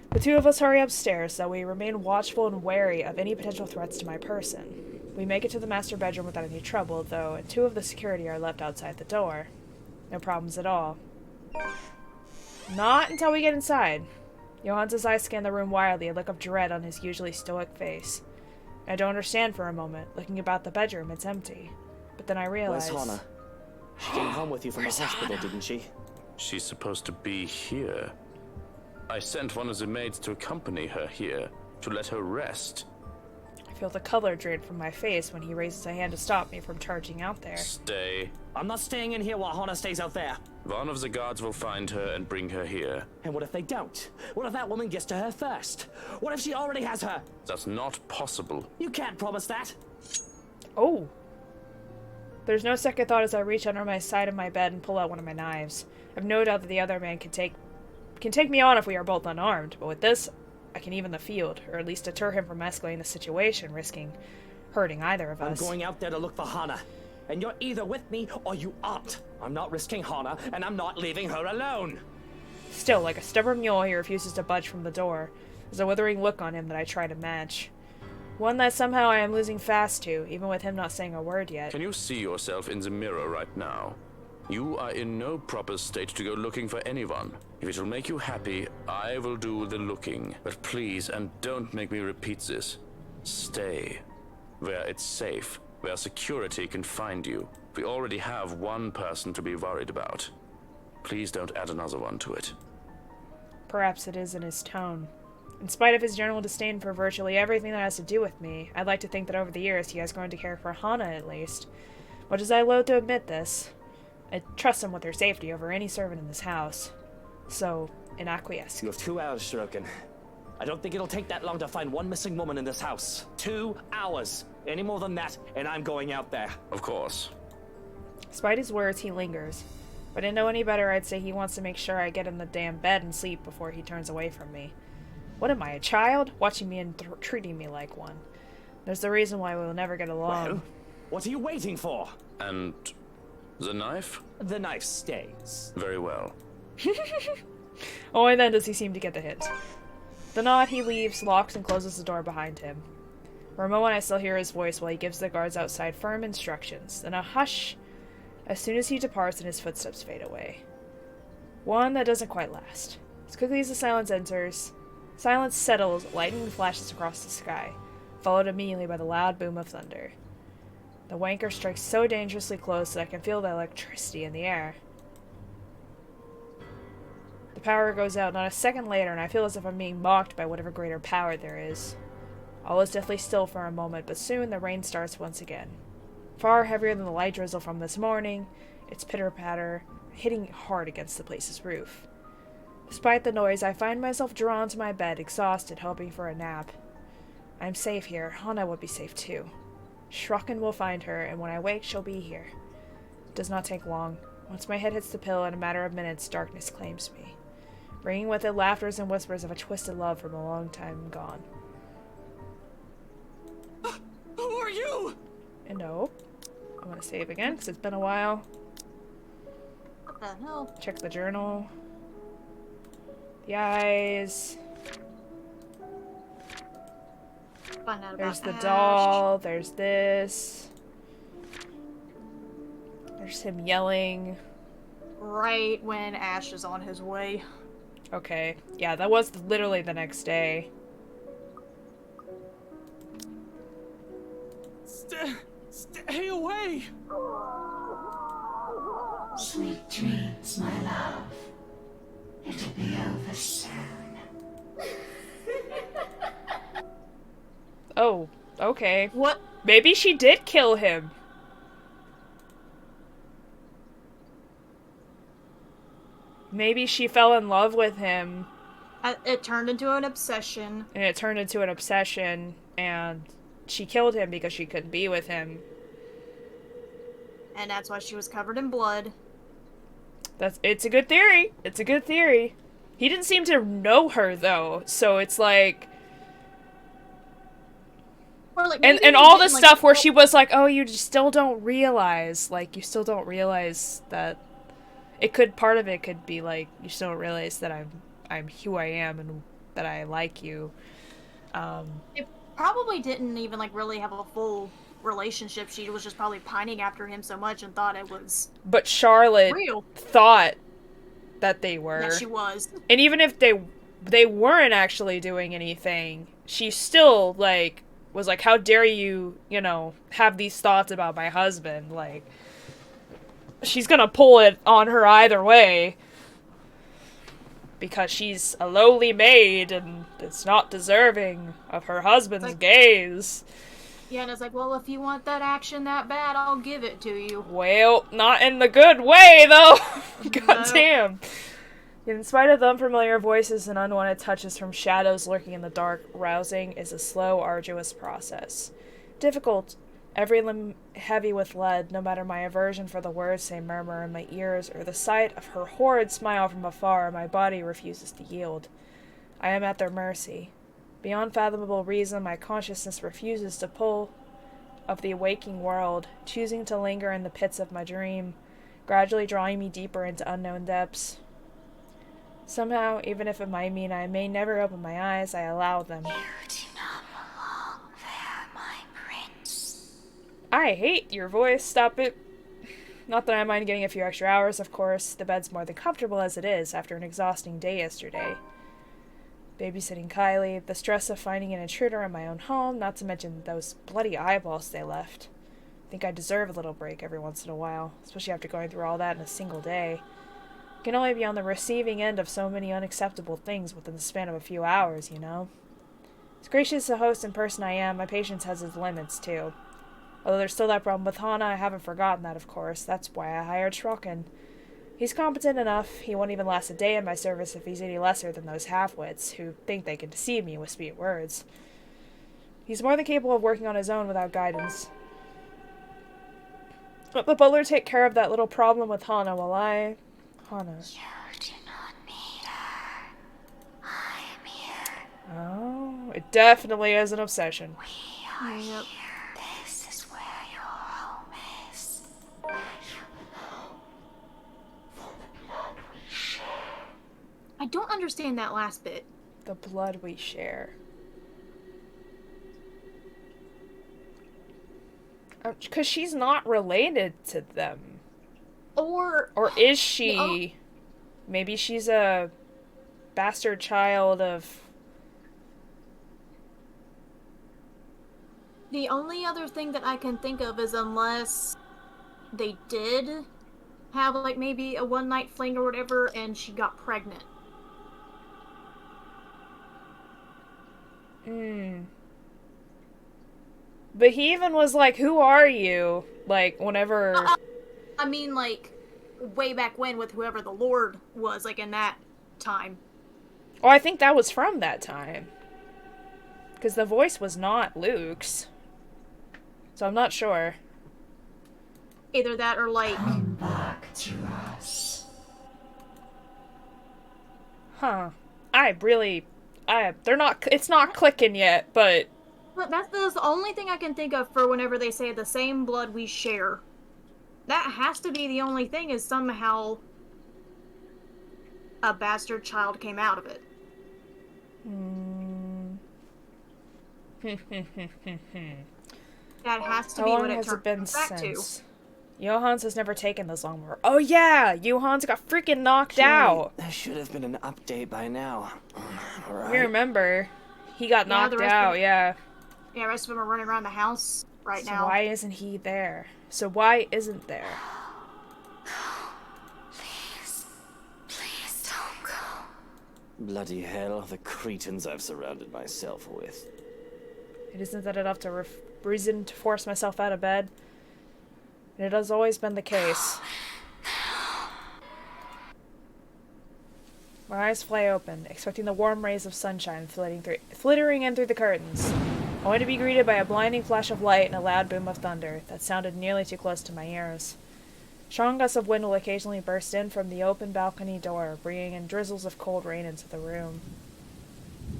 The two of us hurry upstairs, though we remain watchful and wary of any potential threats to my person. We make it to the master bedroom without any trouble, though, and two of the security are left outside the door. No problems at all. Not until we get inside. Johan's eyes scan the room wildly, a look of dread on his usually stoic face. I don't understand for a moment. Looking about the bedroom, it's empty. But then I realize... Where's HahnAraa? She came home with you from the hospital, didn't she? She's supposed to be here. I sent one of the maids to accompany her here, to let her rest. I feel the color drain from my face when he raises a hand to stop me from charging out there. Stay. I'm not staying in here while HahnAraa stays out there. One of the guards will find her and bring her here. And what if they don't? What if that woman gets to her first? What if she already has her? That's not possible. You can't promise that. Oh. There's no second thought as I reach under my side of my bed and pull out one of my knives. I've no doubt that the other man can take me on if we are both unarmed, but with this, I can even the field, or at least deter him from escalating the situation, risking hurting either of us. I'm going out there to look for HahnAraa, and you're either with me or you aren't. I'm not risking HahnAraa, and I'm not leaving her alone. Still, like a stubborn mule, he refuses to budge from the door. There's a withering look on him that I try to match. One that somehow I am losing fast to, even with him not saying a word yet. Can you see yourself in the mirror right now? You are in no proper state to go looking for anyone. If it will make you happy, I will do the looking. But please, and don't make me repeat this, stay where it's safe, where security can find you. We already have one person to be worried about. Please don't add another one to it. Perhaps it is in his tone. In spite of his general disdain for virtually everything that has to do with me, I'd like to think that over the years he has grown to care for HahnAraa at least. Much as I loathe to admit this, I trust him with her safety over any servant in this house. So, in acquiesce. You have 2 hours, Shuriken. I don't think it'll take that long to find one missing woman in this house. 2 hours. Any more than that, and I'm going out there. Of course. Despite his words, he lingers. If I didn't know any better, I'd say he wants to make sure I get in the damn bed and sleep before he turns away from me. What am I, a child? Watching me and treating me like one. There's the reason why we'll never get along. Well, what are you waiting for? And the knife? The knife stays. Very well. Only then does he seem to get the hint. The nod, he leaves, locks, and closes the door behind him. For a moment I still hear his voice while he gives the guards outside firm instructions, then a hush as soon as he departs and his footsteps fade away. One that doesn't quite last. As quickly as the silence enters, silence settles, lightning flashes across the sky, followed immediately by the loud boom of thunder. The wanker strikes so dangerously close that I can feel the electricity in the air. The power goes out not a second later, and I feel as if I'm being mocked by whatever greater power there is. All is deathly still for a moment, but soon the rain starts once again. Far heavier than the light drizzle from this morning, its pitter-patter hitting hard against the place's roof. Despite the noise, I find myself drawn to my bed, exhausted, hoping for a nap. I'm safe here. HahnAraa would be safe too. Shrucken will find her, and when I wake, she'll be here. It does not take long. Once my head hits the pillow, in a matter of minutes, darkness claims me, bringing with it laughters and whispers of a twisted love from a long time gone. Who are you? And nope. I'm gonna save again, because it's been a while. What the hell? Check the journal. The eyes. Find out There's about the doll. There's this. There's him yelling. Right when Ash is on his way. Okay. Yeah, that was literally the next day. Stay away! Sweet dreams, my love. It'll be over soon. Oh, okay. What? Maybe she did kill him. Maybe she fell in love with him. It turned into an obsession. And it turned into an obsession, and she killed him because she couldn't be with him. And that's why she was covered in blood. It's a good theory. It's a good theory. He didn't seem to know her, though, so it's like... Or like and all the stuff where she was like, oh, you just still don't realize. Like, you still don't realize that... part of it could be like, you still don't realize that I'm who I am and that I like you. It probably didn't even like really have a full relationship. She was just probably pining after him so much and thought it was But Charlotte real. Thought that they were. That she was. And even if they weren't actually doing anything, she still like was like, how dare you, you know, have these thoughts about my husband? Like, she's gonna pull it on her either way. Because she's a lowly maid and it's not deserving of her husband's gaze. Yeah, and it's like, well, if you want that action that bad, I'll give it to you. Well, not in the good way, though. God damn. In spite of the unfamiliar voices and unwanted touches from shadows lurking in the dark, rousing is a slow, arduous process. Difficult, every limb heavy with lead, no matter my aversion for the words they murmur in my ears or the sight of her horrid smile from afar, my body refuses to yield. I am at their mercy. Beyond fathomable reason, my consciousness refuses to pull of the waking world, choosing to linger in the pits of my dream, gradually drawing me deeper into unknown depths. Somehow, even if it might mean I may never open my eyes, I allow them. You do not belong there, my prince. I hate your voice, stop it. Not that I mind getting a few extra hours, of course. The bed's more than comfortable as it is after an exhausting day yesterday. Babysitting Kylie, the stress of finding an intruder in my own home, not to mention those bloody eyeballs they left. I think I deserve a little break every once in a while, especially after going through all that in a single day. I can only be on the receiving end of so many unacceptable things within the span of a few hours, you know? As gracious a host and person I am, my patience has its limits, too. Although there's still that problem with HahnAraa, I haven't forgotten that, of course. That's why I hired Shrocken. He's competent enough. He won't even last a day in my service if he's any lesser than those half-wits who think they can deceive me with sweet words. He's more than capable of working on his own without guidance. Let the butler take care of that little problem with HahnAraa while I... HahnAraa. You do not need her. I am here. Oh, it definitely is an obsession. We are here. This is where your home is. I don't understand that last bit. The blood we share. Because she's not related to them. Or is she? Maybe she's a bastard child of... The only other thing that I can think of is unless they did have, like, maybe a one-night fling or whatever, and she got pregnant. But he even was like, who are you? Like, whenever... I mean, like, way back when with whoever the Lord was, like, in that time. Oh, I think that was from that time. Because the voice was not Luke's. So I'm not sure. Either that or, like... Come back to us. Huh. It's not clicking yet, but... But that's the only thing I can think of for whenever they say the same blood we share. That has to be the only thing, is somehow a bastard child came out of it. That has to How be long what it has it turned been back to. since? Johans has never taken this long before. Oh yeah! Johans got freaking knocked out! There should have been an update by now. Right. You remember. He got knocked out, yeah. Yeah, the rest of them are running around the house right So now. why isn't he there? So why isn't there? Please don't go. Bloody hell, the cretins I've surrounded myself with. It isn't that enough to reason to force myself out of bed? It has always been the case. My eyes fly open, expecting the warm rays of sunshine flittering in through the curtains, only to be greeted by a blinding flash of light and a loud boom of thunder that sounded nearly too close to my ears. Strong gusts of wind will occasionally burst in from the open balcony door, bringing in drizzles of cold rain into the room.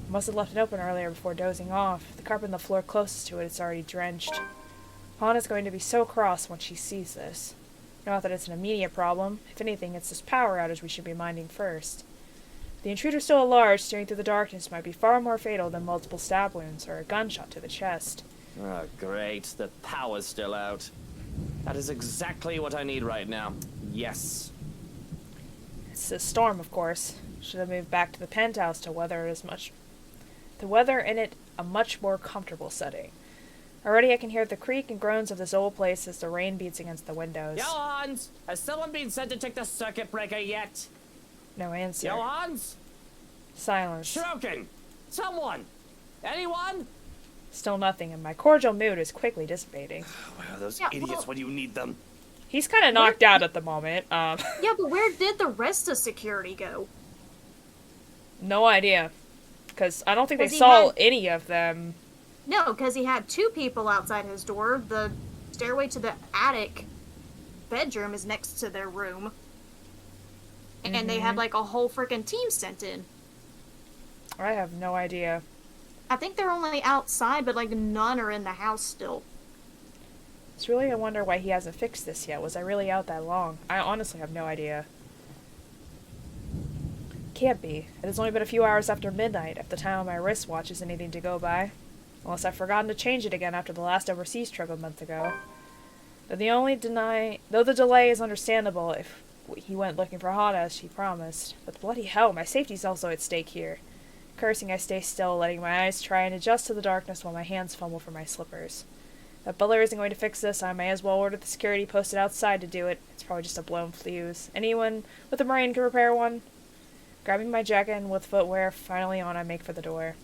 I must have left it open earlier before dozing off. The carpet on the floor closest to it is already drenched. Hana's going to be so cross when she sees this. Not that it's an immediate problem. If anything, it's this power outage we should be minding first. The intruder still at large, staring through the darkness, might be far more fatal than multiple stab wounds or a gunshot to the chest. Oh, great. The power's still out. That is exactly what I need right now. Yes. It's a storm, of course. Should have moved back to the penthouse to weather in it a much more comfortable setting. Already I can hear the creak and groans of this old place as the rain beats against the windows. Johans! Has someone been sent to check the circuit breaker yet? No answer. Johans? Silence. Shroken! Someone! Anyone? Still nothing, and my cordial mood is quickly dissipating. Where are those idiots when you need them? He's kind of knocked out at the moment. Yeah, but where did the rest of security go? No idea. Because I don't think they saw any of them. No, because he had two people outside his door. The stairway to the attic bedroom is next to their room. And they had like a whole freaking team sent in. I have no idea. I think they're only outside, but like none are in the house still. It's really, I wonder why he hasn't fixed this yet. Was I really out that long? I honestly have no idea. Can't be. It has only been a few hours after midnight, if the time on my wristwatch is anything to go by. Unless I've forgotten to change it again after the last overseas trip a month ago. Though the delay is understandable if he went looking for Hana as she promised. But bloody hell, my safety's also at stake here. Cursing, I stay still, letting my eyes try and adjust to the darkness while my hands fumble for my slippers. If Butler isn't going to fix this, I may as well order the security posted outside to do it. It's probably just a blown fuse. Anyone with a brain can repair one? Grabbing my jacket and with footwear finally on, I make for the door.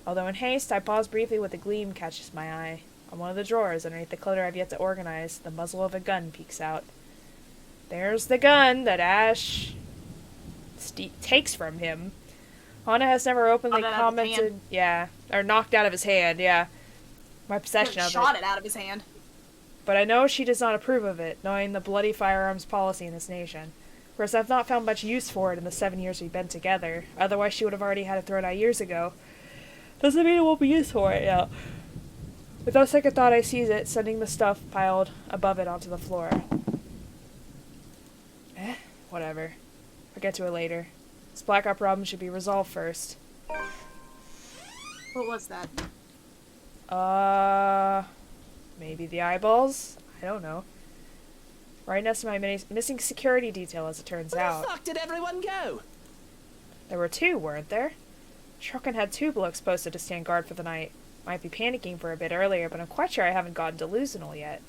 Although in haste, I pause briefly with a gleam catches my eye. On one of the drawers, underneath the clutter I've yet to organize, the muzzle of a gun peeks out. There's the gun that Ash takes from him. Hana has never openly commented... Yeah. Or knocked out of his hand, yeah. My possession of it. Shot it out of his hand. But I know she does not approve of it, knowing the bloody firearms policy in this nation. Of course, I've not found much use for it in the 7 years we've been together. Otherwise, she would have already had it thrown out years ago. Doesn't mean it won't be used for it, yeah. Without second thought, I seize it, sending the stuff piled above it onto the floor. Whatever. I'll get to it later. This blackout problem should be resolved first. What was that? Maybe the eyeballs? I don't know. Right next to my missing security detail, as it turns out. Where the fuck did everyone go? There were two, weren't there? Shroken had two blokes posted to stand guard for the night. Might be panicking for a bit earlier, but I'm quite sure I haven't gotten delusional yet.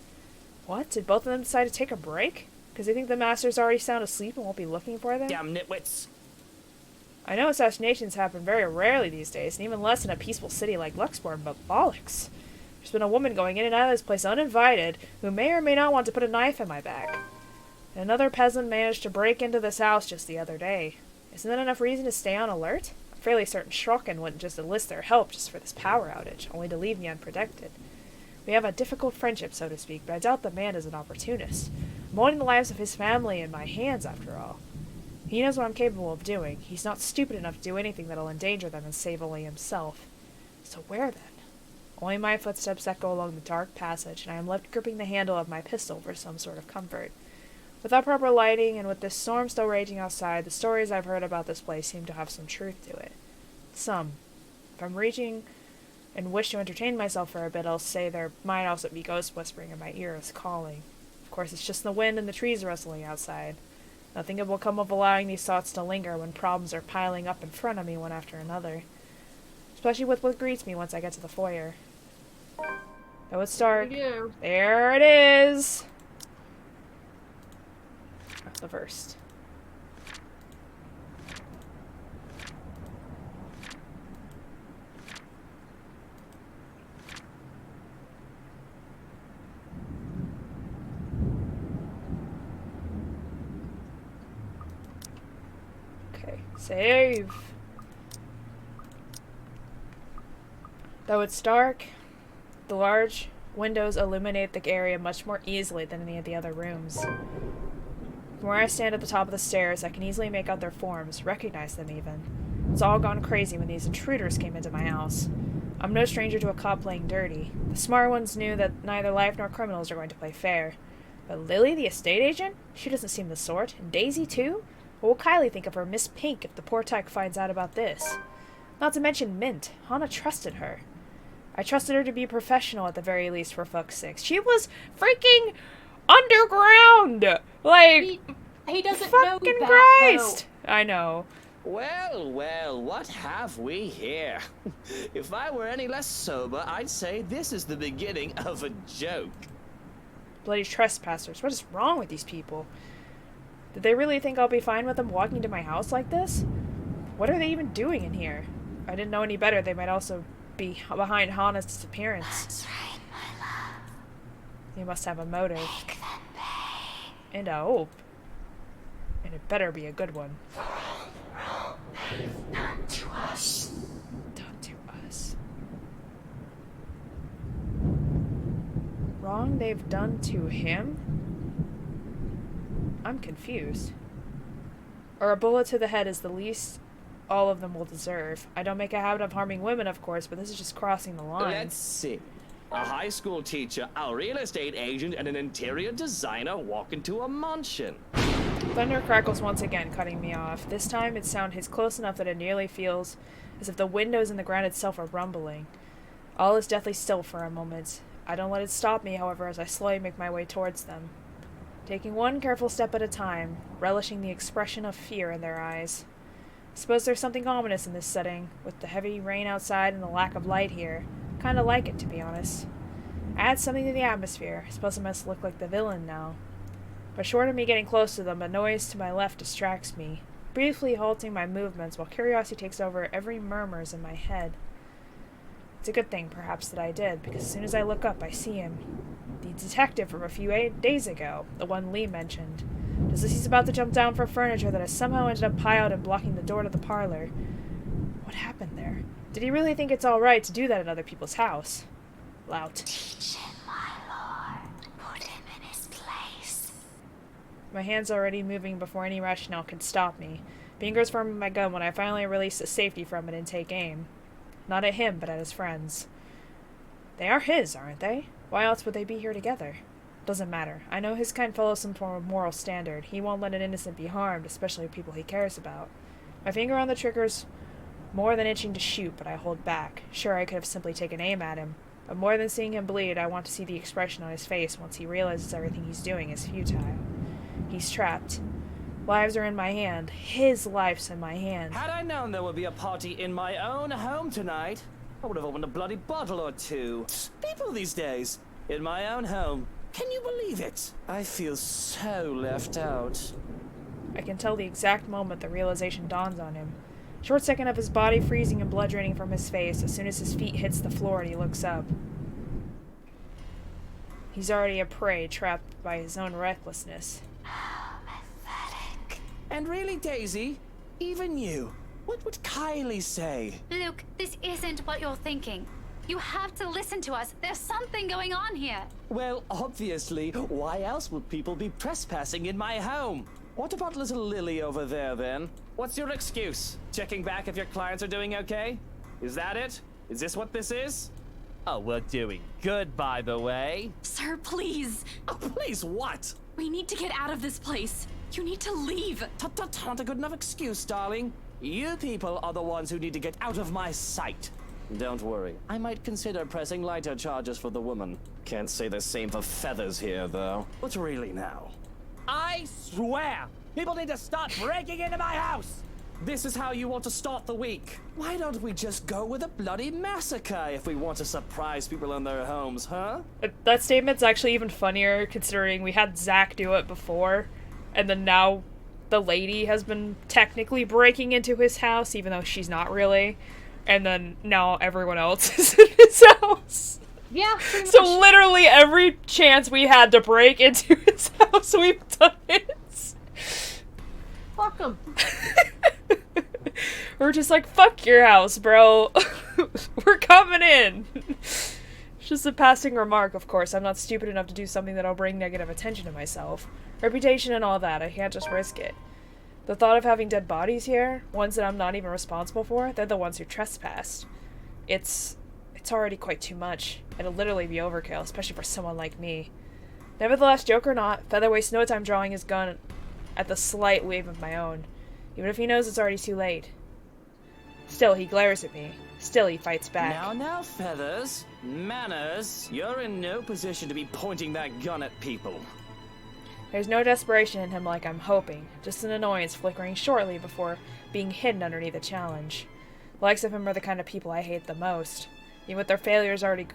What? Did both of them decide to take a break? Because they think the master's already sound asleep and won't be looking for them? Damn nitwits. I know assassinations happen very rarely these days, and even less in a peaceful city like Luxborn, but bollocks. There's been a woman going in and out of this place uninvited, who may or may not want to put a knife in my back. And another peasant managed to break into this house just the other day. Isn't that enough reason to stay on alert? I'm fairly certain Shroken wouldn't just enlist their help just for this power outage, only to leave me unprotected. We have a difficult friendship, so to speak, but I doubt the man is an opportunist. I'm holding the lives of his family in my hands, after all. He knows what I'm capable of doing. He's not stupid enough to do anything that'll endanger them and save only himself. So where then? Only my footsteps echo along the dark passage, and I am left gripping the handle of my pistol for some sort of comfort. Without proper lighting and with this storm still raging outside, the stories I've heard about this place seem to have some truth to it. Some. If I'm reaching and wish to entertain myself for a bit, I'll say there might also be ghost whispering in my ears calling. Of course, it's just the wind and the trees rustling outside. Nothing will come of allowing these thoughts to linger when problems are piling up in front of me one after another. Especially with what greets me once I get to the foyer. Though it's dark. There it is! The first. Okay, save. Though it's dark, the large windows illuminate the area much more easily than any of the other rooms. From where I stand at the top of the stairs, I can easily make out their forms, recognize them even. It's all gone crazy when these intruders came into my house. I'm no stranger to a cop playing dirty. The smart ones knew that neither life nor criminals are going to play fair. But Lily, the estate agent? She doesn't seem the sort. And Daisy, too? What will Kylie think of her Miss Pink if the poor tyke finds out about this? Not to mention Mint. Hannah trusted her. I trusted her to be professional at the very least, for fuck's sake. She was freaking underground! Like, he doesn't fucking know that, Christ! though. I know. Well, well, what have we here? If I were any less sober, I'd say this is the beginning of a joke. Bloody trespassers. What is wrong with these people? Did they really think I'll be fine with them walking into my house like this? What are they even doing in here? If I didn't know any better, they might also be behind Hannah's disappearance. That's right, my love. They must have a motive. Make them pay. And a hope. And it better be a good one. Wrong they've done to us. Done to us. Wrong they've done to him? I'm confused. Or a bullet to the head is the least all of them will deserve. I don't make a habit of harming women, of course, but this is just crossing the line. Let's see. A high school teacher, a real estate agent, and an interior designer walk into a mansion. Thunder crackles once again, cutting me off. This time its sound hits close enough that it nearly feels as if the windows and the ground itself are rumbling. All is deathly still for a moment. I don't let it stop me, however, as I slowly make my way towards them. Taking one careful step at a time, relishing the expression of fear in their eyes. I suppose there's something ominous in this setting, with the heavy rain outside and the lack of light here. Kinda like it, to be honest. Adds something to the atmosphere. I suppose I must look like the villain now. But short of me getting close to them, a noise to my left distracts me, briefly halting my movements while curiosity takes over every murmurs in my head. It's a good thing, perhaps, that I did, because as soon as I look up, I see him. The detective from a few days ago, the one Lee mentioned. Just as he's about to jump down for furniture that has somehow ended up piled and blocking the door to the parlor. What happened there? Did he really think it's alright to do that at other people's house? Lout. Teach him, my lord. Put him in his place. My hand's already moving before any rationale can stop me. Fingers firm my gun when I finally release the safety from it and take aim. Not at him, but at his friends. They are his, aren't they? Why else would they be here together? Doesn't matter. I know his kind follows some form of moral standard. He won't let an innocent be harmed, especially people he cares about. My finger on the trigger's more than itching to shoot, but I hold back. Sure, I could have simply taken aim at him. But more than seeing him bleed, I want to see the expression on his face once he realizes everything he's doing is futile. He's trapped. Lives are in my hand. His life's in my hand. Had I known there would be a party in my own home tonight, I would have opened a bloody bottle or two. People these days, in my own home. Can you believe it? I feel so left out. I can tell the exact moment the realization dawns on him. Short second of his body freezing and blood draining from his face as soon as his feet hits the floor and he looks up. He's already a prey trapped by his own recklessness. Pathetic. And really, Daisy, even you, what would Kylie say? Luke, this isn't what you're thinking. You have to listen to us. There's something going on here. Well, obviously. Why else would people be trespassing in my home? What about little Lily over there, then? What's your excuse? Checking back if your clients are doing okay? Is that it? Is this what this is? Oh, we're doing good, by the way. Sir, please. Oh, please what? We need to get out of this place. You need to leave. Not a good enough excuse, darling. You people are the ones who need to get out of my sight. Don't worry, I might consider pressing lighter charges for the woman. Can't say the same for Feathers here, though. But really now, I swear, people need to stop breaking into my house! This is how you want to start the week. Why don't we just go with a bloody massacre if we want to surprise people in their homes, huh? That statement's actually even funnier considering we had Zach do it before, and then now the lady has been technically breaking into his house, even though she's not really. And then now everyone else is in his house. Yeah, so literally every chance we had to break into his house, we've done it. Fuck him. We're just like, fuck your house, bro. We're coming in. It's just a passing remark, of course. I'm not stupid enough to do something that'll bring negative attention to myself. Reputation and all that, I can't just risk it. The thought of having dead bodies here, ones that I'm not even responsible for, they're the ones who trespassed. It's already quite too much. It'll literally be overkill, especially for someone like me. Nevertheless, joke or not, Feather wastes no time drawing his gun at the slight wave of my own, even if he knows it's already too late. Still, he glares at me. Still, he fights back. Now, Feathers. Manners. You're in no position to be pointing that gun at people. There's no desperation in him like I'm hoping, just an annoyance flickering shortly before being hidden underneath a challenge. The likes of him are the kind of people I hate the most. Even with their failures already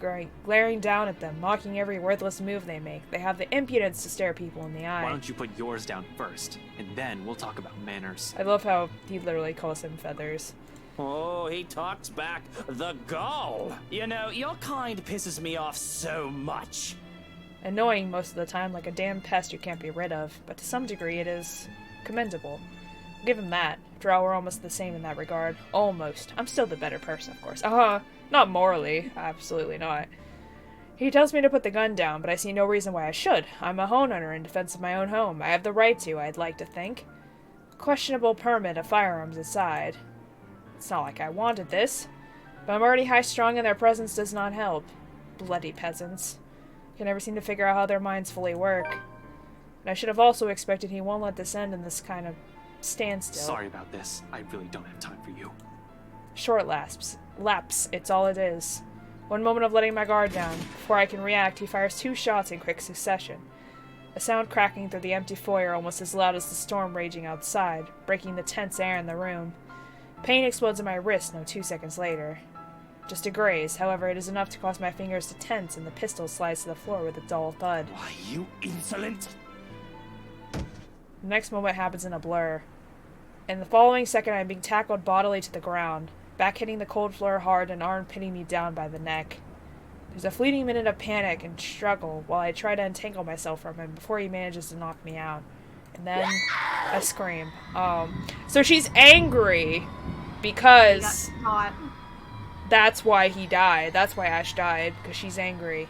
glaring down at them, mocking every worthless move they make, they have the impudence to stare people in the eye. Why don't you put yours down first, and then we'll talk about manners. I love how he literally calls him Feathers. Oh, he talks back. The gall! You know, your kind pisses me off so much. Annoying most of the time, like a damn pest you can't be rid of, but to some degree it is commendable. I'll give him that. After all, we're almost the same in that regard. Almost. I'm still the better person, of course. Not morally. Absolutely not. He tells me to put the gun down, but I see no reason why I should. I'm a homeowner in defense of my own home. I have the right to, I'd like to think. Questionable permit of firearms aside. It's not like I wanted this, but I'm already high-strung and their presence does not help. Bloody peasants. I can never seem to figure out how their minds fully work. And I should have also expected he won't let this end in this kind of standstill. Sorry about this. I really don't have time for you. Short lapse, it's all it is. One moment of letting my guard down. Before I can react, he fires 2 shots in quick succession. A sound cracking through the empty foyer almost as loud as the storm raging outside, breaking the tense air in the room. Pain explodes in my wrist no 2 seconds later. Just a graze, however, it is enough to cause my fingers to tense and the pistol slides to the floor with a dull thud. Why, you insolent! The next moment happens in a blur. In the following second, I am being tackled bodily to the ground, back hitting the cold floor hard and arm pinning me down by the neck. There's a fleeting minute of panic and struggle while I try to untangle myself from him before he manages to knock me out. And then a scream. So she's angry because that's why he died. That's why Ash died, because she's angry.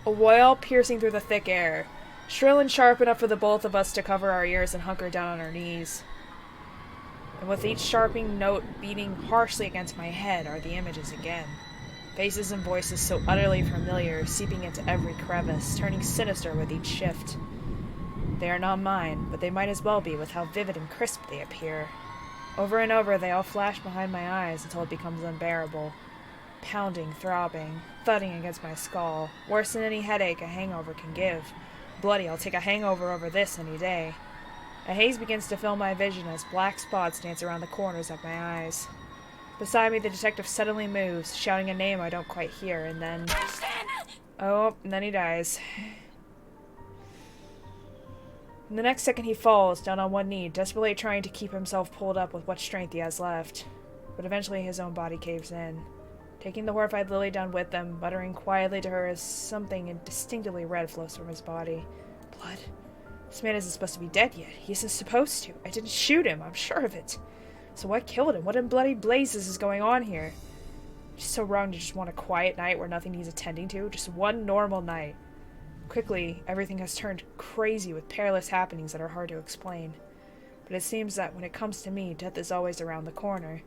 A wail piercing through the thick air. Shrill and sharp enough for the both of us to cover our ears and hunker down on our knees. And with each sharping note beating harshly against my head are the images again. Faces and voices so utterly familiar, seeping into every crevice, turning sinister with each shift. They are not mine, but they might as well be with how vivid and crisp they appear. Over and over they all flash behind my eyes until it becomes unbearable. Pounding, throbbing, thudding against my skull, worse than any headache a hangover can give. Bloody, I'll take a hangover over this any day. A haze begins to fill my vision as black spots dance around the corners of my eyes. Beside me, the detective suddenly moves, shouting a name I don't quite hear, and then... Oh, and then he dies. In the next second he falls, down on one knee, desperately trying to keep himself pulled up with what strength he has left. But eventually his own body caves in. Taking the horrified Lily down with them, muttering quietly to her as something indistinctly red flows from his body. Blood. This man isn't supposed to be dead yet. He isn't supposed to. I didn't shoot him, I'm sure of it. So what killed him? What in bloody blazes is going on here? It's so wrong to just want a quiet night where nothing needs attending to. Just one normal night. Quickly, everything has turned crazy with perilous happenings that are hard to explain. But it seems that when it comes to me, death is always around the corner.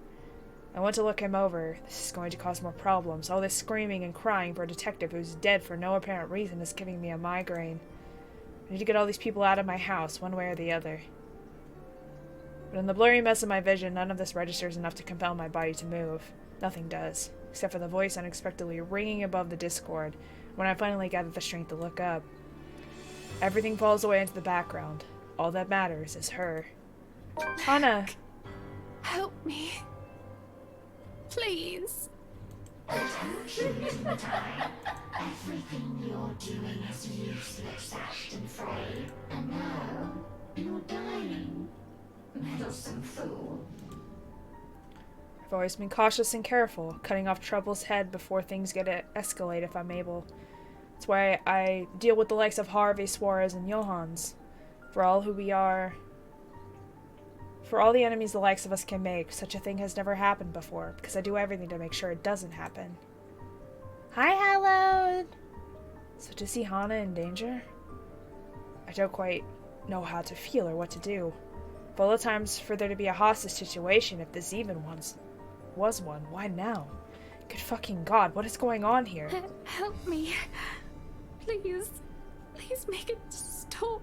I want to look him over. This is going to cause more problems. All this screaming and crying for a detective who's dead for no apparent reason is giving me a migraine. I need to get all these people out of my house, one way or the other. But in the blurry mess of my vision, none of this registers enough to compel my body to move. Nothing does, except for the voice unexpectedly ringing above the discord when I finally gather the strength to look up. Everything falls away into the background. All that matters is her. Hana! Help me. Please. Attention, time. Everything you're doing is useless, Ashton Frey. And now, you're dying. Meddlesome fool. I've always been cautious and careful, cutting off trouble's head before things escalate if I'm able. That's why I deal with the likes of Harvey, Suarez, and Johans. For all who we are... For all the enemies the likes of us can make, such a thing has never happened before, because I do everything to make sure it doesn't happen. Hi, Hallowed! So to see Hana in danger? I don't quite know how to feel or what to do. Of all the times for there to be a hostage situation, if this even was one, why now? Good fucking god, what is going on here? Help me. Please. Please make it stop.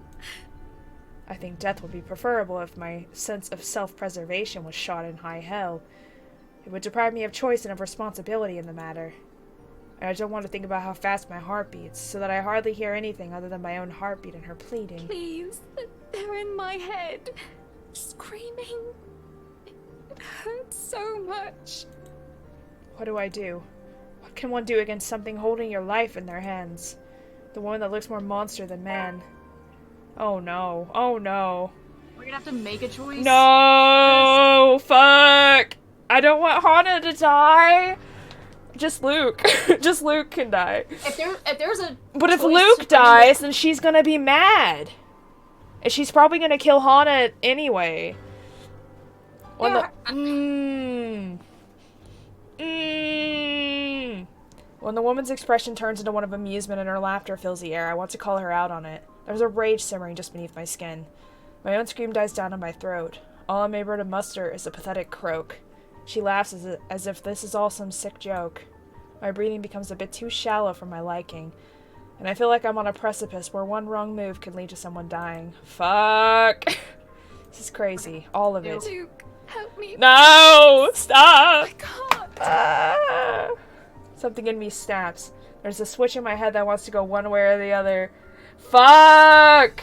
I think death would be preferable if my sense of self-preservation was shot in high hell. It would deprive me of choice and of responsibility in the matter. And I don't want to think about how fast my heart beats, so that I hardly hear anything other than my own heartbeat and her pleading. Please. They're in my head. Screaming. It hurts so much. What do I do? What can one do against something holding your life in their hands? The one that looks more monster than man. Oh no. Oh no. We're gonna have to make a choice. No! Fuck! I don't want Hana to die! Just Luke. Just Luke can die. If there's a But if Luke dies, then she's gonna be mad. And she's probably gonna kill Hana anyway. When When the woman's expression turns into one of amusement and her laughter fills the air, I want to call her out on it. There's a rage simmering just beneath my skin. My own scream dies down in my throat. All I'm able to muster is a pathetic croak. She laughs as if this is all some sick joke. My breathing becomes a bit too shallow for my liking, and I feel like I'm on a precipice where one wrong move could lead to someone dying. Fuck! This is crazy. All of it. Luke, help me. No! Stop! I can't. Something in me snaps. There's a switch in my head that wants to go one way or the other. Fuck!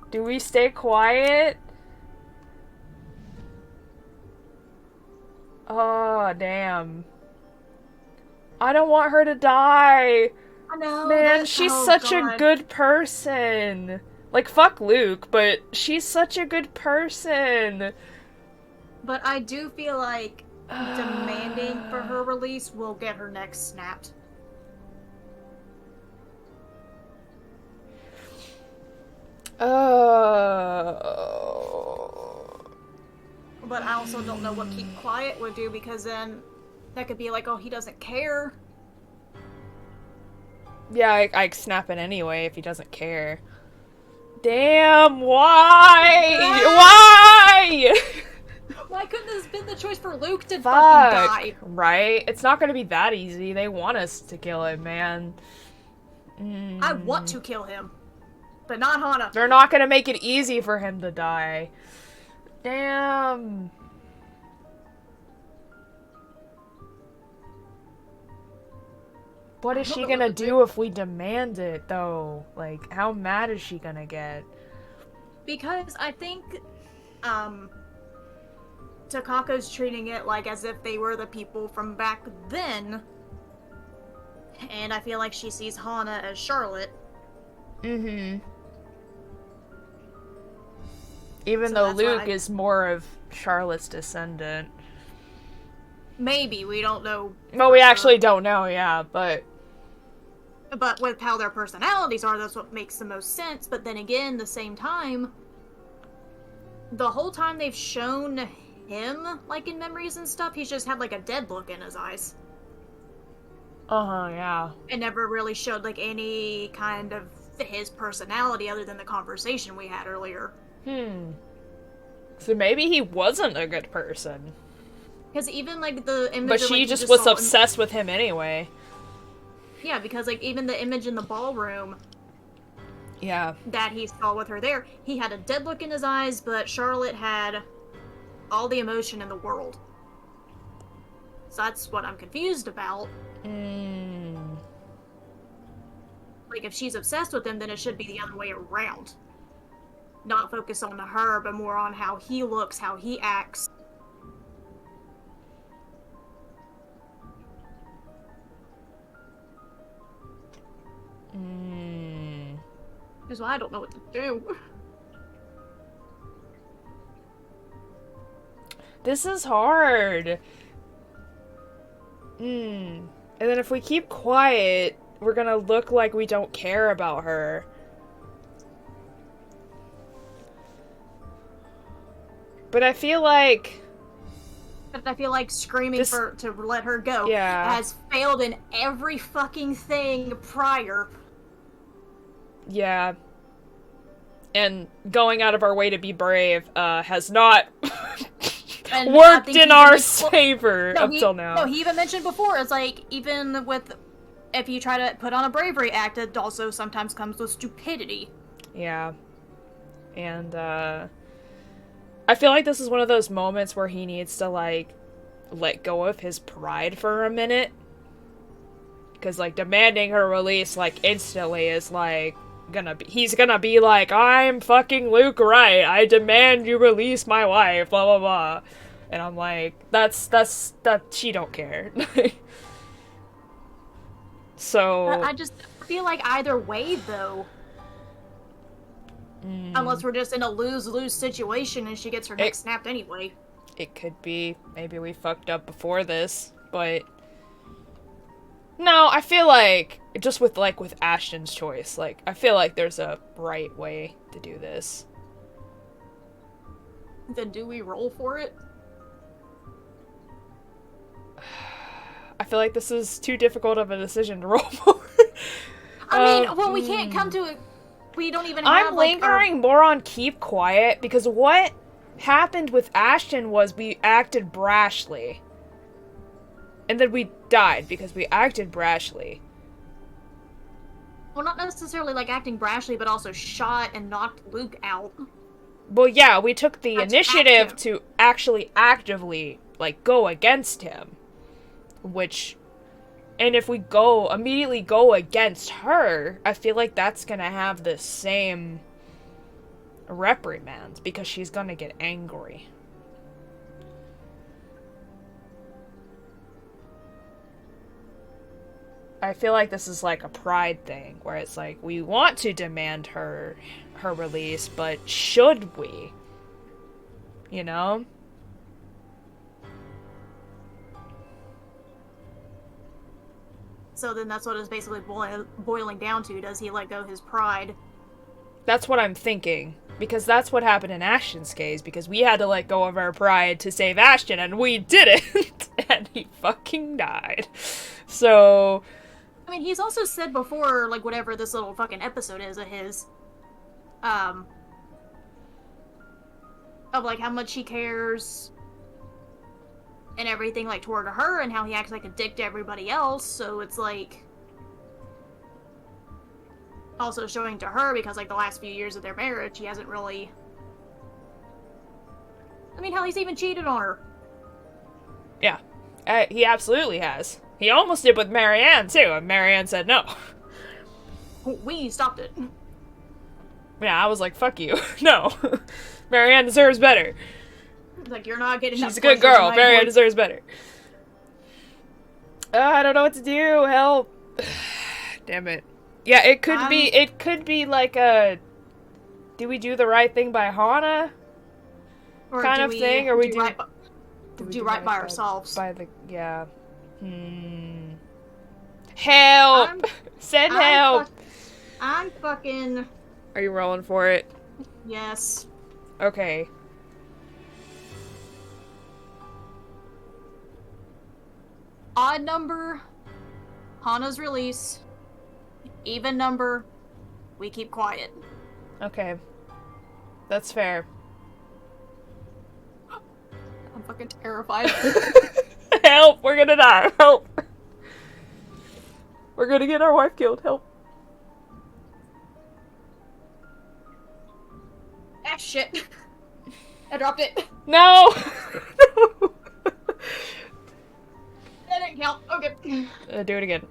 Do we stay quiet? Oh, damn. I don't want her to die. I know. Man, she's such a good person. Like, fuck Luke, but she's such a good person. But I do feel like demanding for her release will get her neck snapped. But I also don't know what keep quiet would do, because then that could be like, oh, he doesn't care. Yeah, I snap it anyway if he doesn't care. Damn, why? Why? Why couldn't this have been the choice for Luke to Fuck, fucking die? right? It's not gonna be that easy. They want us to kill him, man. I want to kill him, but not Hana. They're not gonna make it easy for him to die. Damn. What is she gonna do if we demand it, though? Like, how mad is she gonna get? Because I think, Takaka's treating it like as if they were the people from back then. And I feel like she sees Hana as Charlotte. Mm-hmm. Even though Luke is more of Charlotte's descendant. Maybe, we don't know. Well, we actually don't know, yeah, but... But with how their personalities are, that's what makes the most sense. But then again, the same time, the whole time they've shown him, like, in memories and stuff, he's just had, like, a dead look in his eyes. Uh-huh, yeah. And never really showed, like, any kind of his personality other than the conversation we had earlier. So maybe he wasn't a good person. Because even, like, the image But of, she like, just was obsessed with him anyway. Yeah, because, like, even the image in the ballroom, Yeah. That he saw with her there. He had a dead look in his eyes, but Charlotte had all the emotion in the world. So that's what I'm confused about. Like, if she's obsessed with him, then it should be the other way around. Not focus on her, but more on how he looks, how he acts. Because I don't know what to do. This is hard. And then if we keep quiet, we're gonna look like we don't care about her. But I feel like screaming to let her go has failed in every fucking thing prior. Yeah. And going out of our way to be brave has not worked in our favor up till now. No, he even mentioned before, it's like, even with, if you try to put on a bravery act, it also sometimes comes with stupidity. Yeah. And, I feel like this is one of those moments where he needs to, like, let go of his pride for a minute. Because, like, demanding her release, like, instantly is, like, he's gonna be like, I'm fucking Luke Wright, I demand you release my wife, blah blah blah. And I'm like, that she don't care. So I just feel like either way though, unless we're just in a lose-lose situation and she gets her neck snapped anyway. It could be, maybe we fucked up before this, but no, I feel like, just with Ashton's choice, like, I feel like there's a right way to do this. Then do we roll for it? I feel like this is too difficult of a decision to roll for. I mean, well, we can't come to it. We don't even have, I'm lingering more on keep quiet, because what happened with Ashton was we acted brashly. And then we died because we acted brashly. Well, not necessarily like acting brashly, but also shot and knocked Luke out. Well, yeah, we took the initiative to actually actively, like, go against him. Which, and if we immediately go against her, I feel like that's gonna have the same reprimand, because she's gonna get angry. I feel like this is like a pride thing, where it's like, we want to demand her release, but should we? You know? So then that's what it's basically boiling down to. Does he let go his pride? That's what I'm thinking. Because that's what happened in Ashton's case, because we had to let go of our pride to save Ashton, and we didn't! And he fucking died. So... I mean, he's also said before, like, whatever this little fucking episode is of his, of, like, how much he cares and everything, like, toward her, and how he acts like a dick to everybody else, so it's, like, also showing to her, because, like, the last few years of their marriage, he hasn't really... I mean, hell, he's even cheated on her. Yeah. He absolutely has. He almost did with Marianne, too, and Marianne said no. We stopped it. Yeah, I was like, fuck you. No. Marianne deserves better. Like, you're not getting... She's a good girl. Marianne deserves better. I don't know what to do. Help. Damn it. Yeah, it could be like a... Do we do the right thing by HahnAraa? Kind of thing? Or we do... Do right by ourselves. By the... Yeah. Help! Send help! I'm fucking... Are you rolling for it? Yes. Okay. Odd number, HahnAraa's release. Even number, we keep quiet. Okay. That's fair. I'm fucking terrified. Help! We're gonna die! Help! We're gonna get our wife killed. Help! Ah, shit. I dropped it. No! That didn't count. Okay. Do it again.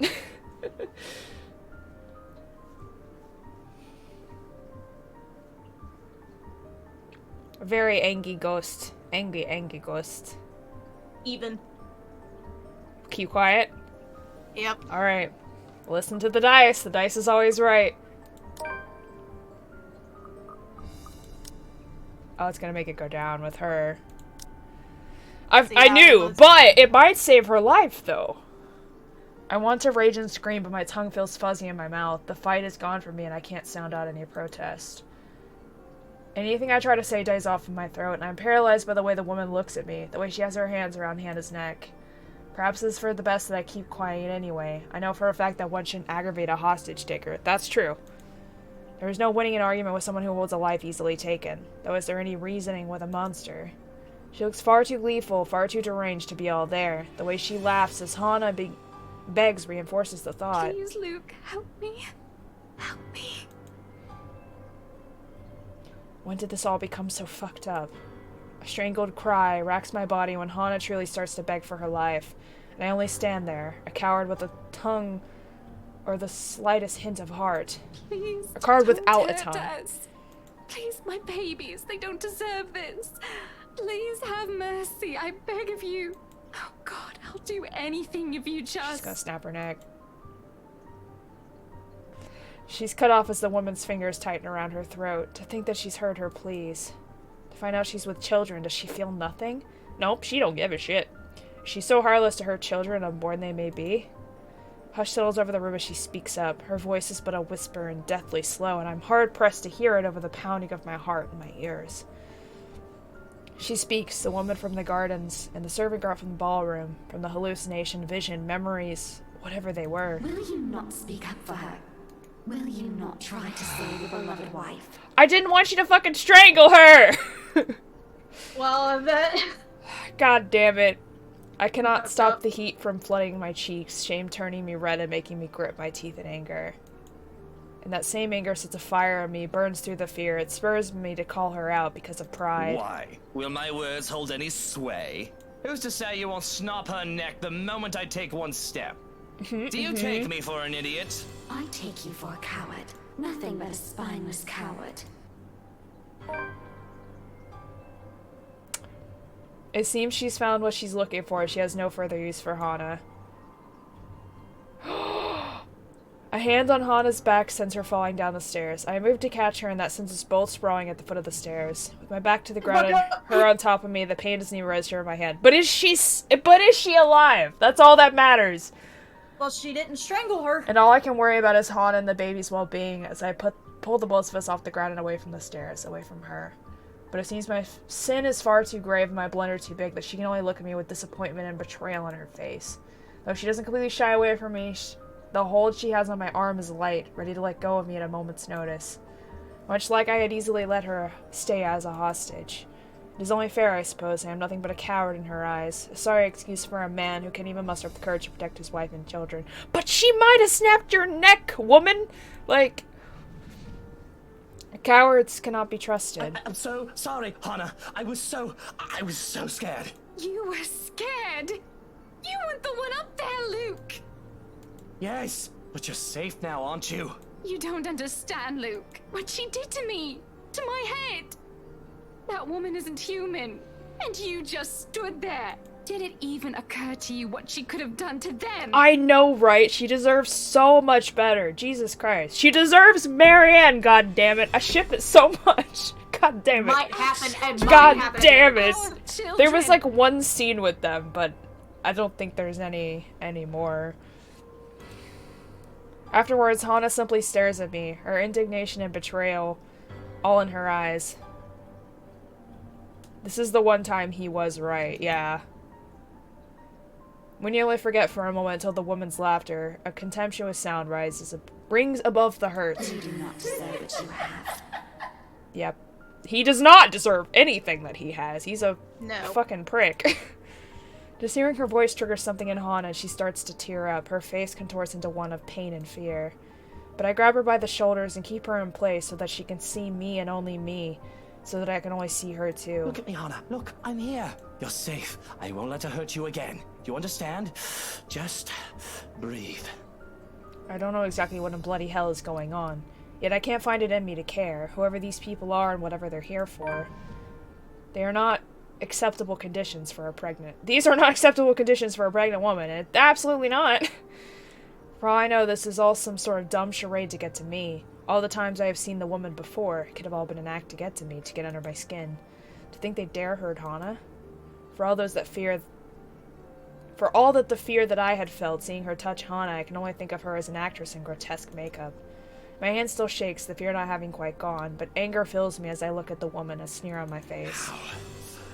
A very angry ghost. Angry ghost. Even. Keep quiet. Yep. Alright. Listen to the dice. The dice is always right. Oh, it's gonna make it go down with her. I knew, but it might save her life, though. I want to rage and scream, but my tongue feels fuzzy in my mouth. The fight is gone from me, and I can't sound out any protest. Anything I try to say dies off in my throat, and I'm paralyzed by the way the woman looks at me, the way she has her hands around Hannah's neck. Perhaps it's for the best that I keep quiet anyway. I know for a fact that one shouldn't aggravate a hostage taker. That's true. There is no winning an argument with someone who holds a life easily taken. Though is there any reasoning with a monster? She looks far too gleeful, far too deranged to be all there. The way she laughs as HahnAraa begs reinforces the thought. Please, Luke, help me. Help me. When did this all become so fucked up? A strangled cry racks my body when HahnAraa truly starts to beg for her life, and I only stand there, a coward with a tongue or the slightest hint of heart. Please, a coward don't without a hurt tongue. us. Please, my babies, they don't deserve this. Please have mercy, I beg of you. Oh God, I'll do anything if you just... She's gonna snap her neck. She's cut off as the woman's fingers tighten around her throat. To think that she's heard her pleas. To find out she's with children, does she feel nothing? Nope, she don't give a shit. She's so heartless to her children, unborn they may be. Hush settles over the room as she speaks up. Her voice is but a whisper and deathly slow, and I'm hard-pressed to hear it over the pounding of my heart in my ears. She speaks, the woman from the gardens, and the servant girl from the ballroom, from the hallucination, vision, memories, whatever they were. Will you not speak up for her? Will you not try to save your beloved wife? I didn't want you to fucking strangle her! Well, that... God damn it. I cannot stop the heat from flooding my cheeks, shame turning me red and making me grit my teeth in anger. And that same anger sets a fire in me, burns through the fear. It spurs me to call her out because of pride. Why? Will my words hold any sway? Who's to say you won't snap her neck the moment I take one step? Do you take me for an idiot? I take you for a coward. Nothing but a spineless coward. It seems she's found what she's looking for. She has no further use for HahnAraa. A hand on HahnAraa's back sends her falling down the stairs. I move to catch her, and that sends us both sprawling at the foot of the stairs. With my back to the ground and her on top of me, the pain doesn't even register in my head. But is she alive? That's all that matters. Well, she didn't strangle her. And all I can worry about is HahnAraa and the baby's well-being as I pull the both of us off the ground and away from the stairs, away from her. But it seems my sin is far too grave and my blunder too big that she can only look at me with disappointment and betrayal on her face. Though she doesn't completely shy away from me, the hold she has on my arm is light, ready to let go of me at a moment's notice. Much like I had easily let her stay as a hostage. It is only fair, I suppose. I am nothing but a coward in her eyes. A sorry excuse for a man who can't even muster up the courage to protect his wife and children. But she might have snapped your neck, woman! Like... cowards cannot be trusted. I'm so sorry, HahnAraa. I was so scared. You were scared? You weren't the one up there, Luke! Yes, but you're safe now, aren't you? You don't understand, Luke. What she did to me, to my head. That woman isn't human, and you just stood there. Did it even occur to you what she could have done to them? I know, right? She deserves so much better. Jesus Christ. She deserves Marianne, god damn it. I ship it so much. God damn it. Might happen and God might happen. damn it. Oh, There was like one scene with them, but I don't think there's any more. Afterwards, HahnAraa simply stares at me, her indignation and betrayal all in her eyes. This is the one time he was right, yeah. We nearly forget for a moment until the woman's laughter, a contemptuous sound rings above the hurt. You do not deserve what you have. Yep. He does not deserve anything that he has. He's a fucking prick. Just hearing her voice triggers something in HahnAraa as she starts to tear up. Her face contorts into one of pain and fear. But I grab her by the shoulders and keep her in place so that she can see me and only me. so that I can only see her too. Look at me, Hana. Look, I'm here. You're safe. I won't let her hurt you again. You understand? Just breathe. I don't know exactly what in bloody hell is going on, yet I can't find it in me to care, whoever these people are and whatever they're here for. They are not acceptable conditions for a pregnant. These are not acceptable conditions for a pregnant woman, and absolutely not. For all I know, this is all some sort of dumb charade to get to me. All the times I have seen the woman before, it could have all been an act to get to me, to get under my skin. To think they dare hurt Hana? For all that the fear that I had felt seeing her touch Hana, I can only think of her as an actress in grotesque makeup. My hand still shakes, the fear not having quite gone, but anger fills me as I look at the woman, a sneer on my face.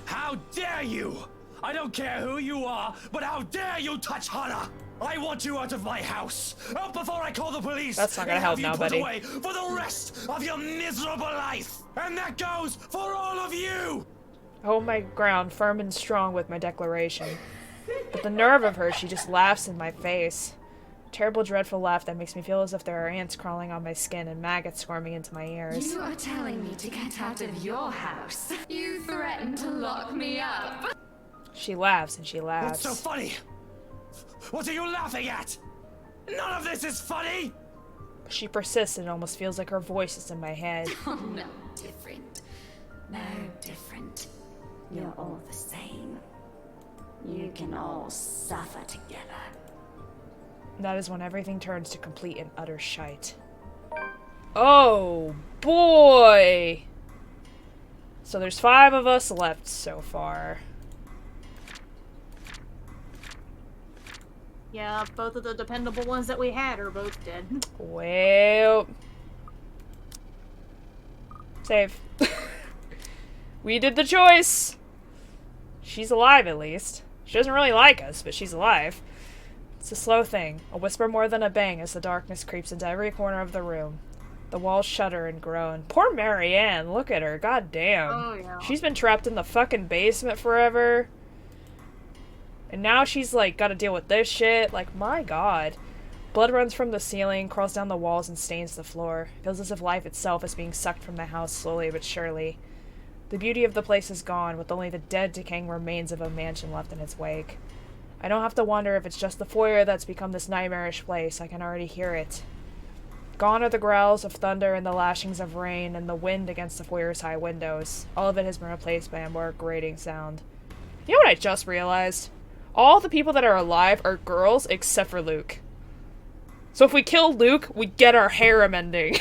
How dare you! I don't care who you are, but how dare you touch Hana! I want you out of my house! Out before I call the police! That's not gonna help now, buddy. Away for the rest of your miserable life! And that goes for all of you! I hold my ground firm and strong with my declaration. But the nerve of her, she just laughs in my face. A terrible, dreadful laugh that makes me feel as if there are ants crawling on my skin and maggots squirming into my ears. You are telling me to get out of your house. You threatened to lock me up. She laughs and she laughs. What's so funny? What are you laughing at? None of this is funny! She persists and it almost feels like her voice is in my head. Oh, no different. No different. You're all the same. You can all suffer together. That is when everything turns to complete and utter shite. Oh, boy! So there's 5 of us left so far. Yeah, both of the dependable ones that we had are both dead. Well... Save. We did the choice! She's alive, at least. She doesn't really like us, but she's alive. It's a slow thing, a whisper more than a bang as the darkness creeps into every corner of the room. The walls shudder and groan. Poor Marianne, look at her, god damn. Oh, yeah. She's been trapped in the fucking basement forever. And now she's, like, gotta deal with this shit. Like, my god. Blood runs from the ceiling, crawls down the walls, and stains the floor. Feels as if life itself is being sucked from the house slowly but surely. The beauty of the place is gone, with only the dead, decaying remains of a mansion left in its wake. I don't have to wonder if it's just the foyer that's become this nightmarish place. I can already hear it. Gone are the growls of thunder and the lashings of rain and the wind against the foyer's high windows. All of it has been replaced by a more grating sound. You know what I just realized? All the people that are alive are girls except for Luke. So if we kill Luke, we get our harem ending.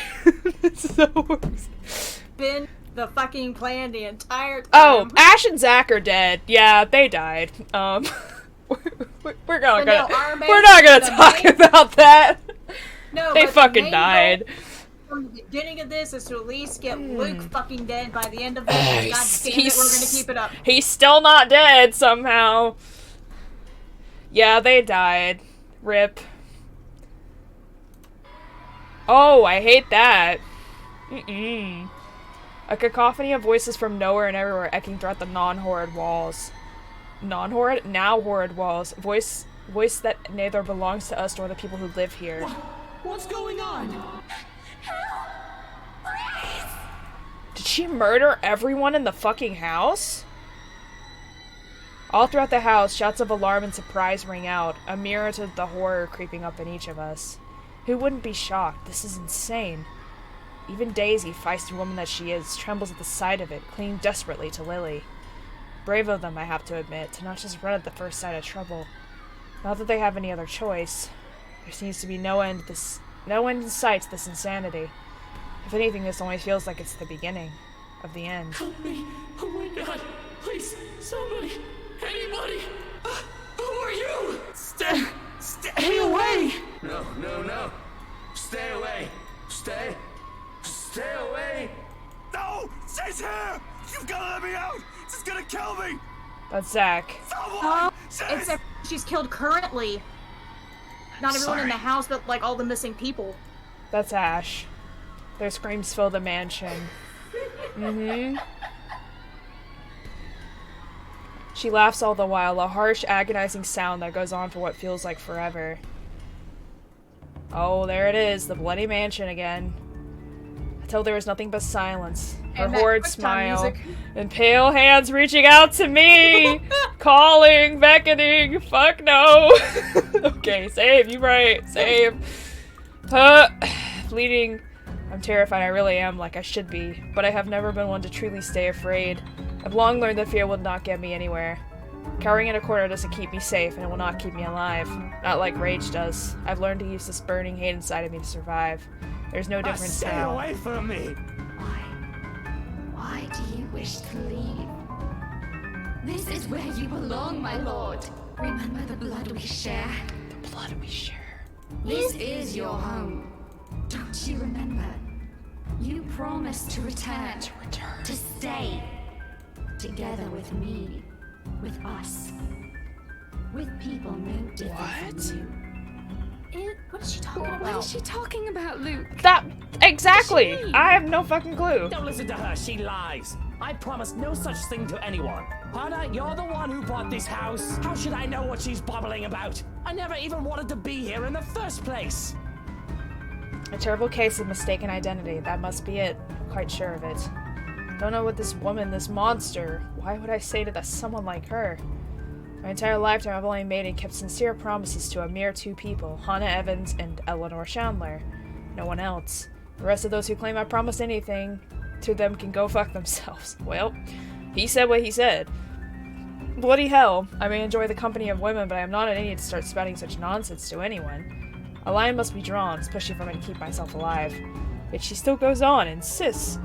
That's so worse. Been the fucking plan the entire time. Oh, Ash and Zach are dead. Yeah, they died. We're not gonna talk about that. No, they but fucking the main died. goal from the beginning of this is to at least get Luke fucking dead by the end of this. God damn it, we're gonna keep it up. He's still not dead somehow. Yeah, they died. Rip. Oh, I hate that. A cacophony of voices from nowhere and everywhere echoing throughout the non-horrid walls. Non-horrid? Now horrid walls. Voice that neither belongs to us nor the people who live here. What's going on? Help! Please! Did she murder everyone in the fucking house? All throughout the house, shouts of alarm and surprise ring out, a mirror to the horror creeping up in each of us. Who wouldn't be shocked? This is insane. Even Daisy, feisty woman that she is, trembles at the sight of it, clinging desperately to Lily. Brave of them, I have to admit, to not just run at the first sight of trouble. Not that they have any other choice. There seems to be no end in sight to this insanity. If anything, this only feels like it's the beginning of the end. Help me! Oh my god! Please, somebody! Anybody! Who are you? Stay away! No. Stay away. Stay away. No! She's here! You've gotta let me out! She's gonna kill me! That's Zach. Except she's killed currently. Not everyone in the house, but like all the missing people. That's Ash. Their screams fill the mansion. She laughs all the while, a harsh, agonizing sound that goes on for what feels like forever. Oh, there it is, the bloody mansion again. until there was nothing but silence, her And that horrid QuickTime smile, music. and pale hands reaching out to me, calling, beckoning. Fuck no. Okay, save. You right. Save. Bleeding. I'm terrified. I really am, like I should be, but I have never been one to truly stay afraid. I've long learned that fear will not get me anywhere. Cowering in a corner doesn't keep me safe, and it will not keep me alive. Not like rage does. I've learned to use this burning hate inside of me to survive. There's no difference Stay now. away from me! Why do you wish to leave? This is where you belong, my lord. Remember the blood we share? The blood we share. This is your home. Don't you remember? You promised to return. To stay. Together with me. With us. With people no different from you. What is she talking about? What is she talking about, Luke? That exactly. I have no fucking clue. Don't listen to her, she lies. I promised no such thing to anyone. HahnAraa, you're the one who bought this house. How should I know what she's babbling about? I never even wanted to be here in the first place. A terrible case of mistaken identity. That must be it. I'm quite sure of it. Don't know what this woman, this monster. Why would I say to someone like her? My entire lifetime I've only made and kept sincere promises to a mere two people, Hannah Evans and Eleanor Chandler. No one else. The rest of those who claim I promised anything to them can go fuck themselves. Well, he said what he said. Bloody hell. I may enjoy the company of women, but I am not an idiot to start spouting such nonsense to anyone. A line must be drawn, especially if I'm going to keep myself alive. Yet she still goes on, insists.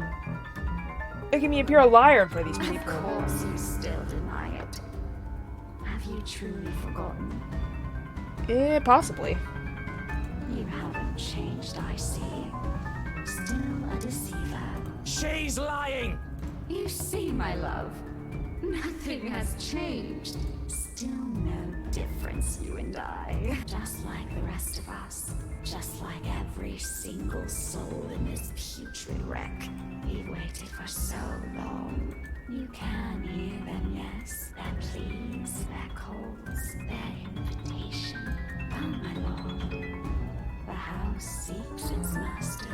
Making me appear a liar for these people. Of course you still deny it. Have you truly forgotten? Possibly. You haven't changed, I see. Still a deceiver. She's lying! You see, my love, nothing has changed. Still no difference, you and I. Just like the rest of us. Just like every single soul in this putrid wreck. We've waited for so long. You can hear them, yes. Their pleas, their calls, their invitation. Come, my lord. The house seeks its master.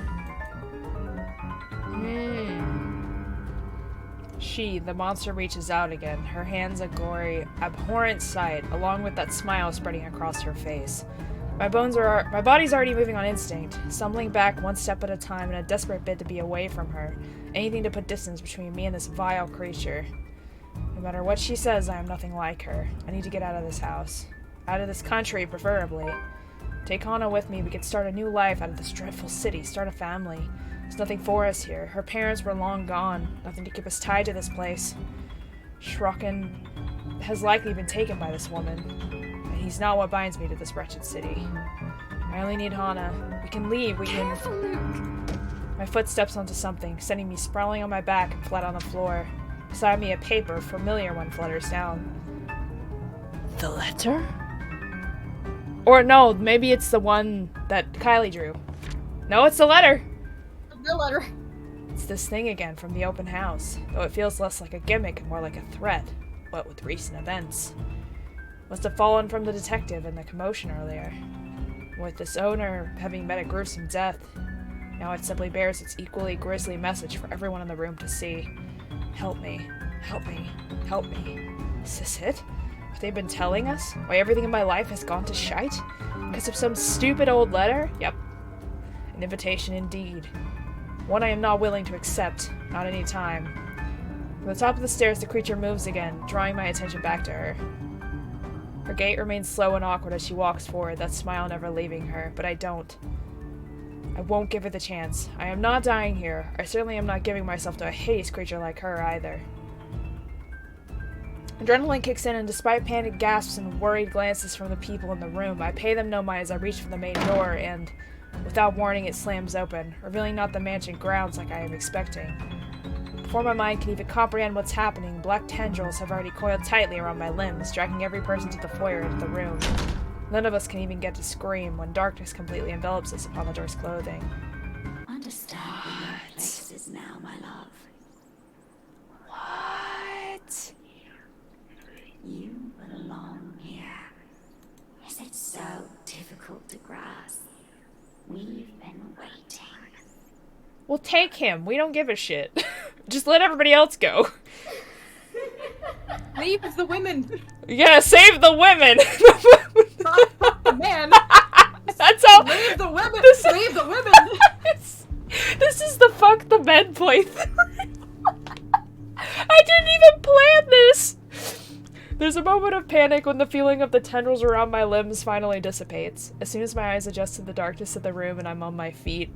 She, the monster, reaches out again, her hands a gory, abhorrent sight, along with that smile spreading across her face. My body's already moving on instinct, stumbling back one step at a time in a desperate bid to be away from her, anything to put distance between me and this vile creature. No matter what she says, I am nothing like her. I need to get out of this house. Out of this country, preferably. Take HahnAraa with me, we could start a new life out of this dreadful city, start a family. There's nothing for us here. Her parents were long gone. Nothing to keep us tied to this place. Shrocken has likely been taken by this woman, and he's not what binds me to this wretched city. I only need HahnAraa. We can leave, we can... Careful, Luke. My foot steps onto something, sending me sprawling on my back and flat on the floor. Beside me a paper, familiar one, flutters down. The letter? Or no, maybe it's the one that Kylie drew. No, it's the letter! The letter. It's this thing again from the open house, though it feels less like a gimmick and more like a threat, what with recent events. Must have fallen from the detective in the commotion earlier. With this owner having met a gruesome death, now it simply bears its equally grisly message for everyone in the room to see. Help me. Help me. Help me. Is this it? Have they been telling us why everything in my life has gone to shite? Because of some stupid old letter? Yep. An invitation indeed. One I am not willing to accept, not any time. From the top of the stairs, the creature moves again, drawing my attention back to her. Her gait remains slow and awkward as she walks forward, that smile never leaving her, but I don't. I won't give her the chance. I am not dying here. I certainly am not giving myself to a hideous creature like her either. Adrenaline kicks in, and despite panicked gasps and worried glances from the people in the room, I pay them no mind as I reach for the main door and, without warning, it slams open, revealing not the mansion grounds like I am expecting. Before my mind can even comprehend what's happening, black tendrils have already coiled tightly around my limbs, dragging every person to the foyer into the room. None of us can even get to scream when darkness completely envelops us upon the door's clothing. Understand your places now, my love. What? You belong here. Is it so difficult to grasp? We've been waiting. Well, take him. We don't give a shit. Just let everybody else go. Leave the women. Yeah, save the women. Not the man. That's how. Leave the women. Save the women. This is the fuck the men playthrough. I didn't even plan this. There's a moment of panic when the feeling of the tendrils around my limbs finally dissipates. As soon as my eyes adjust to the darkness of the room and I'm on my feet,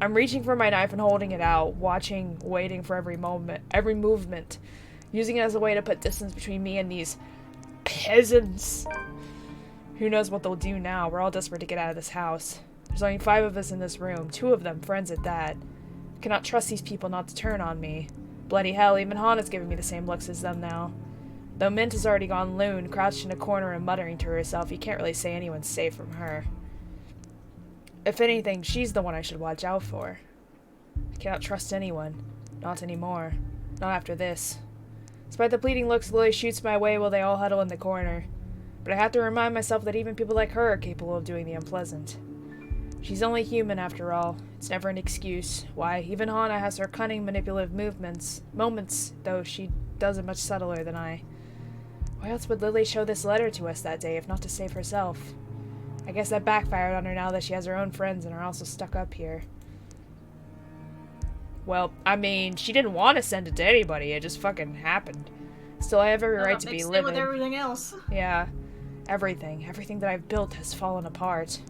I'm reaching for my knife and holding it out, watching, waiting for every movement, using it as a way to put distance between me and these peasants. Who knows what they'll do now? We're all desperate to get out of this house. There's only 5 of us in this room, 2 of them friends at that. I cannot trust these people not to turn on me. Bloody hell, even HahnAraa's giving me the same looks as them now. Though Mint has already gone loon, crouched in a corner and muttering to herself, you can't really say anyone's safe from her. If anything, she's the one I should watch out for. I cannot trust anyone. Not anymore. Not after this. Despite the pleading looks Lily shoots my way while they all huddle in the corner. But I have to remind myself that even people like her are capable of doing the unpleasant. She's only human after all. It's never an excuse. Why, even HahnAraa has her cunning, manipulative moments, though she does it much subtler than I. Why else would Lily show this letter to us that day if not to save herself? I guess that backfired on her now that she has her own friends and are also stuck up here. Well, I mean, she didn't want to send it to anybody, it just fucking happened. Still, I have every right to be living. With everything else. Yeah. Everything that I've built has fallen apart.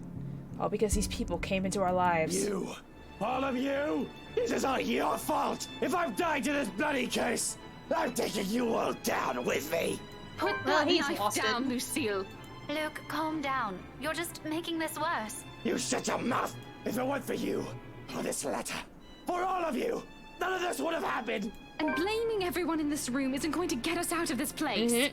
All because these people came into our lives. You! All of you! This is all your fault! If I've died to this bloody case, I'm taking you all down with me! Put that knife down, Lucille. Luke, calm down. You're just making this worse. You shut your mouth! If it weren't for you, for this letter, for all of you, none of this would have happened! And blaming everyone in this room isn't going to get us out of this place.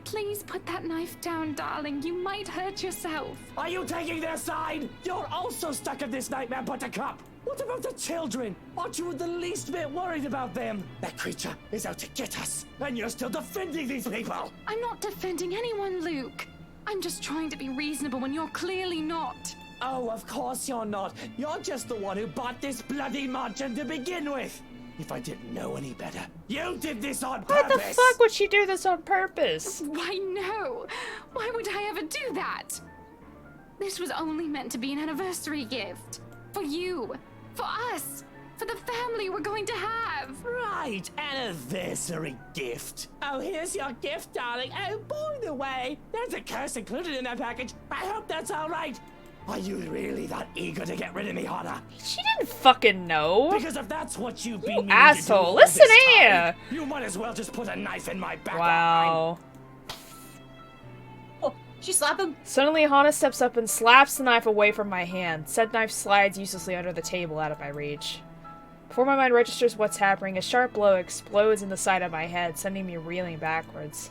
Please put that knife down, darling. You might hurt yourself. Are you taking their side? You're also stuck in this nightmare, Buttercup! What about the children? Aren't you the least bit worried about them? That creature is out to get us, and you're still defending these people! I'm not defending anyone, Luke. I'm just trying to be reasonable when you're clearly not. Oh, of course you're not. You're just the one who bought this bloody mansion to begin with. If I didn't know any better, you did this on purpose! Why the fuck would she do this on purpose? Why, no. Why would I ever do that? This was only meant to be an anniversary gift. For you. For us. For the family we're going to have. Right, anniversary gift. Oh, here's your gift, darling. Oh, by the way, there's a curse included in that package. I hope that's all right. Are you really that eager to get rid of me, HahnAraa? She didn't fucking know. Because if that's what you've been meaning asshole, to do listen here. here. You might as well just put a knife in my back. Wow. Oh, she slapped him. Suddenly, HahnAraa steps up and slaps the knife away from my hand. Said knife slides uselessly under the table out of my reach. Before my mind registers what's happening, a sharp blow explodes in the side of my head, sending me reeling backwards.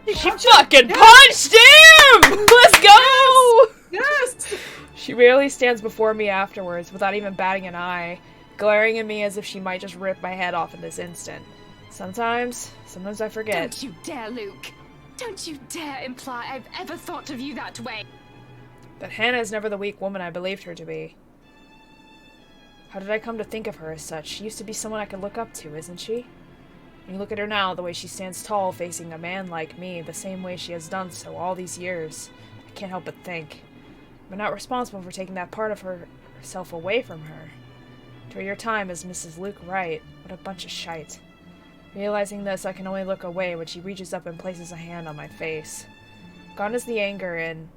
She fucking punched him! Let's go! Yes! She rarely stands before me afterwards, without even batting an eye, glaring at me as if she might just rip my head off in this instant. Sometimes I forget. Don't you dare, Luke. Don't you dare imply I've ever thought of you that way. But Hannah is never the weak woman I believed her to be. How did I come to think of her as such? She used to be someone I could look up to, isn't she? When you look at her now, the way she stands tall facing a man like me, the same way she has done so all these years, I can't help but think. I'm not responsible for taking that part of herself away from her. To your time is Mrs. Luke right. What a bunch of shite. Realizing this, I can only look away when she reaches up and places a hand on my face. Gone is the anger in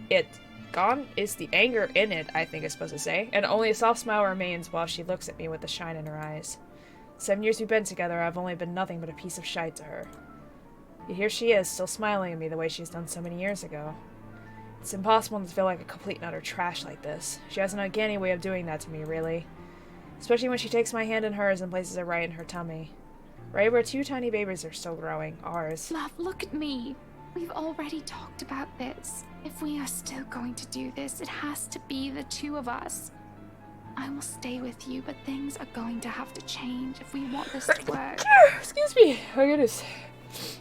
it. Gone is the anger in it, I think it's supposed to say, and only a soft smile remains while she looks at me with a shine in her eyes. 7 years we've been together, I've only been nothing but a piece of shite to her. Yet here she is, still smiling at me the way she's done so many years ago. It's impossible to feel like a complete and utter trash like this. She has an uncanny way of doing that to me, really. Especially when she takes my hand in hers and places it right in her tummy. Right where 2 tiny babies are still growing, ours. Love, look at me. We've already talked about this. If we are still going to do this, it has to be the 2 of us. I will stay with you, but things are going to have to change if we want this to work. Excuse me. Oh, goodness.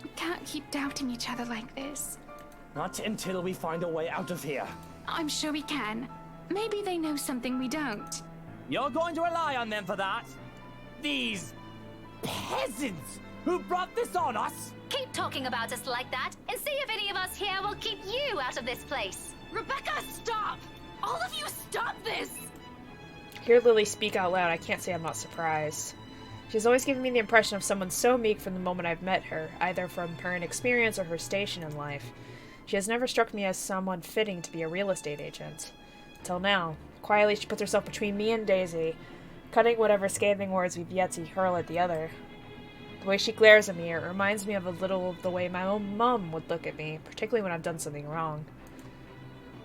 We can't keep doubting each other like this. Not until we find a way out of here. I'm sure we can. Maybe they know something we don't. You're going to rely on them for that? These peasants who brought this on us? Keep talking about us like that, and see if any of us here will keep you out of this place. Rebecca, stop! All of you, stop this! Hear Lily speak out loud, I can't say I'm not surprised. She's always given me the impression of someone so meek from the moment I've met her, either from her inexperience or her station in life. She has never struck me as someone fitting to be a real estate agent. Until now. Quietly, she puts herself between me and Daisy, cutting whatever scathing words we've yet to hurl at the other. The way she glares at me, it reminds me of a little of the way my own mum would look at me, particularly when I've done something wrong.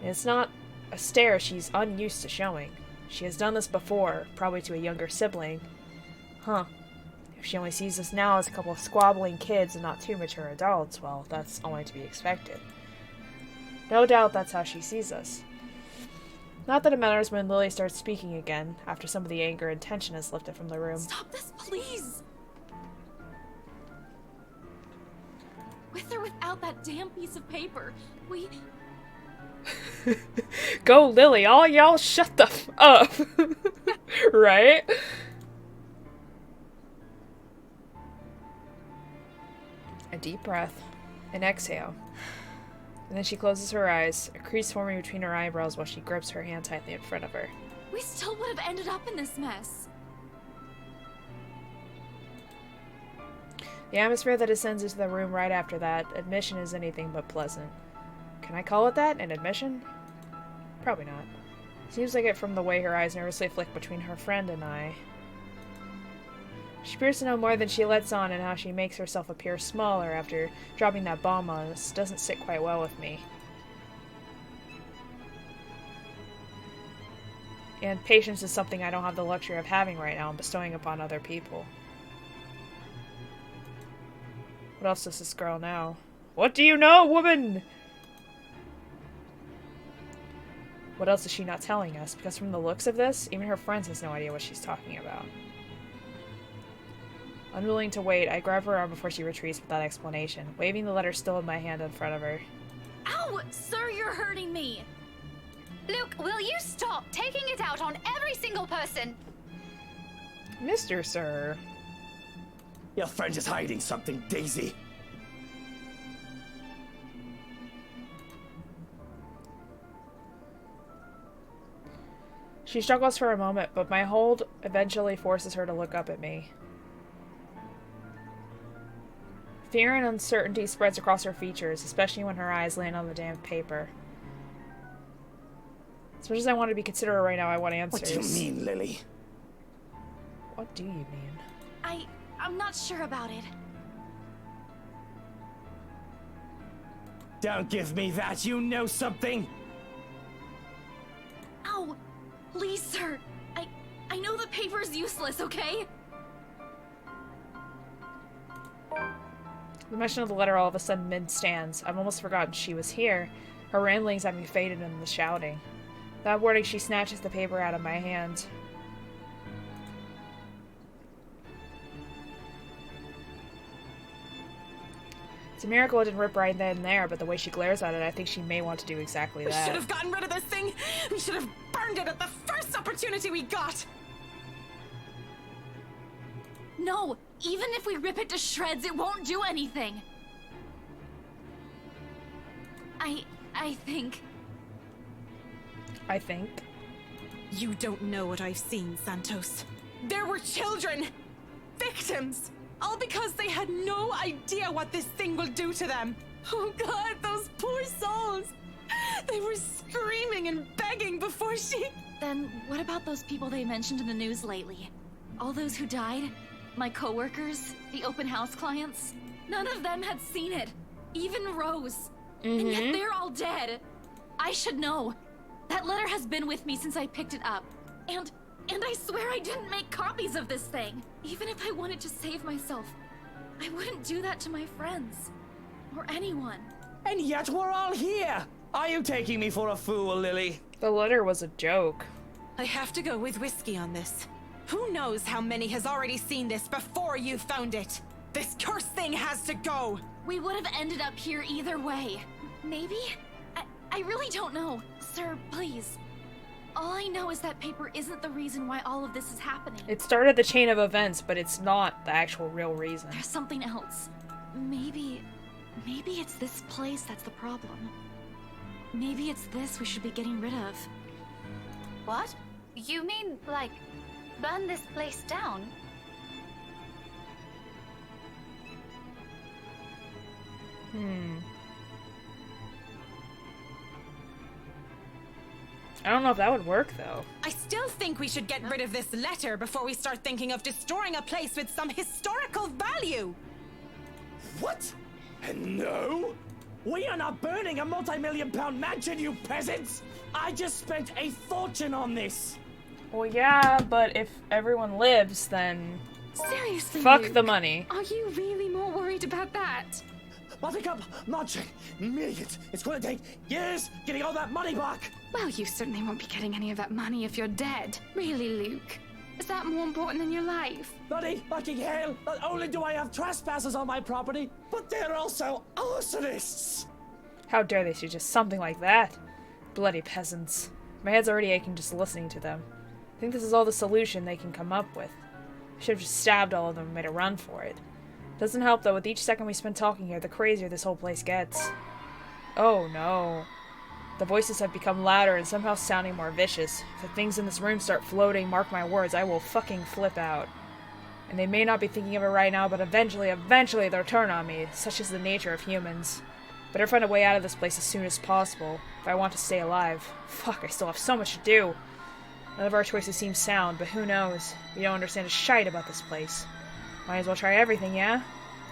And it's not a stare she's unused to showing. She has done this before, probably to a younger sibling. Huh. If she only sees us now as a couple of squabbling kids and not too mature adults, well, that's only to be expected. No doubt that's how she sees us. Not that it matters when Lily starts speaking again, after some of the anger and tension is lifted from the room. Stop this, please! With or without that damn piece of paper, we... Go, Lily! All y'all shut the f up! Right? A deep breath. An exhale. And then she closes her eyes, a crease forming between her eyebrows while she grips her hand tightly in front of her. We still would have ended up in this mess. The atmosphere that descends into the room right after that admission is anything but pleasant. Can I call it that? An admission? Probably not. Seems like it from the way her eyes nervously flick between her friend and I. She appears to know more than she lets on, and how she makes herself appear smaller after dropping that bomb on us doesn't sit quite well with me. And patience is something I don't have the luxury of having right now and bestowing upon other people. What else does this girl know? What do you know, woman? What else is she not telling us? Because from the looks of this, even her friends has no idea what she's talking about. Unwilling to wait, I grab her arm before she retreats without explanation, waving the letter still in my hand in front of her. Ow! Sir, you're hurting me! Luke, will you stop taking it out on every single person? Mr. Sir. Your friend is hiding something, Daisy. She struggles for a moment, but my hold eventually forces her to look up at me. Fear and uncertainty spreads across her features, especially when her eyes land on the damn paper. As much as I want to be considerate right now, I want answers. What do you mean, Lily? What do you mean? I'm not sure about it. Don't give me that, you know something! Ow! Please, sir! I know the paper's useless, okay? The mention of the letter all of a sudden mid-stands. I've almost forgotten she was here. Her ramblings have me faded in the shouting. That warning, she snatches the paper out of my hand. It's a miracle it didn't rip right then and there, but the way she glares at it, I think she may want to do exactly that. We should have gotten rid of this thing! We should have burned it at the first opportunity we got! No! Even if we rip it to shreds, it won't do anything! I think... You don't know what I've seen, Santos. There were children! Victims! All because they had no idea what this thing will do to them! Oh god, those poor souls! They were screaming and begging before she... Then what about those people they mentioned in the news lately? All those who died? My coworkers? The open house clients? None of them had seen it. Even Rose. And yet they're all dead. I should know. That letter has been with me since I picked it up. And I swear I didn't make copies of this thing. Even if I wanted to save myself, I wouldn't do that to my friends. Or anyone. And yet we're all here! Are you taking me for a fool, Lily? The letter was a joke. I have to go with whiskey on this. Who knows how many has already seen this before you found it? This cursed thing has to go! We would have ended up here either way. Maybe? I really don't know. Sir, please. All I know is that paper isn't the reason why all of this is happening. It started the chain of events, but it's not the actual real reason. There's something else. Maybe it's this place that's the problem. Maybe it's this we should be getting rid of. What? You mean, like, burn this place down? I don't know if that would work, though. I still think we should get rid of this letter before we start thinking of destroying a place with some historical value. What? No! We are not burning a multi-million-pound mansion, you peasants! I just spent a fortune on this! Well, yeah, but if everyone lives, then... Seriously, fuck Luke, the money. Are you really more worried about that? Buttercup, marching, millions. It's going to take years getting all that money back. Well, you certainly won't be getting any of that money if you're dead. Really, Luke? Is that more important than your life? Bloody fucking hell! Not only do I have trespassers on my property, but they're also arsonists! How dare they suggest something like that? Bloody peasants. My head's already aching just listening to them. I think this is all the solution they can come up with. I should have just stabbed all of them and made a run for it. Doesn't help though, with each second we spend talking here, the crazier this whole place gets. Oh no. The voices have become louder and somehow sounding more vicious. If the things in this room start floating, mark my words, I will fucking flip out. And they may not be thinking of it right now, but eventually they'll turn on me. Such is the nature of humans. Better find a way out of this place as soon as possible, if I want to stay alive. Fuck, I still have so much to do. None of our choices seem sound, but who knows? We don't understand a shite about this place. Might as well try everything, yeah?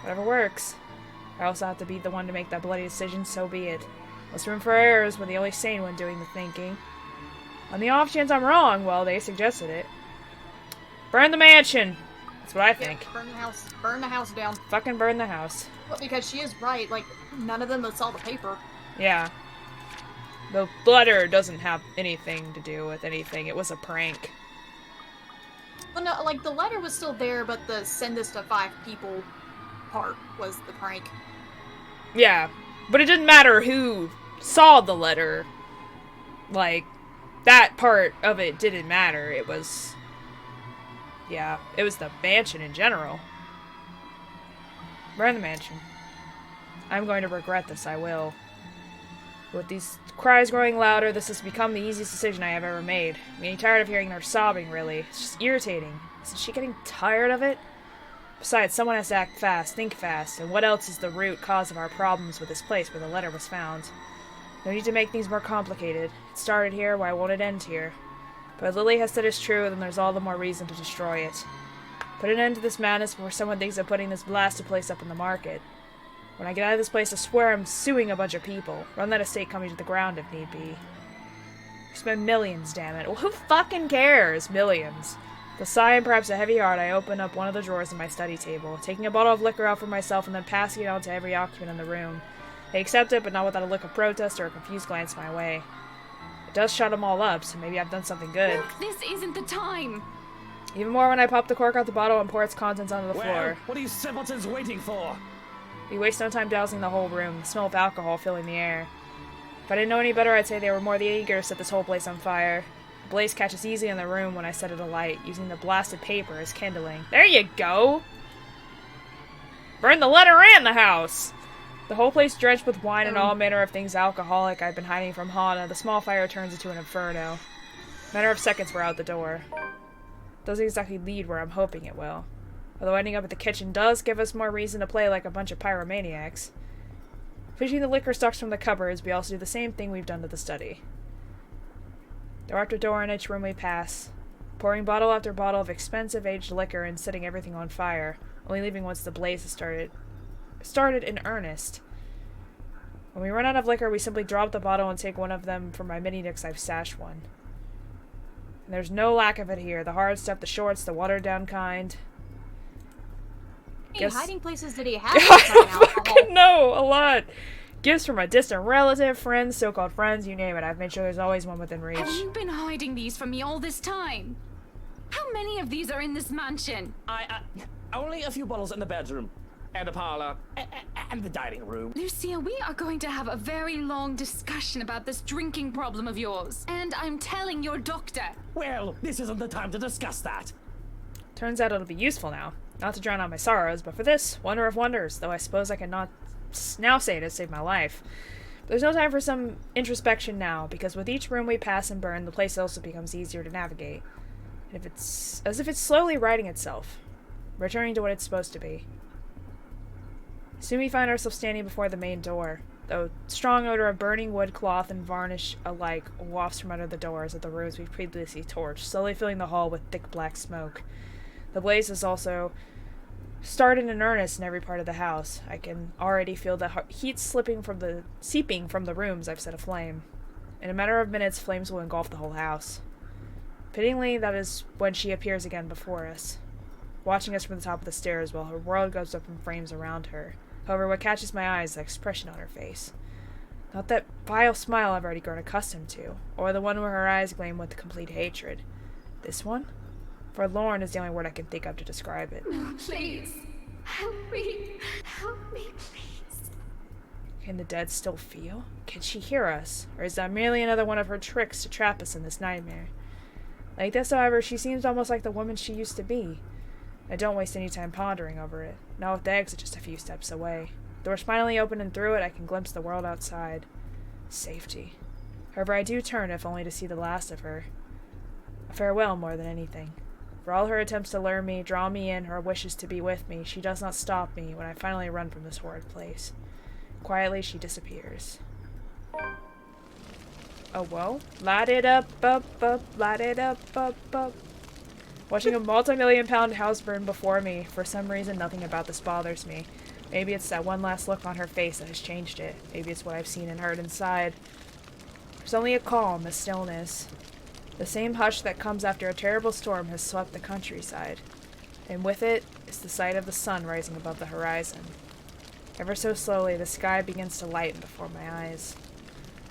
Whatever works. I also have to be the one to make that bloody decision, so be it. Less room for errors, we're the only sane one doing the thinking. On the off chance I'm wrong, well, they suggested it. Burn the mansion! That's what I think. Yeah, burn the house. Burn the house down. Fucking burn the house. Well, because she is right, like, none of them saw the paper. Yeah. The letter doesn't have anything to do with anything. It was a prank. Well, no, like, the letter was still there, but the send this to 5 people part was the prank. Yeah. But it didn't matter who saw the letter. Like, that part of it didn't matter. It was... yeah, it was the mansion in general. Burn the mansion. I'm going to regret this, I will. With these cries growing louder, this has become the easiest decision I have ever made. I'm getting tired of hearing her sobbing, really. It's just irritating. Isn't she getting tired of it? Besides, someone has to act fast, think fast, and what else is the root cause of our problems with this place where the letter was found? No need to make things more complicated. It started here, why won't it end here? But if Lily has said it's true, then there's all the more reason to destroy it. Put an end to this madness before someone thinks of putting this blasted place up in the market. When I get out of this place, I swear I'm suing a bunch of people. Run that estate company to the ground if need be. We spend millions, damn it. Well, who fucking cares? Millions. With a sigh and perhaps a heavy heart, I open up one of the drawers in my study table, taking a bottle of liquor out for myself and then passing it on to every occupant in the room. They accept it, but not without a look of protest or a confused glance my way. It does shut them all up, so maybe I've done something good. Look, this isn't the time! Even more when I pop the cork out the bottle and pour its contents onto the floor. What are you simpletons waiting for? We waste no time dousing the whole room, the smell of alcohol filling the air. If I didn't know any better, I'd say they were more than eager to set this whole place on fire. The blaze catches easy in the room when I set it alight, using the blasted paper as kindling. There you go! Burn the letter and the house! The whole place drenched with wine and all manner of things alcoholic I've been hiding from HahnAraa, the small fire turns into an inferno. Matter of seconds, we're out the door. Doesn't exactly lead where I'm hoping it will. Although ending up at the kitchen does give us more reason to play like a bunch of pyromaniacs. Fishing the liquor stocks from the cupboards, we also do the same thing we've done to the study. Door after door in each room we pass, pouring bottle after bottle of expensive aged liquor and setting everything on fire, only leaving once the blaze has started in earnest. When we run out of liquor, we simply drop the bottle and take one of them from my mini nicks. I've stashed one. And there's no lack of it here. The hard stuff, the shorts, the watered down kind. How many hiding places did he have? I fucking know, a lot. Gifts from a distant relative, friends, so-called friends, you name it. I've made sure there's always one within reach. Have you been hiding these from me all this time? How many of these are in this mansion? Only a few bottles in the bedroom. and a parlor, and the dining room. Lucia, we are going to have a very long discussion about this drinking problem of yours. And I'm telling your doctor. Well, this isn't the time to discuss that. Turns out it'll be useful now. Not to drown out my sorrows, but for this, wonder of wonders, though I suppose I can not now say it has saved my life. But there's no time for some introspection now, because with each room we pass and burn, the place also becomes easier to navigate. And as if it's slowly righting itself, returning to what it's supposed to be. Soon we find ourselves standing before the main door, though strong odor of burning wood, cloth, and varnish alike wafts from under the doors of the rooms we've previously torched, slowly filling the hall with thick black smoke. The blaze has also started in earnest in every part of the house. I can already feel the heat seeping from the rooms I've set aflame. In a matter of minutes, flames will engulf the whole house. Pityingly, that is when she appears again before us, watching us from the top of the stairs while her world goes up in flames around her. However, what catches my eye is the expression on her face. Not that vile smile I've already grown accustomed to, or the one where her eyes gleam with complete hatred. This one? Forlorn is the only word I can think of to describe it. No, please. Help me. Help me, please. Can the dead still feel? Can she hear us? Or is that merely another one of her tricks to trap us in this nightmare? Like this, however, she seems almost like the woman she used to be. I don't waste any time pondering over it. Now with the exit just a few steps away. The door's finally open, and through it I can glimpse the world outside. Safety. However, I do turn, if only to see the last of her. A farewell more than anything. For all her attempts to lure me, draw me in, her wishes to be with me, she does not stop me when I finally run from this horrid place. Quietly, she disappears. Oh, whoa. Light it up, light it up, up. Watching a multi-million-pound house burn before me, for some reason nothing about this bothers me. Maybe it's that one last look on her face that has changed it. Maybe it's what I've seen and heard inside. There's only a calm, a stillness. The same hush that comes after a terrible storm has swept the countryside. And with it is the sight of the sun rising above the horizon. Ever so slowly, the sky begins to lighten before my eyes.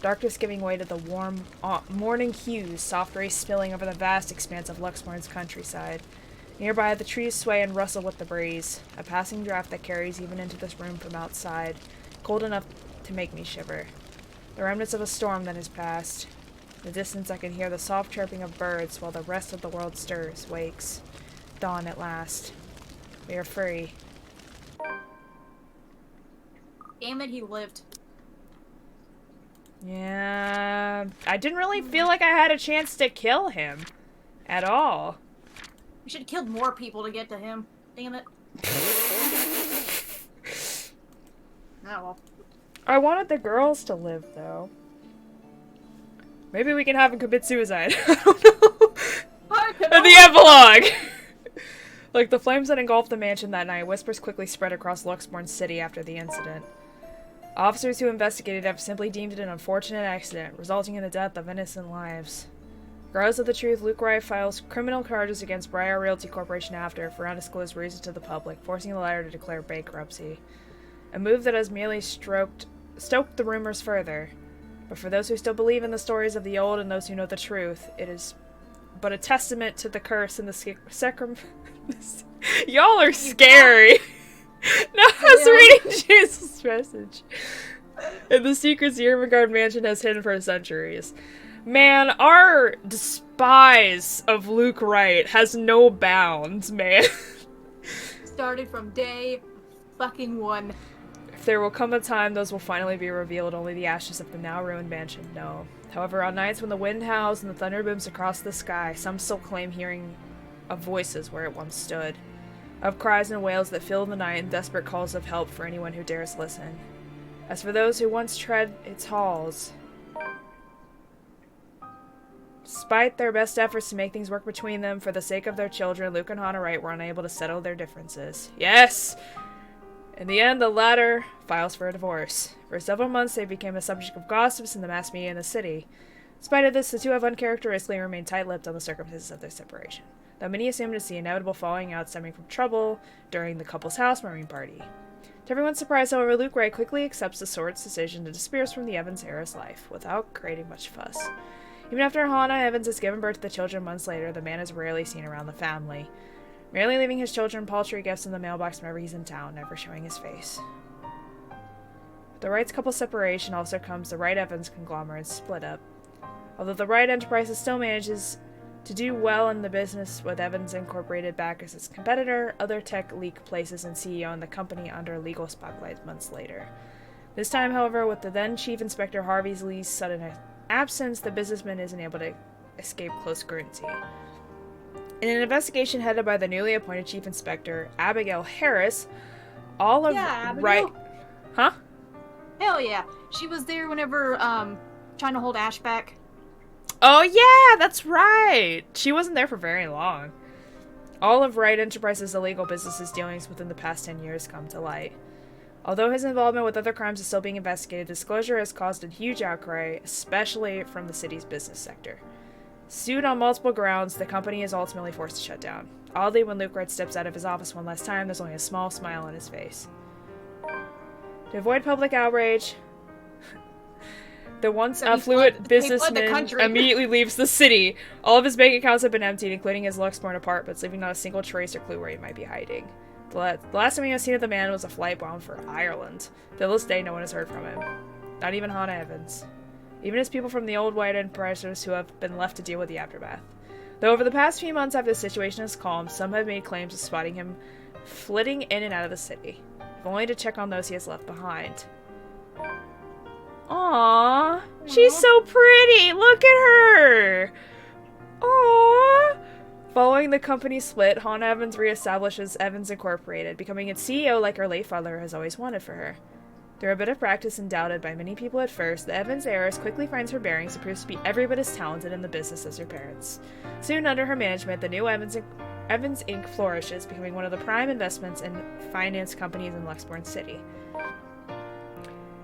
Darkness giving way to the warm morning hues, soft rays spilling over the vast expanse of Luxmorn's countryside. Nearby, the trees sway and rustle with the breeze, a passing draft that carries even into this room from outside, cold enough to make me shiver. The remnants of a storm that has passed. In the distance, I can hear the soft chirping of birds while the rest of the world stirs, wakes. Dawn at last. We are free. Damn it, he lived. Yeah, I didn't really feel like I had a chance to kill him. At all. We should have killed more people to get to him. Damn it. Oh well. I wanted the girls to live, though. Maybe we can have him commit suicide. I don't know. And the epilogue! Like the flames that engulfed the mansion that night, whispers quickly spread across Luxmorn City after the incident. Officers who investigated have simply deemed it an unfortunate accident, resulting in the death of innocent lives. Regardless of the truth, Luke Wright files criminal charges against Briar Realty Corporation after, for undisclosed reasons to the public, forcing the latter to declare bankruptcy. A move that has merely stoked the rumors further. But for those who still believe in the stories of the old and those who know the truth, it is but a testament to the curse and the Y'all are scary! No, I was reading Jesus' message. And the secrets Yermagard Mansion has hidden for centuries. Man, our despise of Luke Wright has no bounds, man. Started from day fucking one. If there will come a time those will finally be revealed, only the ashes of the now ruined mansion know. However, on nights when the wind howls and the thunder booms across the sky, some still claim hearing of voices where it once stood. Of cries and wails that fill the night and desperate calls of help for anyone who dares listen. As for those who once tread its halls, despite their best efforts to make things work between them for the sake of their children, Luke and HahnAraa were unable to settle their differences. Yes! In the end, the latter files for a divorce. For several months, they became a subject of gossips in the mass media in the city. In spite of this, the two have uncharacteristically remained tight-lipped on the circumstances of their separation, though many assumed it's the inevitable falling out stemming from trouble during the couple's housewarming party. To everyone's surprise, however, Luke Wright quickly accepts the sword's decision to disperse from the Evans-Harris life, without creating much fuss. Even after Hannah Evans has given birth to the children months later, the man is rarely seen around the family. merely leaving his children paltry gifts in the mailbox whenever he's in town, never showing his face. With the Wright's couple separation also comes the Wright-Evans conglomerate split up. Although the Wright Enterprises still manages to do well in the business with Evans Incorporated back as its competitor, other tech leak places and CEO in the company under legal spotlight months later. This time, however, with the then Chief Inspector Harvey Lee's sudden absence, the businessman isn't able to escape close scrutiny. In an investigation headed by the newly appointed Chief Inspector, Abigail Harris, all of Wright... Huh? Hell yeah. She was there whenever, trying to hold Ash back. Oh yeah, that's right! She wasn't there for very long. All of Wright Enterprises' illegal business dealings within the past 10 years come to light. Although his involvement with other crimes is still being investigated, disclosure has caused a huge outcry, especially from the city's business sector. Sued on multiple grounds, the company is ultimately forced to shut down. Oddly, when Luke Wright steps out of his office one last time, there's only a small smile on his face. To avoid public outrage, the once affluent businessman immediately leaves the city. All of his bank accounts have been emptied, including his Luxmore apartments, leaving not a single trace or clue where he might be hiding. The last time we have seen of the man was a flight bound for Ireland. To this day, no one has heard from him. Not even Hannah Evans. Even his people from the old White Enterprises who have been left to deal with the aftermath. Though over the past few months after the situation has calmed, some have made claims of spotting him flitting in and out of the city, if only to check on those he has left behind. Aww, she's so pretty! Look at her! Aww! Following the company split, HahnAraa Evans reestablishes Evans Incorporated, becoming its CEO like her late father has always wanted for her. Through a bit of practice and doubted by many people at first, the Evans heiress quickly finds her bearings and proves to be every bit as talented in the business as her parents. Soon under her management, the new Evans Inc. flourishes, becoming one of the prime investments and finance companies in Luxbourne City.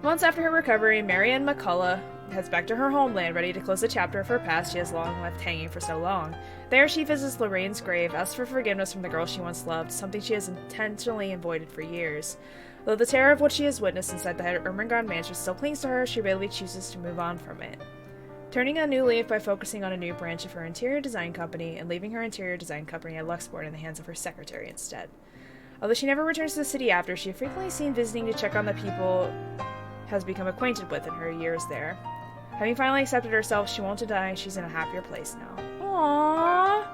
Months after her recovery, Marianne McCullough heads back to her homeland, ready to close the chapter of her past she has long left hanging for so long. There, she visits Lorraine's grave, asks for forgiveness from the girl she once loved, something she has intentionally avoided for years. Though the terror of what she has witnessed inside the Ermengarde mansion still clings to her, she readily chooses to move on from it. Turning a new leaf by focusing on a new branch of her interior design company and leaving her interior design company at Luxbourne in the hands of her secretary instead. Although she never returns to the city after, she is frequently seen visiting to check on the people has become acquainted with in her years there. Having finally accepted herself, she won't deny she's in a happier place now. Aww.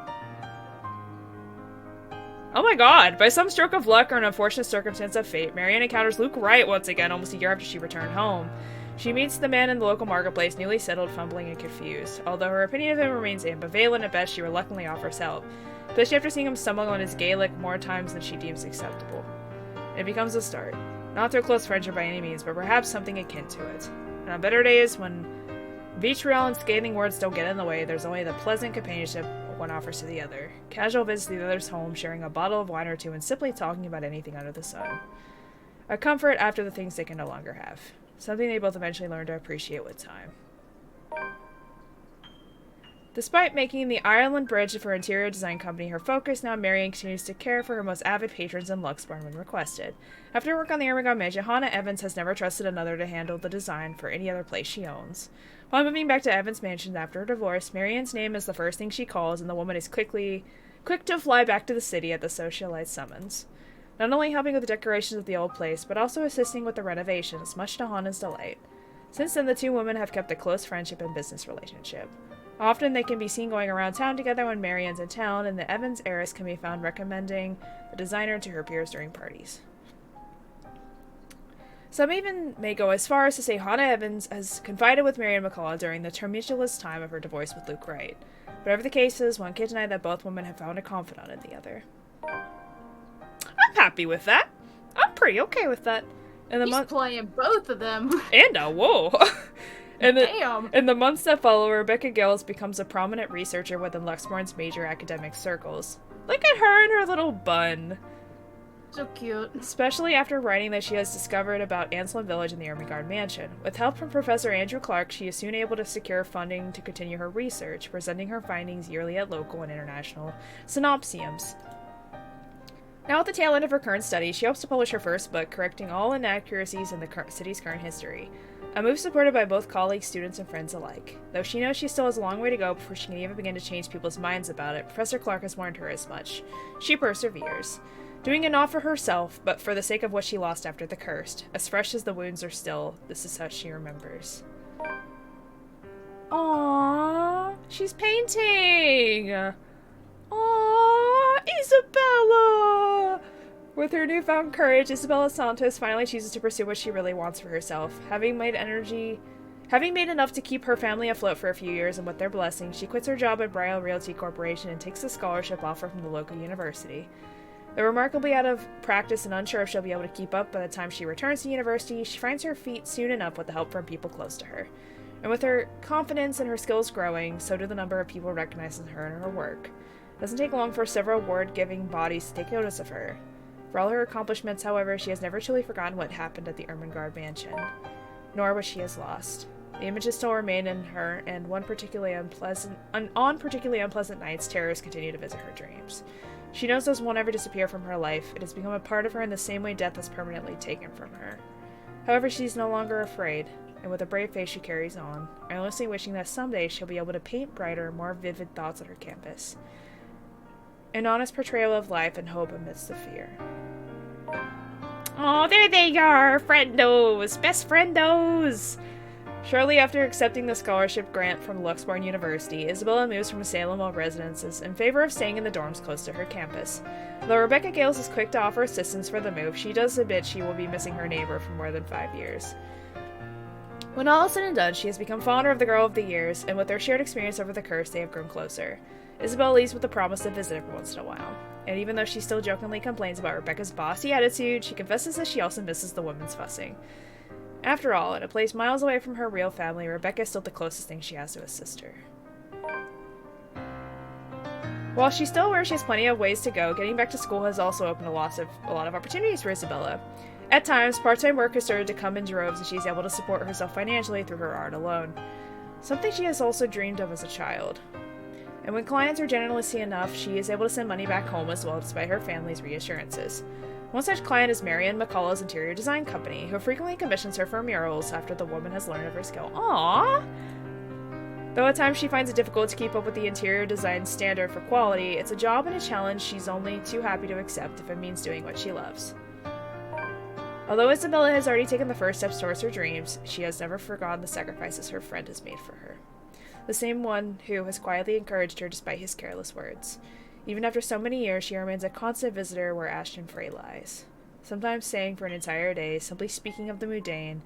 Oh my god, by some stroke of luck or an unfortunate circumstance of fate, Marianne encounters Luke Wright once again almost a year after she returned home. She meets the man in the local marketplace, newly settled, fumbling, and confused. Although her opinion of him remains ambivalent at best, she reluctantly offers help, especially after seeing him stumbling on his Gaelic more times than she deems acceptable. It becomes a start. Not to a close friendship by any means, but perhaps something akin to it. And on better days, when vitriol and scathing words don't get in the way, there's only the pleasant companionship one offers to the other. Casual visits to the other's home, sharing a bottle of wine or two, and simply talking about anything under the sun. A comfort after the things they can no longer have. Something they both eventually learn to appreciate with time. Despite making the Ireland Bridge of her interior design company her focus, now Marianne continues to care for her most avid patrons in Luxbourne when requested. After work on the Ermengarde mansion, HahnAraa Evans has never trusted another to handle the design for any other place she owns. While moving back to Evans Mansion after her divorce, Marianne's name is the first thing she calls, and the woman is quick to fly back to the city at the socialite summons. Not only helping with the decorations of the old place, but also assisting with the renovations, much to Hannah's delight. Since then, the two women have kept a close friendship and business relationship. Often they can be seen going around town together when Marianne's in town, and the Evans heiress can be found recommending the designer to her peers during parties. Some even may go as far as to say HahnAraa Evans has confided with Marianne McCullough during the tumultuous time of her divorce with Luke Wright. Whatever the case is, one can't deny that both women have found a confidant in the other. I'm happy with that. I'm pretty okay with that. He's playing both of them. And whoa. In the months that follow, Rebecca Gales becomes a prominent researcher within Luxbourne's major academic circles. Look at her and her little bun. So cute. Especially after writing that she has discovered about Anselm Village and the Ermengarde Mansion. With help from Professor Andrew Clark, she is soon able to secure funding to continue her research, presenting her findings yearly at local and international synopsiums. Now at the tail end of her current study, she hopes to publish her first book, correcting all inaccuracies in the city's current history. A move supported by both colleagues, students, and friends alike. Though she knows she still has a long way to go before she can even begin to change people's minds about it, Professor Clark has warned her as much. She perseveres. Doing it not for herself, but for the sake of what she lost after the curse. As fresh as the wounds are still, this is how she remembers. Aww, she's painting! Aww, Isabella! With her newfound courage, Isabella Santos finally chooses to pursue what she really wants for herself. Having made enough to keep her family afloat for a few years, and with their blessing, she quits her job at RoriVT Corporation and takes a scholarship offer from the local university. Though remarkably out of practice and unsure if she'll be able to keep up by the time she returns to university, she finds her feet soon enough with the help from people close to her. And with her confidence and her skills growing, so do the number of people recognizing her and her work. It doesn't take long for several award-giving bodies to take notice of her. For all her accomplishments, however, she has never truly forgotten what happened at the Ermengarde mansion, nor what she has lost. The images still remain in her, and on particularly unpleasant nights, terrors continue to visit her dreams. She knows those won't ever disappear from her life. It has become a part of her in the same way death is permanently taken from her. However, she's no longer afraid, and with a brave face she carries on, earnestly wishing that someday she'll be able to paint brighter, more vivid thoughts on her canvas. An honest portrayal of life and hope amidst the fear. Oh, there they are! Friendos! Best friendos! Shortly after accepting the scholarship grant from Luxembourg University, Isabella moves from Salem residences in favor of staying in the dorms close to her campus. Though Rebecca Gales is quick to offer assistance for the move, she does admit she will be missing her neighbor for more than 5 years. When all is said and done, she has become fonder of the girl of the years, and with their shared experience over the curse, they have grown closer. Isabel leaves with the promise to visit every once in a while. And even though she still jokingly complains about Rebecca's bossy attitude, she confesses that she also misses the women's fussing. After all, in a place miles away from her real family, Rebecca is still the closest thing she has to a sister. While she's still aware she has plenty of ways to go, getting back to school has also opened a lot of opportunities for Isabella. At times, part-time work has started to come in droves, and she's able to support herself financially through her art alone. Something she has also dreamed of as a child. And when clients are generously enough, she is able to send money back home as well, despite her family's reassurances. One such client is Marianne McCullough's interior design company, who frequently commissions her for murals after the woman has learned of her skill. Aww! Though at times she finds it difficult to keep up with the interior design standard for quality, it's a job and a challenge she's only too happy to accept if it means doing what she loves. Although Isabella has already taken the first steps towards her dreams, she has never forgotten the sacrifices her friend has made for her. The same one who has quietly encouraged her despite his careless words. Even after so many years, she remains a constant visitor where Ashton Frey lies. Sometimes staying for an entire day, simply speaking of the mundane,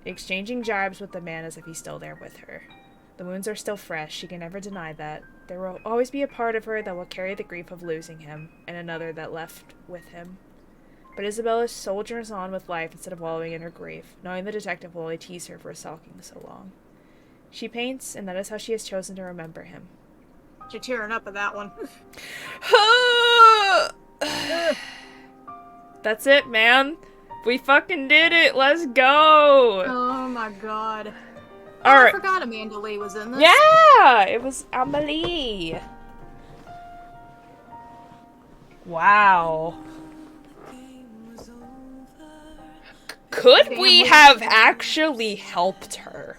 exchanging jibes with the man as if he's still there with her. The wounds are still fresh, she can never deny that. There will always be a part of her that will carry the grief of losing him, and another that left with him. But Isabella soldiers on with life instead of wallowing in her grief, knowing the detective will only tease her for sulking so long. She paints, and that is how she has chosen to remember him. You're tearing up at that one. That's it, man. We fucking did it. Let's go. Oh my god. Alright. I forgot Amanda Lee was in this. Yeah! It was Amelie. Wow. Could we have actually helped her?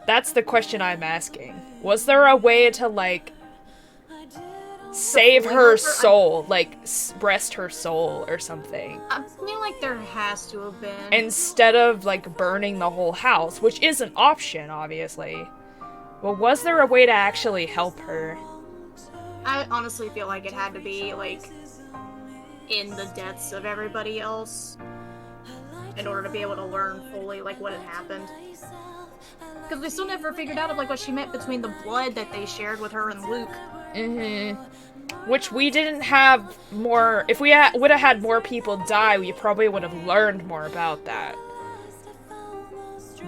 That's the question I'm asking. Was there a way to, like, save her soul? Like, rest her soul or something? I feel like there has to have been. Instead of, like, burning the whole house, which is an option, obviously. Well, was there a way to actually help her? I honestly feel like it had to be, like, in the deaths of everybody else in order to be able to learn fully, like, what had happened. Because we still never figured out, like, what she meant between the blood that they shared with her and Luke. Mm-hmm. Which we didn't have more... If we would have had more people die, we probably would have learned more about that.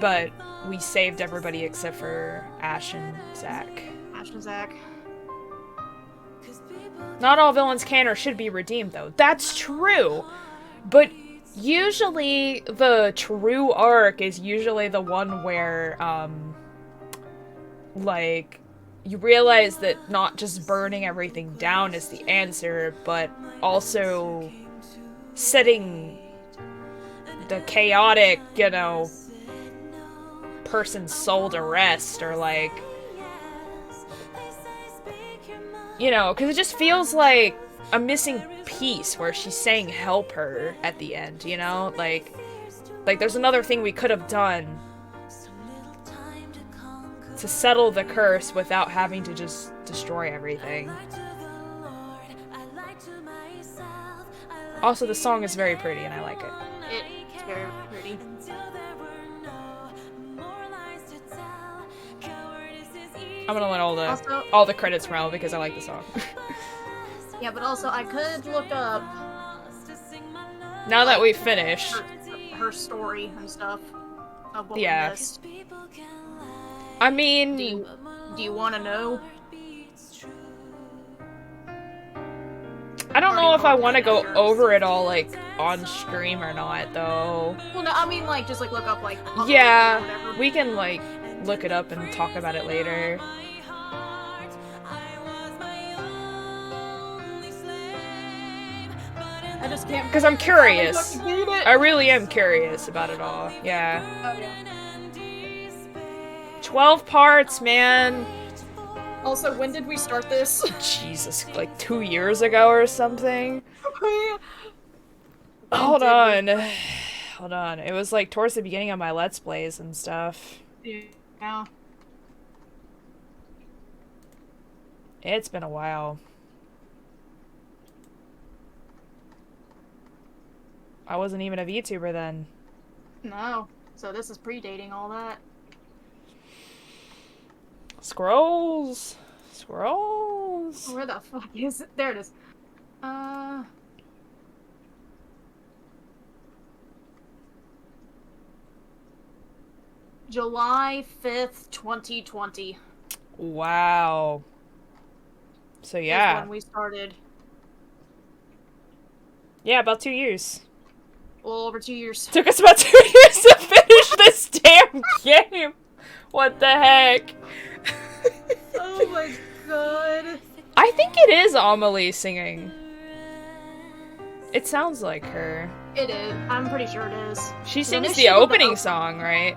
But we saved everybody except for Ash and Zach. Ash and Zach. Not all villains can or should be redeemed, though. That's true! But usually the true arc is usually the one where, like, you realize that not just burning everything down is the answer, but also setting the chaotic, you know, person's soul to rest, or like, you know, because it just feels like a missing piece where she's saying help her at the end, you know? Like there's another thing we could have done to settle the curse without having to just destroy everything. Also, the song is very pretty and I like it. It's very pretty. I'm gonna let all the credits roll because I like the song. Yeah, but also I could look up now that we've finished her story and stuff of what we missed. I mean, do you want to know? I don't know if I want to go over it all like on stream or not, though. Well, no, I mean like just like look up like. Yeah, we can like look it up and talk about it later. I just can't. Because I'm curious. I really am curious about it all. Yeah. 12 parts, man. Also, when did we start this? Jesus, like 2 years ago or something? Hold on. Hold on. It was like towards the beginning of my Let's Plays and stuff. Yeah. It's been a while. I wasn't even a VTuber then. No. So this is predating all that. Scrolls! Scrolls! Where the fuck is it? There it is. July 5th, 2020. Wow. So yeah. Is when we started. Yeah, about 2 years. A little over 2 years. Took us about 2 years to finish this damn game. What the heck? Oh my god. I think it is Amelie singing. It sounds like her. It is. I'm pretty sure it is. She sings the opening song, right?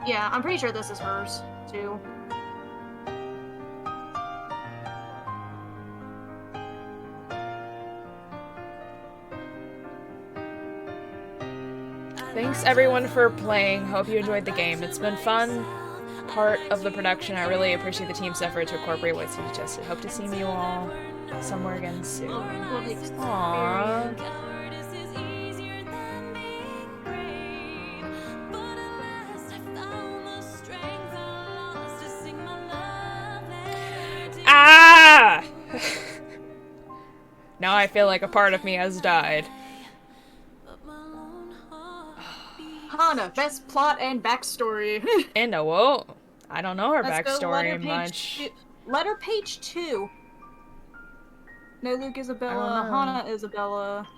Yeah, I'm pretty sure this is hers, too. Thanks everyone for playing. Hope you enjoyed the game. It's been fun. Part of the production. I really appreciate the team's effort to incorporate what you suggested. Hope to see you all somewhere again soon. Aww. Ah! Now I feel like a part of me has died. HahnAraa, best plot and backstory. And whoa, I don't know her backstory much. Letter page 2. No Luke Isabella, HahnAraa Isabella.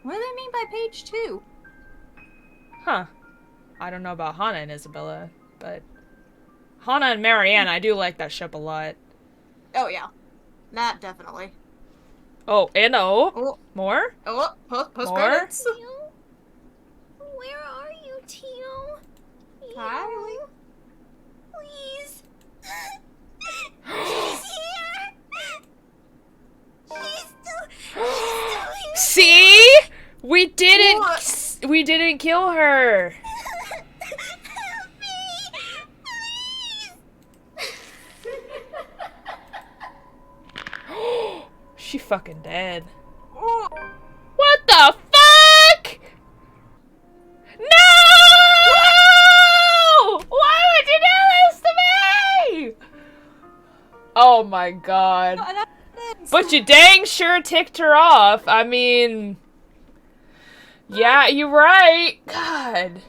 What do they mean by page 2? Huh. I don't know about HahnAraa and Isabella, but HahnAraa and Marianne, I do like that ship a lot. Oh yeah, that definitely. Oh, and more? Oh, post credits. Where are you, Teal? Hi. Please. She's here. She's still here. See? We didn't kill her. Help me, please. She fucking dead. What the fuck? No! Why would you do this to me? Oh my god. But you dang sure ticked her off. I mean... Yeah, you're right. God.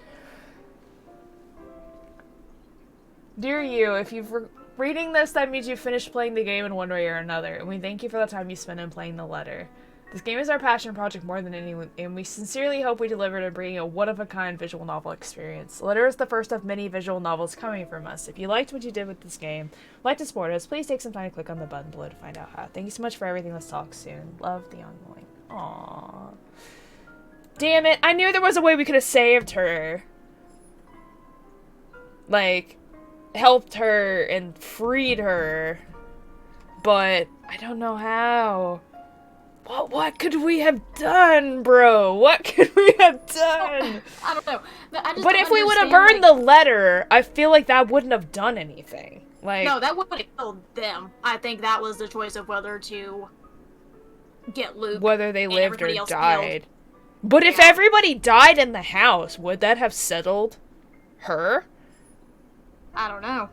Dear you, if you've reading this, that means you've finished playing the game in one way or another, and we thank you for the time you spent in playing the letter. This game is our passion project more than anyone, and we sincerely hope we deliver to bring you a one-of-a-kind visual novel experience. The letter is the first of many visual novels coming from us. If you liked what you did with this game, like to support us, please take some time to click on the button below to find out how. Thank you so much for everything. Let's talk soon. Love, the ongoing. Aww. Damn it, I knew there was a way we could have saved her. like, helped her and freed her, but I don't know how. What could we have done, bro? What could we have done? I don't know. But if we would have burned the letter, I feel like that wouldn't have done anything. Like, no, that wouldn't have killed them. I think that was the choice of whether to get Luke. Whether they lived or died. Killed. But if everybody died in the house, would that have settled her? I don't know.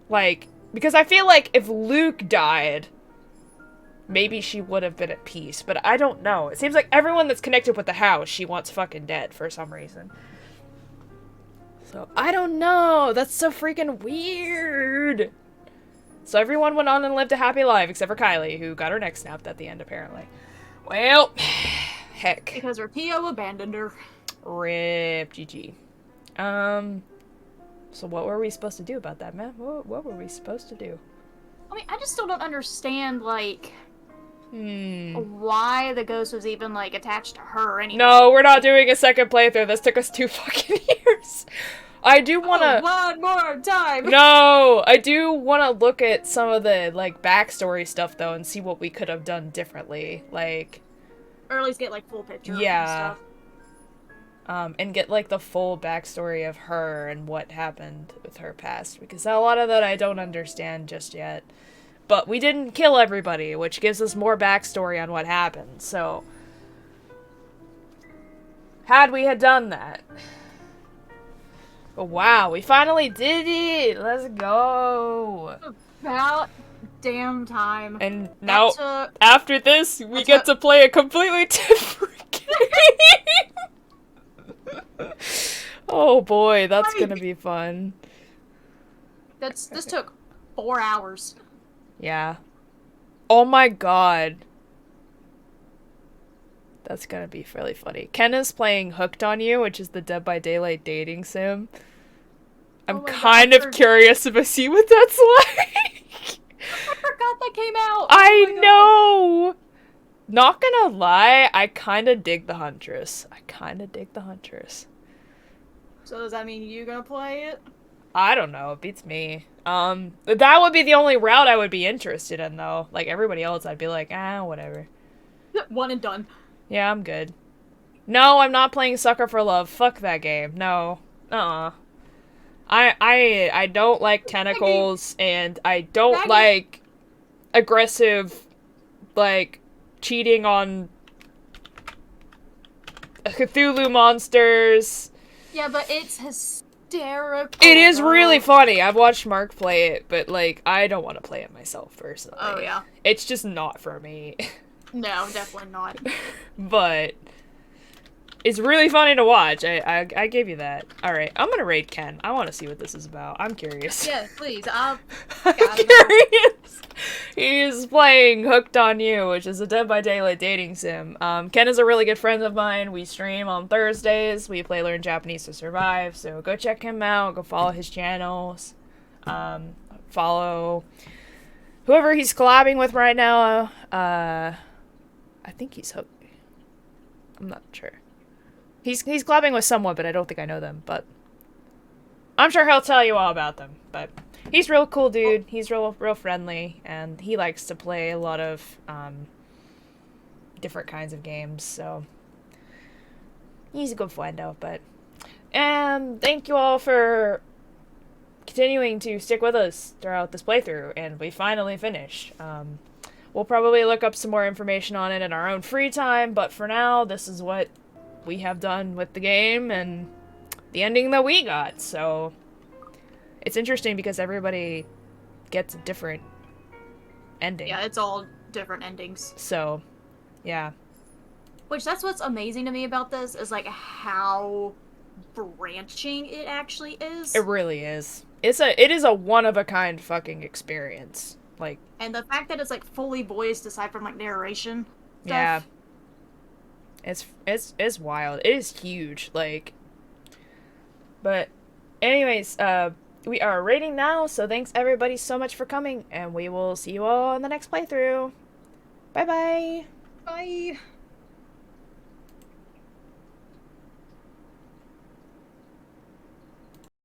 Like, because I feel like if Luke died, maybe she would have been at peace, but I don't know. It seems like everyone that's connected with the house, she wants fucking dead for some reason. So, I don't know. That's so freaking weird. So everyone went on and lived a happy life, except for Kylie, who got her neck snapped at the end, apparently. Well, heck. Because her PO abandoned her. Rip, GG. So what were we supposed to do about that, man? What were we supposed to do? I mean, I just still don't understand, like, why the ghost was even, like, attached to her anyway. No, we're not doing a second playthrough. This took us 2 fucking years. I do wanna... one more time! No! I do wanna look at some of the, like, backstory stuff, though, and see what we could have done differently. Like... Or at least get, like, full picture yeah. and stuff. And get, like, the full backstory of her and what happened with her past. Because a lot of that I don't understand just yet. But we didn't kill everybody, which gives us more backstory on what happened, so... Had we had done that... But wow, we finally did it! Let's go! About damn time. And now, after this, we get to play a completely different game! Oh boy, that's gonna be fun. This took 4 hours. Yeah. Oh my god. That's gonna be really funny. Ken is playing Hooked on You, which is the Dead by Daylight dating sim. I'm kind of curious to see what that's like. I forgot that came out. I know! Not gonna lie, I kinda dig the Huntress. So does that mean you gonna play it? I don't know, it beats me. That would be the only route I would be interested in, though. Like, everybody else, I'd be like, whatever. One and done. Yeah, I'm good. No, I'm not playing Sucker for Love. Fuck that game. No. I don't like tentacles, and I don't like aggressive, like, cheating on Cthulhu monsters. Yeah, but it's hysterical. It is really funny. I've watched Mark play it, but, like, I don't want to play it myself, personally. Oh, yeah. It's just not for me. No, definitely not. But it's really funny to watch. I give you that. Alright, I'm gonna raid Ken. I want to see what this is about. I'm curious. Yeah, please. I'm curious. He's playing Hooked on You, which is a Dead by Daylight dating sim. Ken is a really good friend of mine. We stream on Thursdays. We play Learn Japanese to Survive. So go check him out. Go follow his channels. Follow whoever he's collabing with right now. I think he's Hooked. I'm not sure. He's collabing with someone, but I don't think I know them. But I'm sure he'll tell you all about them. But he's real cool dude. He's real friendly, and he likes to play a lot of different kinds of games. So he's a good friendo. But thank you all for continuing to stick with us throughout this playthrough, and we finally finished. We'll probably look up some more information on it in our own free time, but for now, this is what we have done with the game and the ending that we got. So it's interesting because everybody gets a different ending. Yeah, it's all different endings. So, yeah. Which, that's what's amazing to me about this, is like how branching it actually is. It really is. It is a one-of-a-kind fucking experience. Like, and the fact that it's like fully voiced aside from like narration stuff. Yeah. It's wild. It is huge. Like, but anyways, we are rating now, so thanks everybody so much for coming, and we will see you all in the next playthrough. Bye bye. Bye.